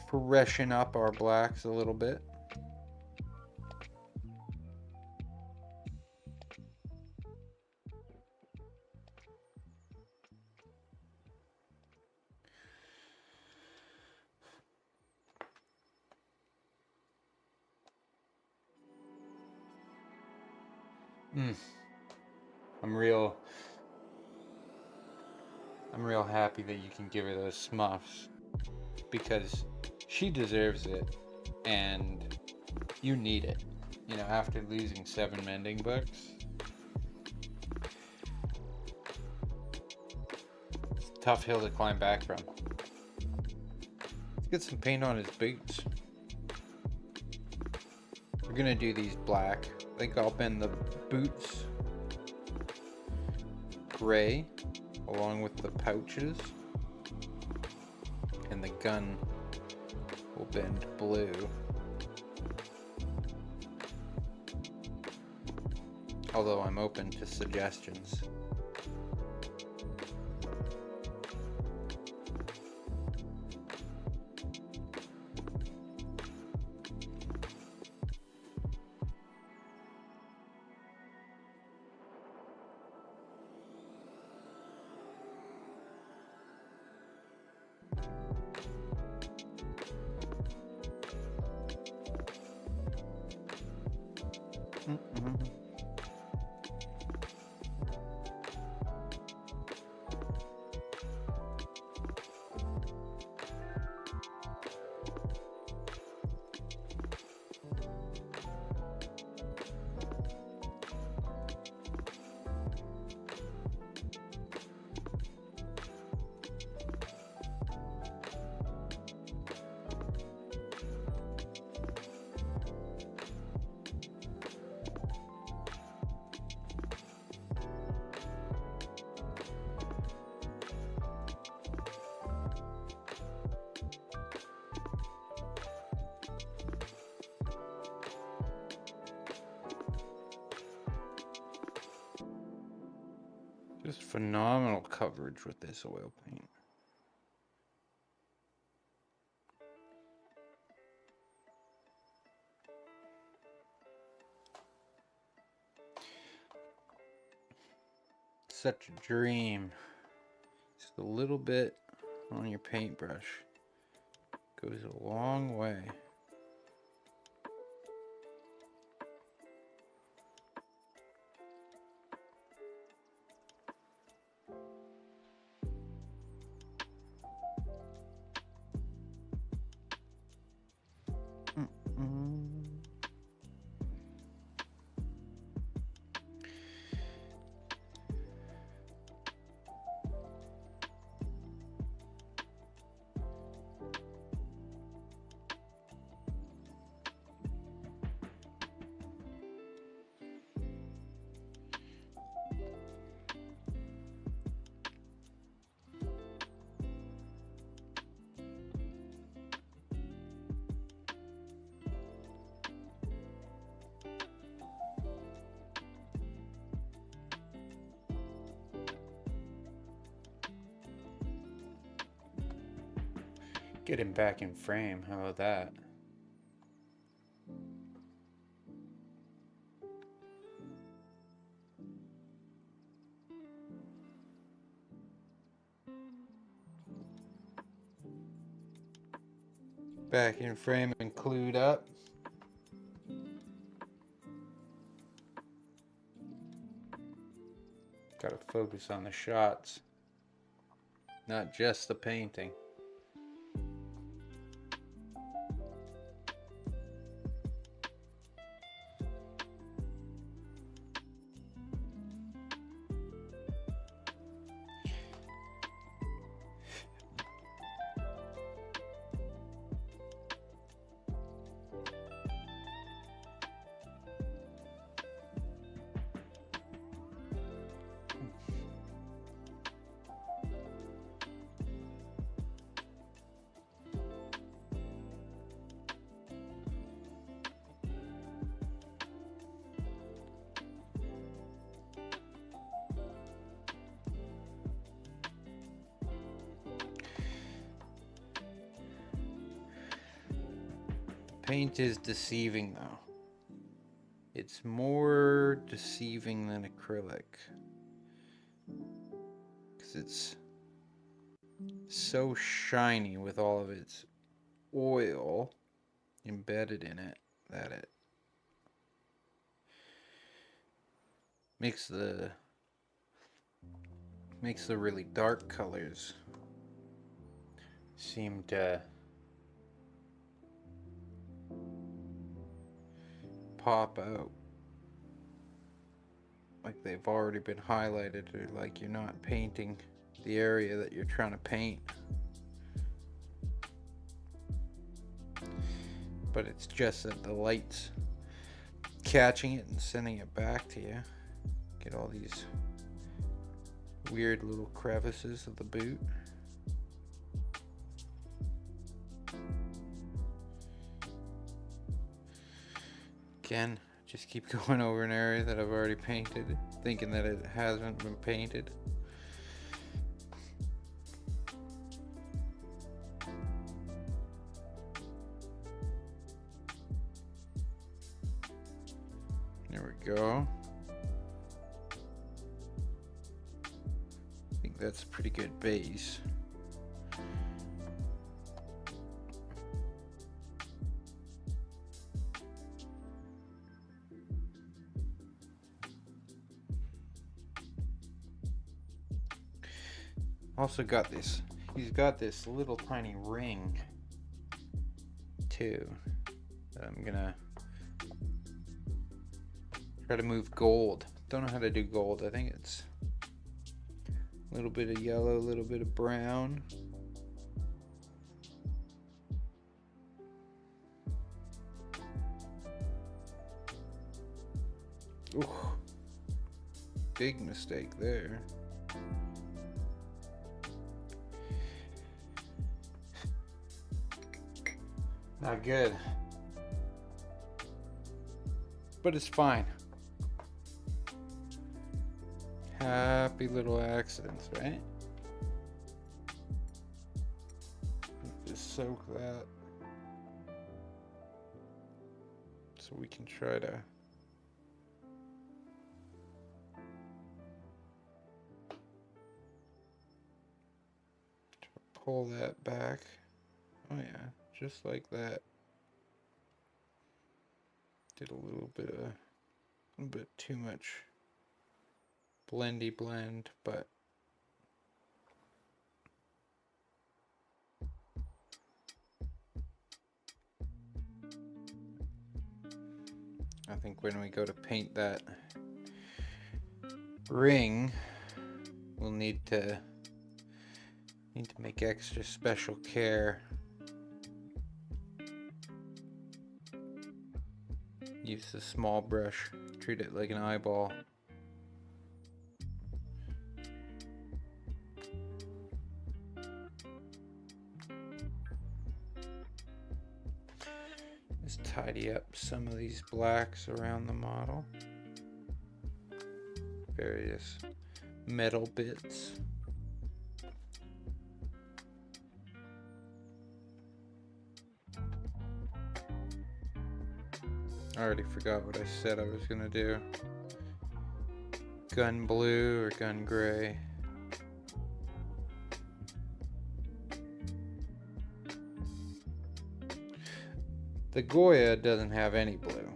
S2: Freshen up our blacks a little bit.
S1: Mm. I'm real I'm real happy that you can give her those smuffs because she deserves it and you need it. You know, after losing 7 mending books, it's a tough hill to climb back from. Let's get some paint on his boots. We're gonna do these black. I think I'll bend the boots gray along with the pouches, and the gun will bend blue. Although I'm open to suggestions. Just phenomenal coverage with this oil paint. Such a dream. Just a little bit on your paintbrush goes a long way. Get him back in frame. How about that? Back in frame and clued up. Gotta focus on the shots, not just the painting. Paint is deceiving though. It's more deceiving than acrylic. Because it's so shiny with all of its oil embedded in it that
S2: makes the really dark colors
S1: seem to
S2: pop out. Like they've already been highlighted, or like you're not painting the area that you're trying to paint. But it's just that the light's catching it and sending it back to you. Get all these weird little crevices of the boot. Again, just keep going over an area that I've already painted, thinking that it hasn't been painted. There we go. I think that's a pretty good base. Also got this, he's got this little tiny ring too that I'm gonna try to move gold. Don't know how to do gold. I think it's a little bit of yellow, a little bit of brown. Ooh, big mistake there. Not good. But it's fine. Happy little accidents, right? Just soak that. So we can try to pull that back. Oh yeah. Just like that. Did a little bit too much blendy blend, but I think when we go to paint that ring, we'll need to make extra special care. Use the small brush, treat it like an eyeball. Just tidy up some of these blacks around the model. Various metal bits. I already forgot what I said I was gonna do. Gun blue or gun gray. The Goya doesn't have any blue.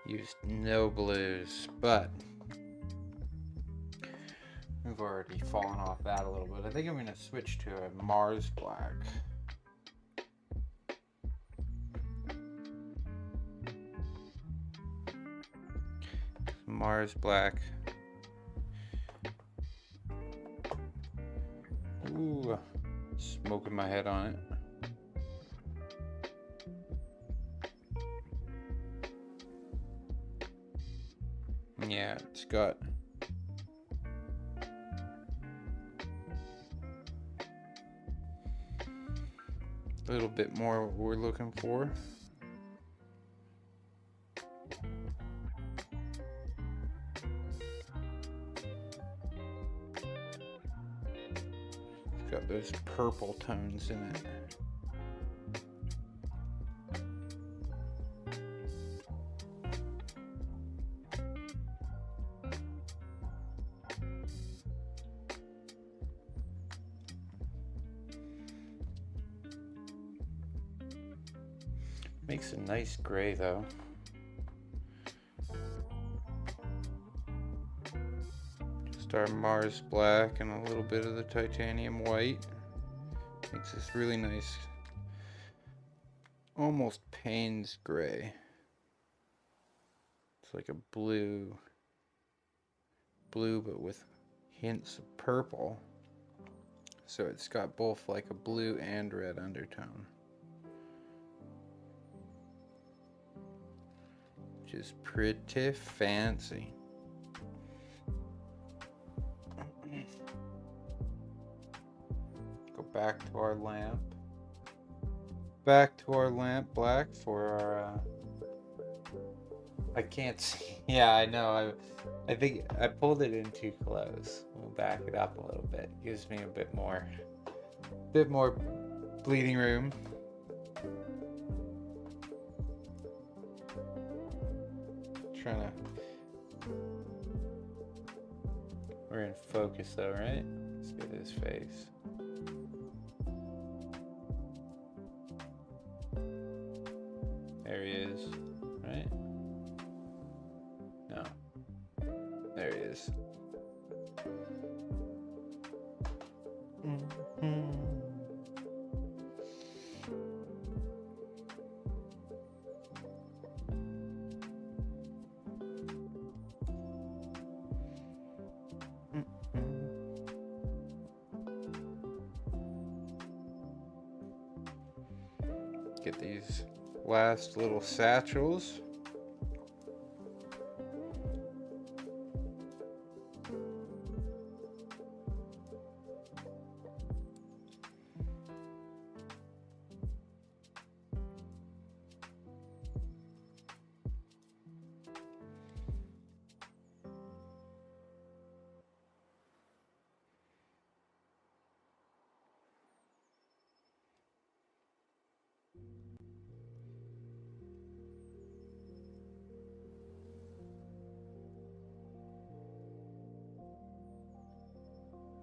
S2: Used no blues, but we've already fallen off that a little bit. I think I'm gonna switch to a Mars black. Mars black. Ooh, smoking my head on it. Yeah, it's got a little bit more what we're looking for. It's got those purple tones in it. Makes a nice gray though. Star Mars black and a little bit of the titanium white. Makes this really nice, almost Payne's gray. It's like a blue but with hints of purple. So it's got both like a blue and red undertone. Which is pretty fancy. Go back to our lamp. Back to our lamp black for our I can't see. Yeah, I know. I think I pulled it in too close. We'll back it up a little bit. Gives me a bit more bleeding room. Trying to. We're in focus though, right? Let's get his face. There he is, right? No. There he is. Get these last little satchels.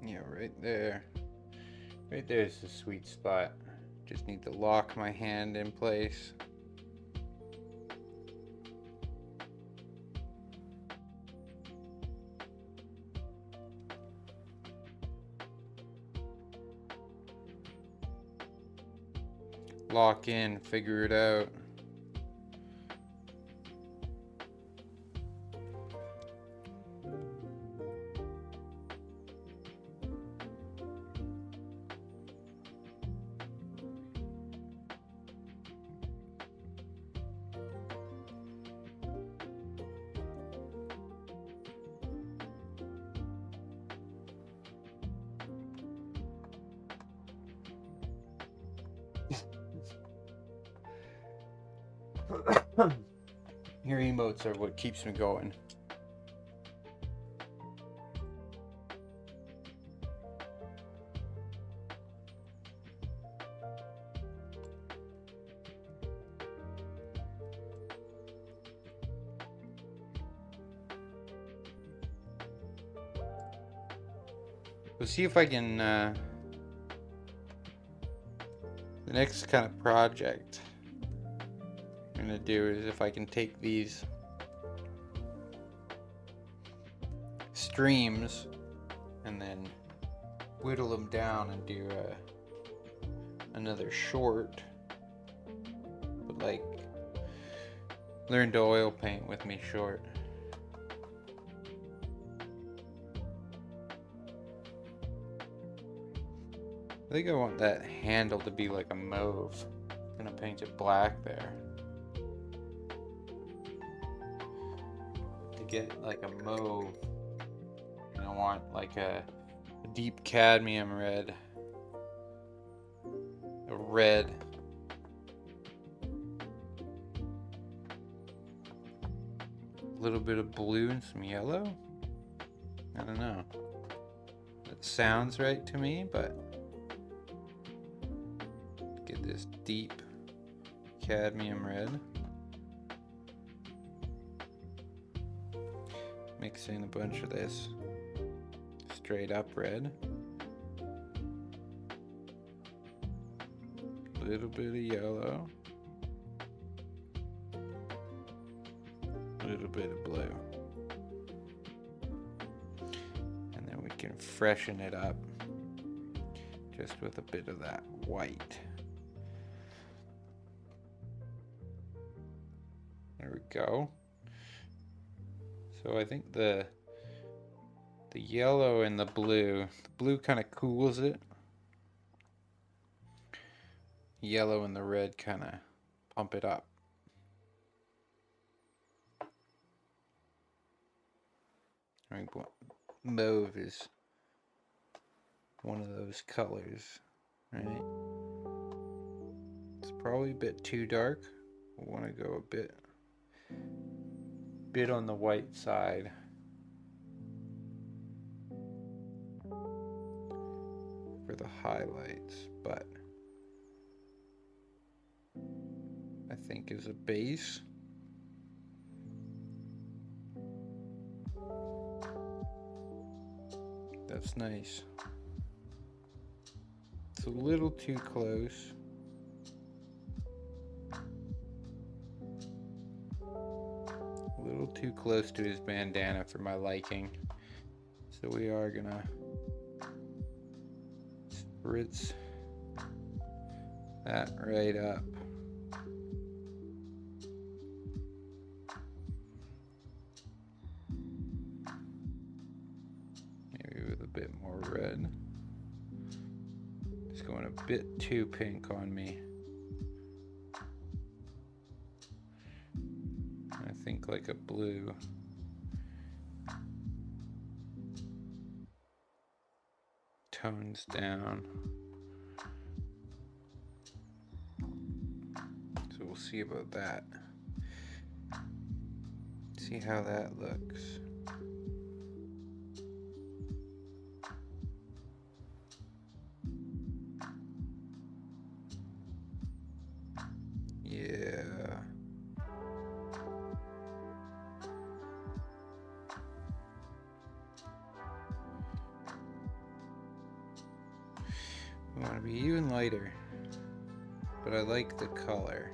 S2: Yeah, right there. Right there's the sweet spot. Just need to lock my hand in place. Lock in, figure it out. Your emotes are what keeps me going. We'll see if I can, the next kind of project I'm gonna do is if I can take these streams and then whittle them down and do another short, but like learn to oil paint with me short. I think I want that handle to be like a mauve. I'm gonna paint it black there. To get like a mauve, and I want like a deep cadmium red. A red. A little bit of blue and some yellow. I don't know. That sounds right to me, but get this deep cadmium red. Mix in a bunch of this straight up red. A little bit of yellow. A little bit of blue. And can freshen it up just with a bit of that white. There we go. So I think the yellow and the blue kind of cools it. Yellow and the red kind of pump it up. I think mauve is one of those colors, right? It's probably a bit too dark. I want to go a bit on the white side. For the highlights, but I think as a base, that's nice. It's a little too close. A little too close to his bandana for my liking. So we are gonna spritz that right up. Maybe with a bit more red. It's going a bit too pink on me. I think like a blue. Tones down. So we'll see about that. See how that looks. Yeah. I want to be even lighter, but I like the color.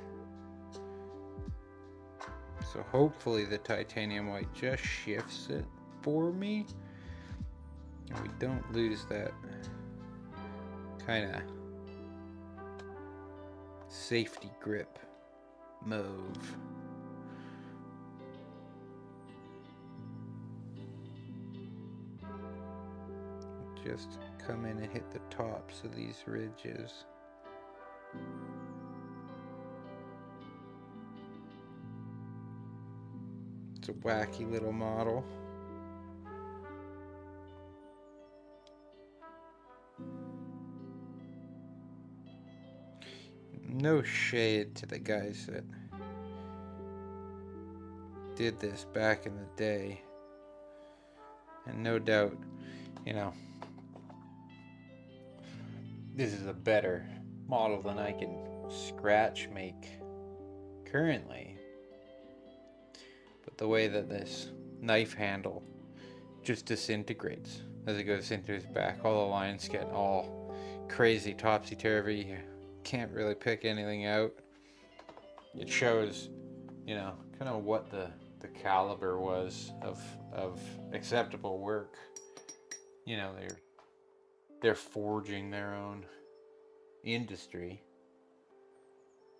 S2: So hopefully the titanium white just shifts it for me, and we don't lose that kind of safety grip mauve. Just come in and hit the tops of these ridges. It's a wacky little model. No shade to the guys that did this back in the day. And no doubt, you know, this is a better model than I can scratch make currently. But the way that this knife handle just disintegrates as it goes into his back, all the lines get all crazy topsy-turvy. You can't really pick anything out. It shows, you know, kind of what the caliber was of acceptable work. You know, they're forging their own industry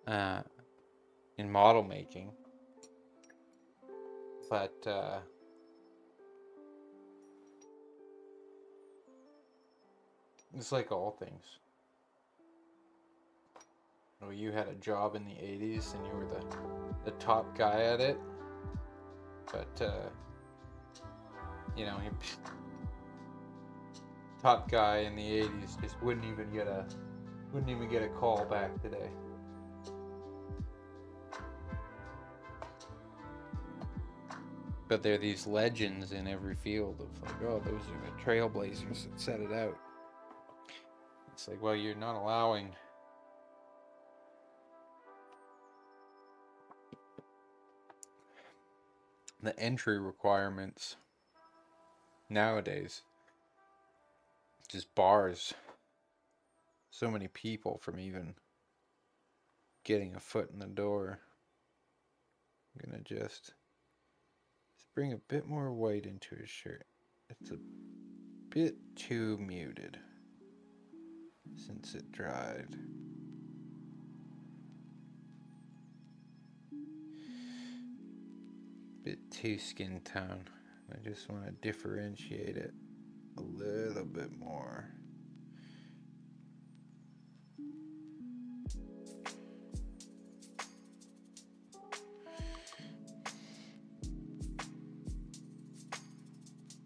S2: in model making, but it's like all things. You know, you had a job in the 80s and you were the top guy at it, but you know, top guy in the 80s just wouldn't even get a call back today. But there are these legends in every field of like, oh, those are the trailblazers that set it out. It's like, well, you're not allowing the entry requirements nowadays. Just bars so many people from even getting a foot in the door. I'm gonna just bring a bit more white into his shirt. It's a bit too muted since it dried. Bit too skin tone. I just want to differentiate it a little bit more.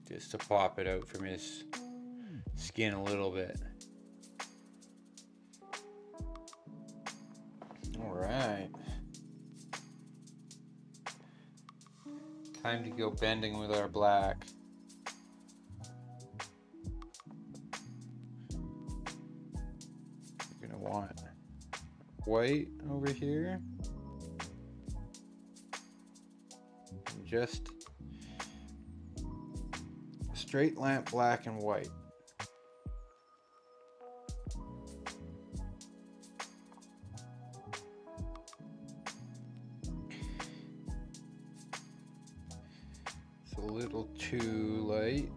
S1: Just to pop it out from his skin a little bit. Alright. Time to go bending with our black. You're gonna want white over here. And just straight lamp black and white. It's a little too light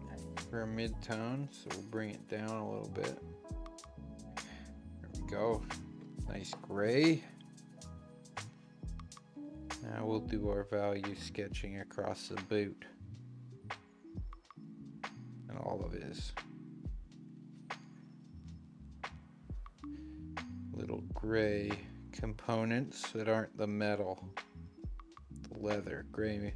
S1: for a mid-tone, so we'll bring it down a little bit. There we go. Nice gray. Now we'll do our value sketching across the boot and all of his little gray components that aren't the metal, the leather, gray.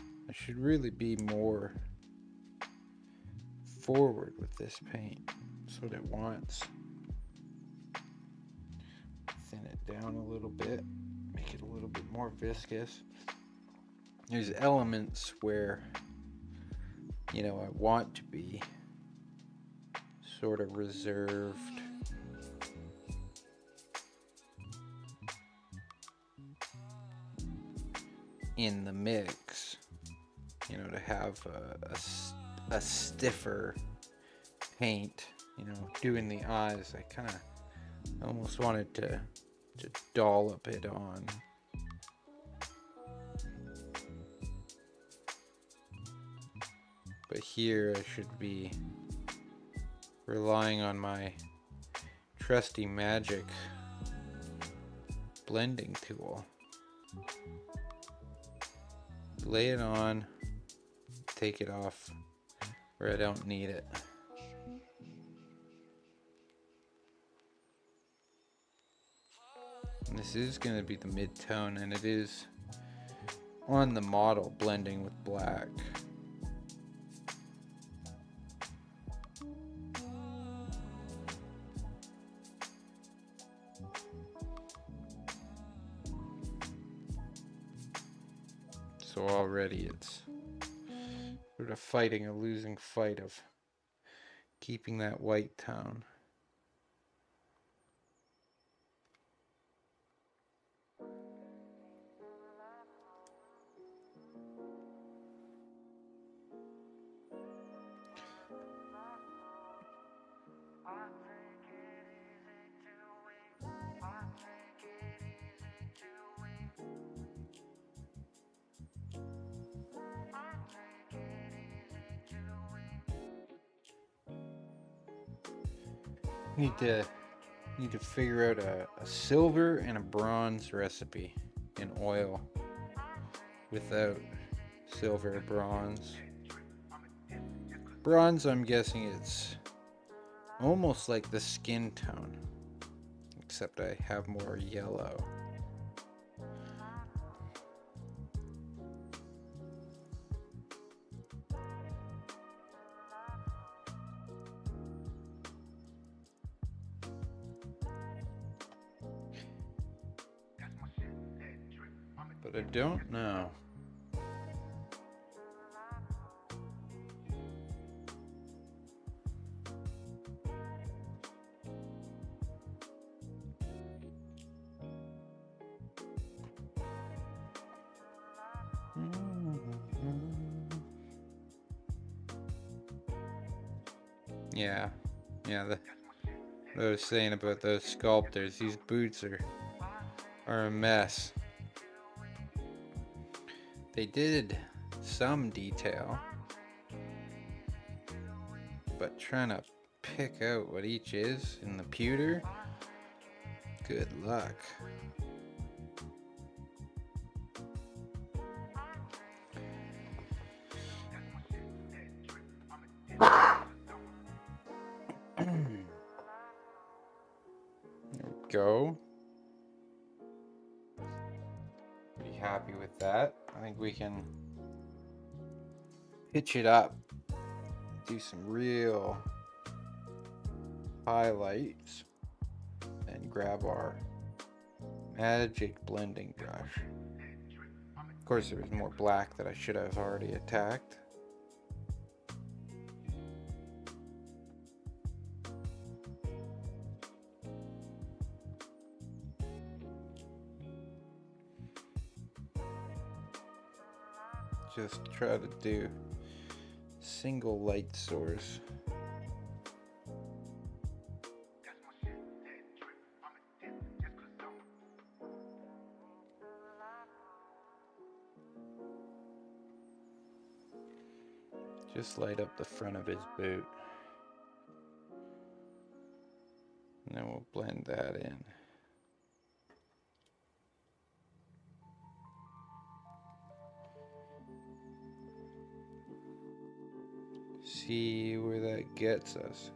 S1: I should really be more forward with this paint. That's what it wants. Thin it down a little bit, make it a little bit more viscous. There's elements where, you know, I want to be sort of reserved. In the mix, you know, to have a stiffer paint, you know, doing the eyes. I kind of almost wanted to dollop it on. But here I should be relying on my trusty magic blending tool. Lay it on, take it off where I don't need it. And this is going to be the mid-tone, and it is on the model blending with black. So already it's sort of fighting a losing fight of keeping that white tone. Need to figure out a silver and a bronze recipe in oil without silver or bronze. Bronze, I'm guessing it's almost like the skin tone, except I have more yellow. But I don't know. Yeah, what I was saying about those sculptors, these boots are a mess. They did
S2: some detail, but trying to pick out what each is in the pewter, good luck. There we go. Pretty happy with that. I think we can pitch it up, do some real highlights, and grab our magic blending brush. Of course, there was more black that I should have already attacked. Just try to do single light source. Just light up the front of his boot. And then we'll blend that in. See where that gets us.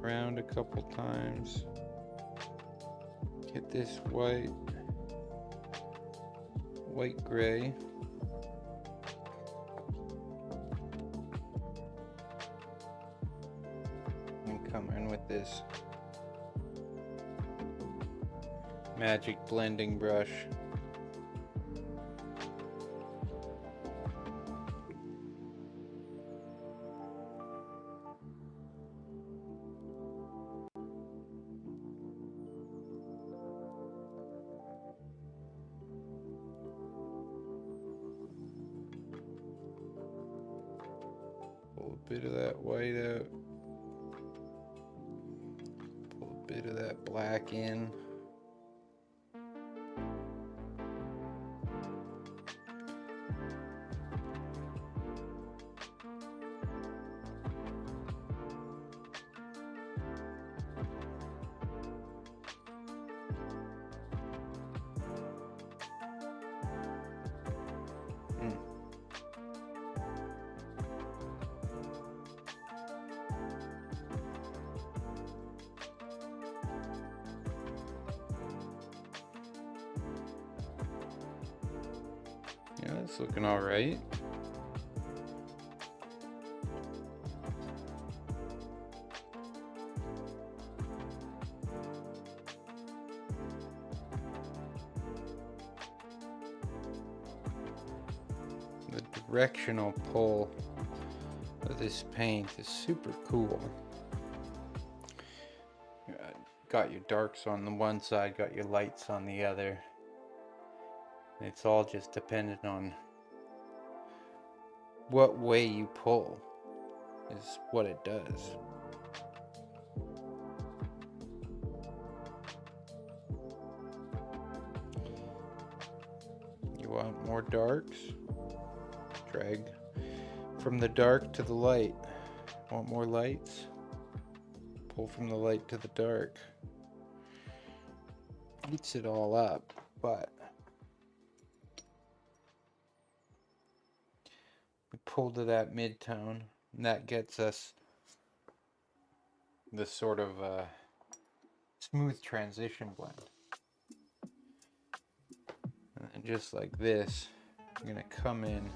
S2: Around a couple times. Get this white gray. And come in with this magic blending brush. Pull a bit of that white out. Pull a bit of that black in. Yeah, that's looking all right. The directional pull of this paint is super cool. Got your darks on the one side, got your lights on the other. It's all just dependent on what way you pull is what it does. You want more darks? Drag from the dark to the light. Want more lights? Pull from the light to the dark. Heats it all up, but we pull to that mid-tone, and that gets us the sort of smooth transition blend. And then just like this, I'm gonna come in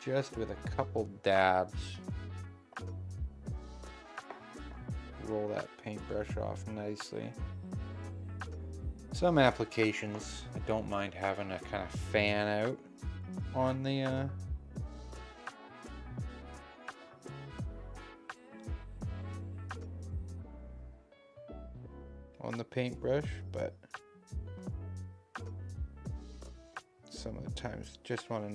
S2: just with a couple dabs. Roll that paintbrush off nicely. Some applications, I don't mind having a kind of fan out on the paintbrush, but some of the times just want a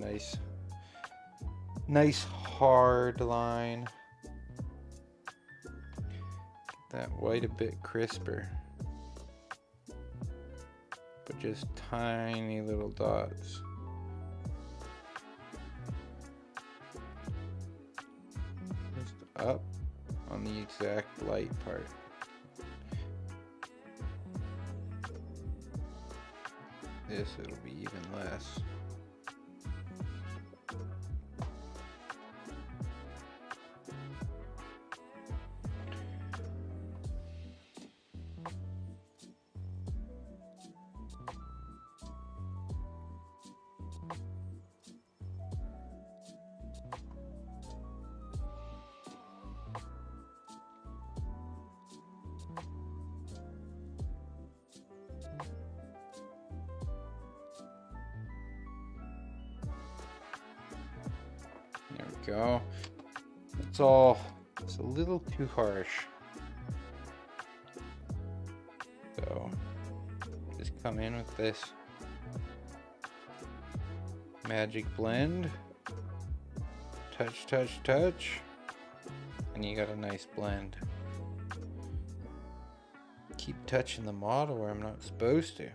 S2: nice hard line. Get that white a bit crisper, but just tiny little dots. Just up on the exact light part. This, it'll be even less. There we go. It's a little too harsh. So just come in with this magic blend. Touch, touch, touch. And you got a nice blend. Keep touching the model where I'm not supposed to.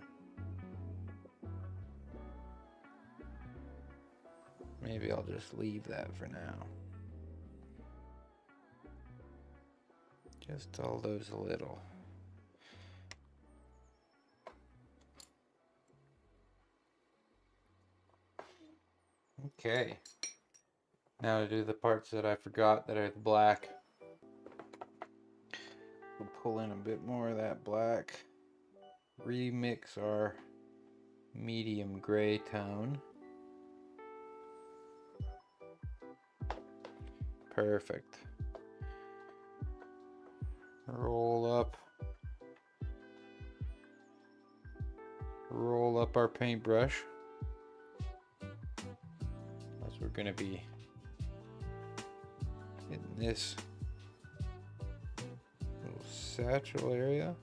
S2: Maybe I'll just leave that for now. Just all those a little. Okay. Now to do the parts that I forgot that are the black. We'll pull in a bit more of that black. Remix our medium gray tone. Perfect. Roll up our paintbrush, as we're going to be hitting this little satchel area.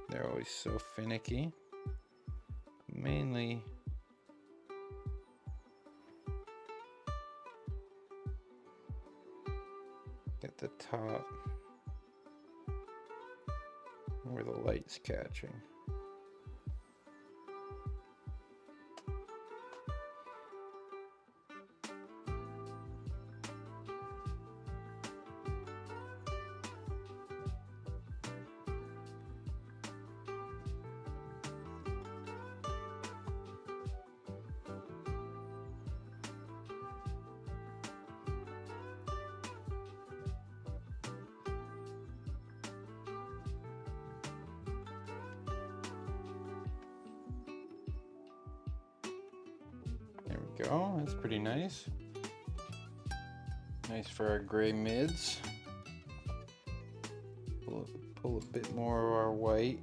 S2: They're always so finicky. Mainly at the top where the light's catching. There we go, that's pretty nice. Nice for our gray mids. Pull a bit more of our white.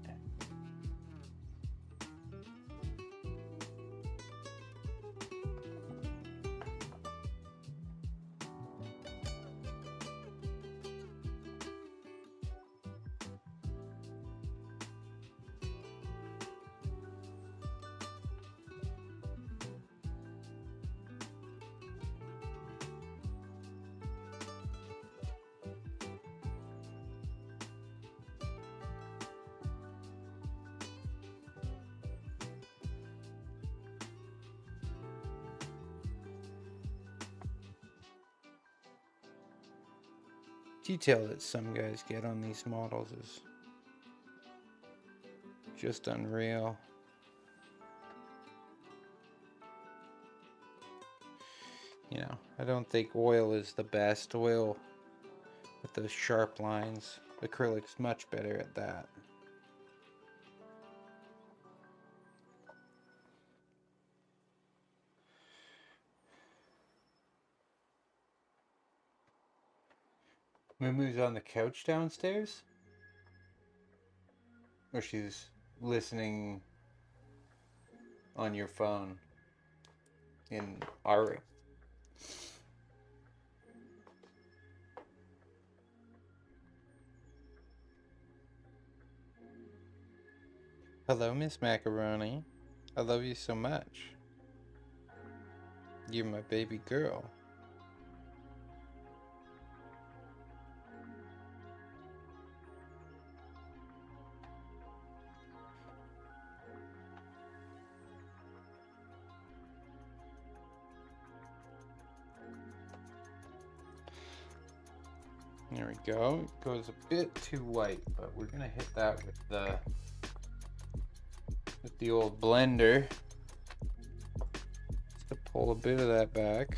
S2: Detail that some guys get on these models is just unreal. You know, I don't think oil is the best. Oil, I with those sharp lines. Acrylic's much better at that. Mumu's on the couch downstairs? Or she's listening on your phone in our room? Hello, Miss Macaroni. I love you so much. You're my baby girl. There we go. It goes a bit too white, but we're gonna hit that with the old blender. Just to pull a bit of that back.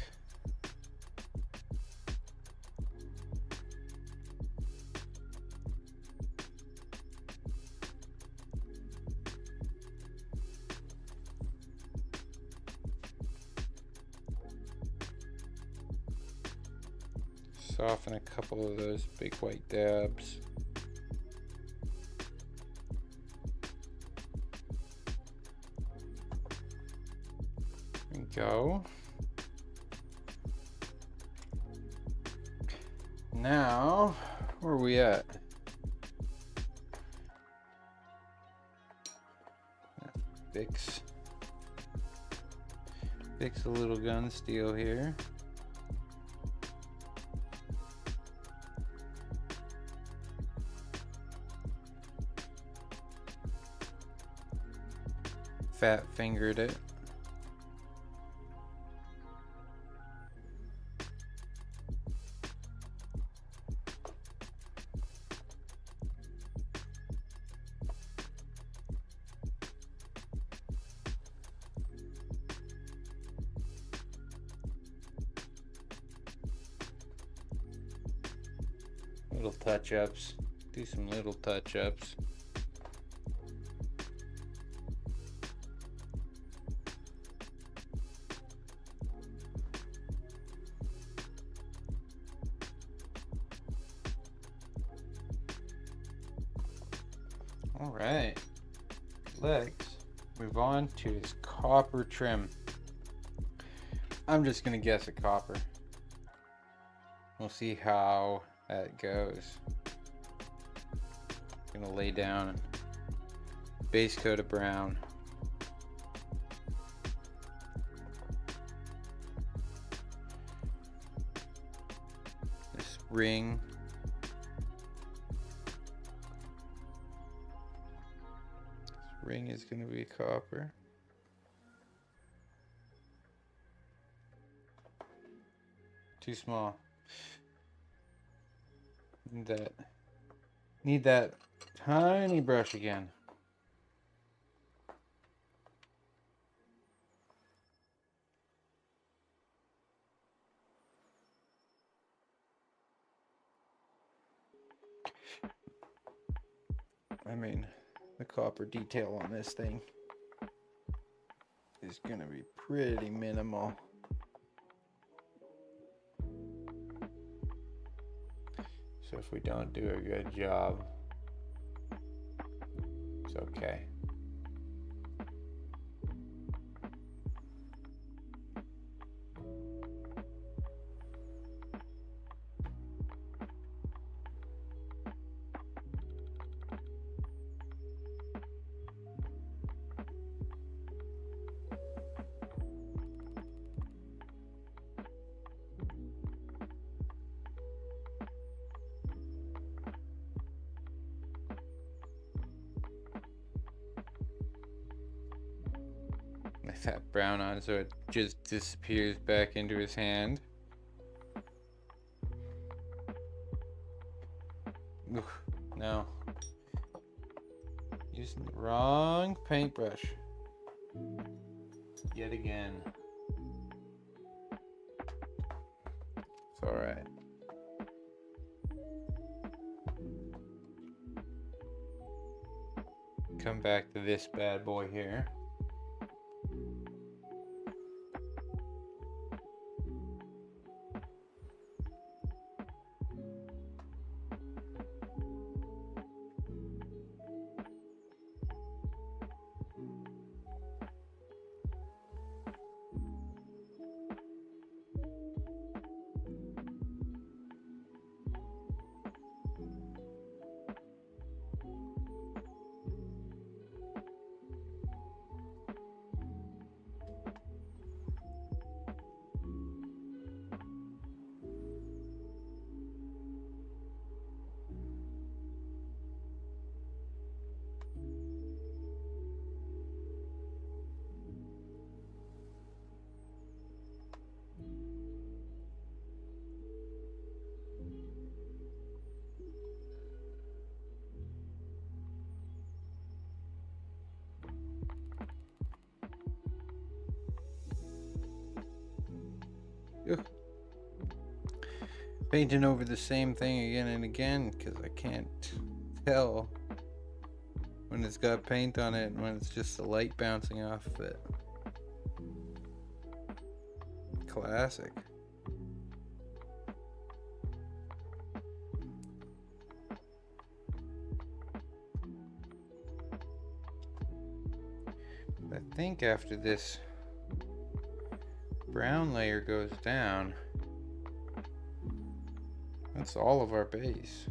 S2: Soften a couple of those big white dabs. There we go. Now, where are we at? Fix a little gun steel here. Fat fingered it. Little touch-ups. Do some little touch-ups. All right, let's move on to his copper trim. I'm just gonna guess a copper. We'll see how that goes. Gonna lay down a base coat of brown. This ring. Ring is going to be copper. Too small. Need that tiny brush again. I mean, the copper detail on this thing is gonna be pretty minimal. So if we don't do a good job, it's okay. That brown on so it just disappears back into his hand. Oof, no. Using the wrong paintbrush. Yet again. It's alright.
S1: come back to this bad boy here. Ugh. Painting over the same thing again and again because I can't tell when it's got paint on it and when it's just the light bouncing off of it. Classic. I think after this brown layer goes down, that's all of our base.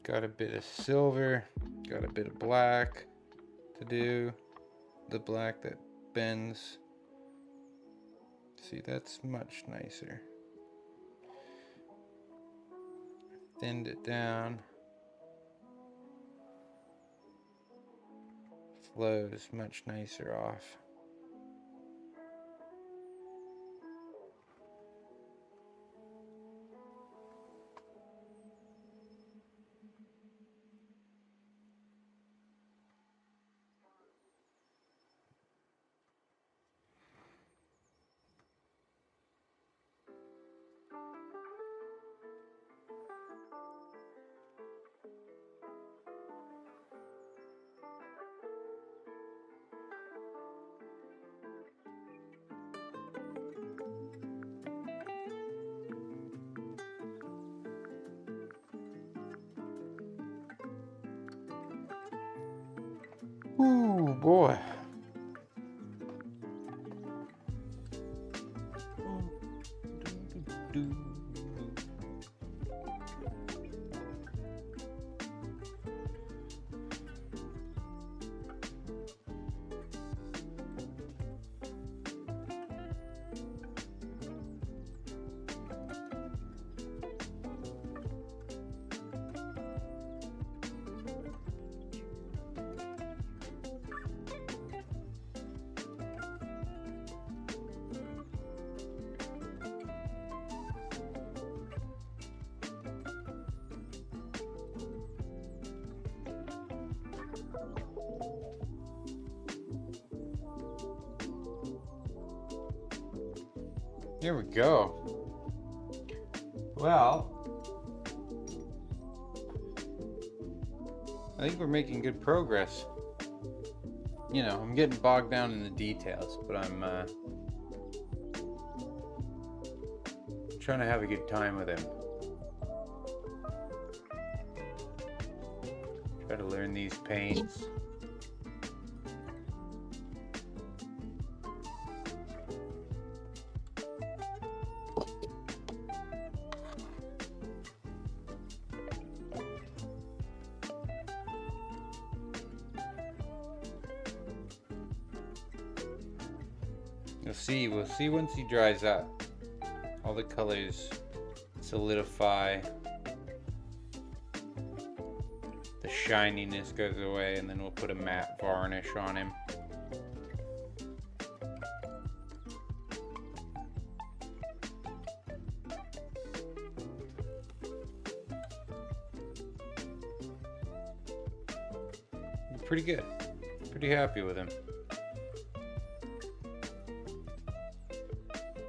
S1: Got a bit of silver, got a bit of black to do, the black that bends. See, that's much nicer. Thinned it down. Flows much nicer off. Ooh, boy. Here we go. Well, I think we're making good progress. You know, I'm getting bogged down in the details, but I'm trying to have a good time with him. Try to learn these paints. We'll see once he dries up. All the colors solidify. The shininess goes away, and then we'll put a matte varnish on him. Pretty good. Pretty happy with him.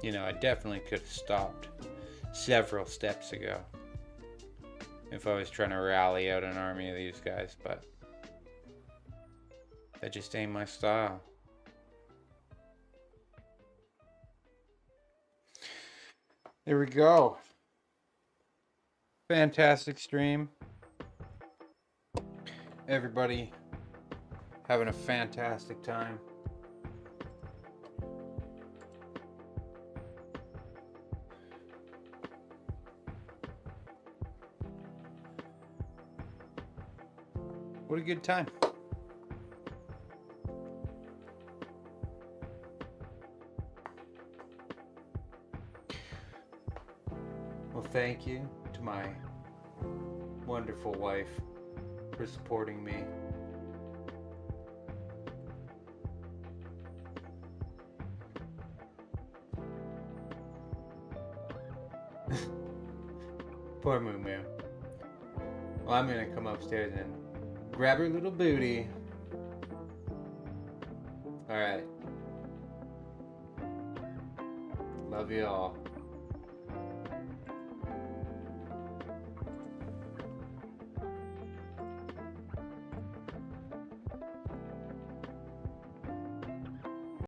S1: You know, I definitely could have stopped several steps ago if I was trying to rally out an army of these guys, but that just ain't my style. There we go. Fantastic stream. Everybody having a fantastic time. What a good time. Well, thank you to my wonderful wife for supporting me. Poor Moo Moo. Well, I'm gonna come upstairs and grab her little booty. Alright. Love you all.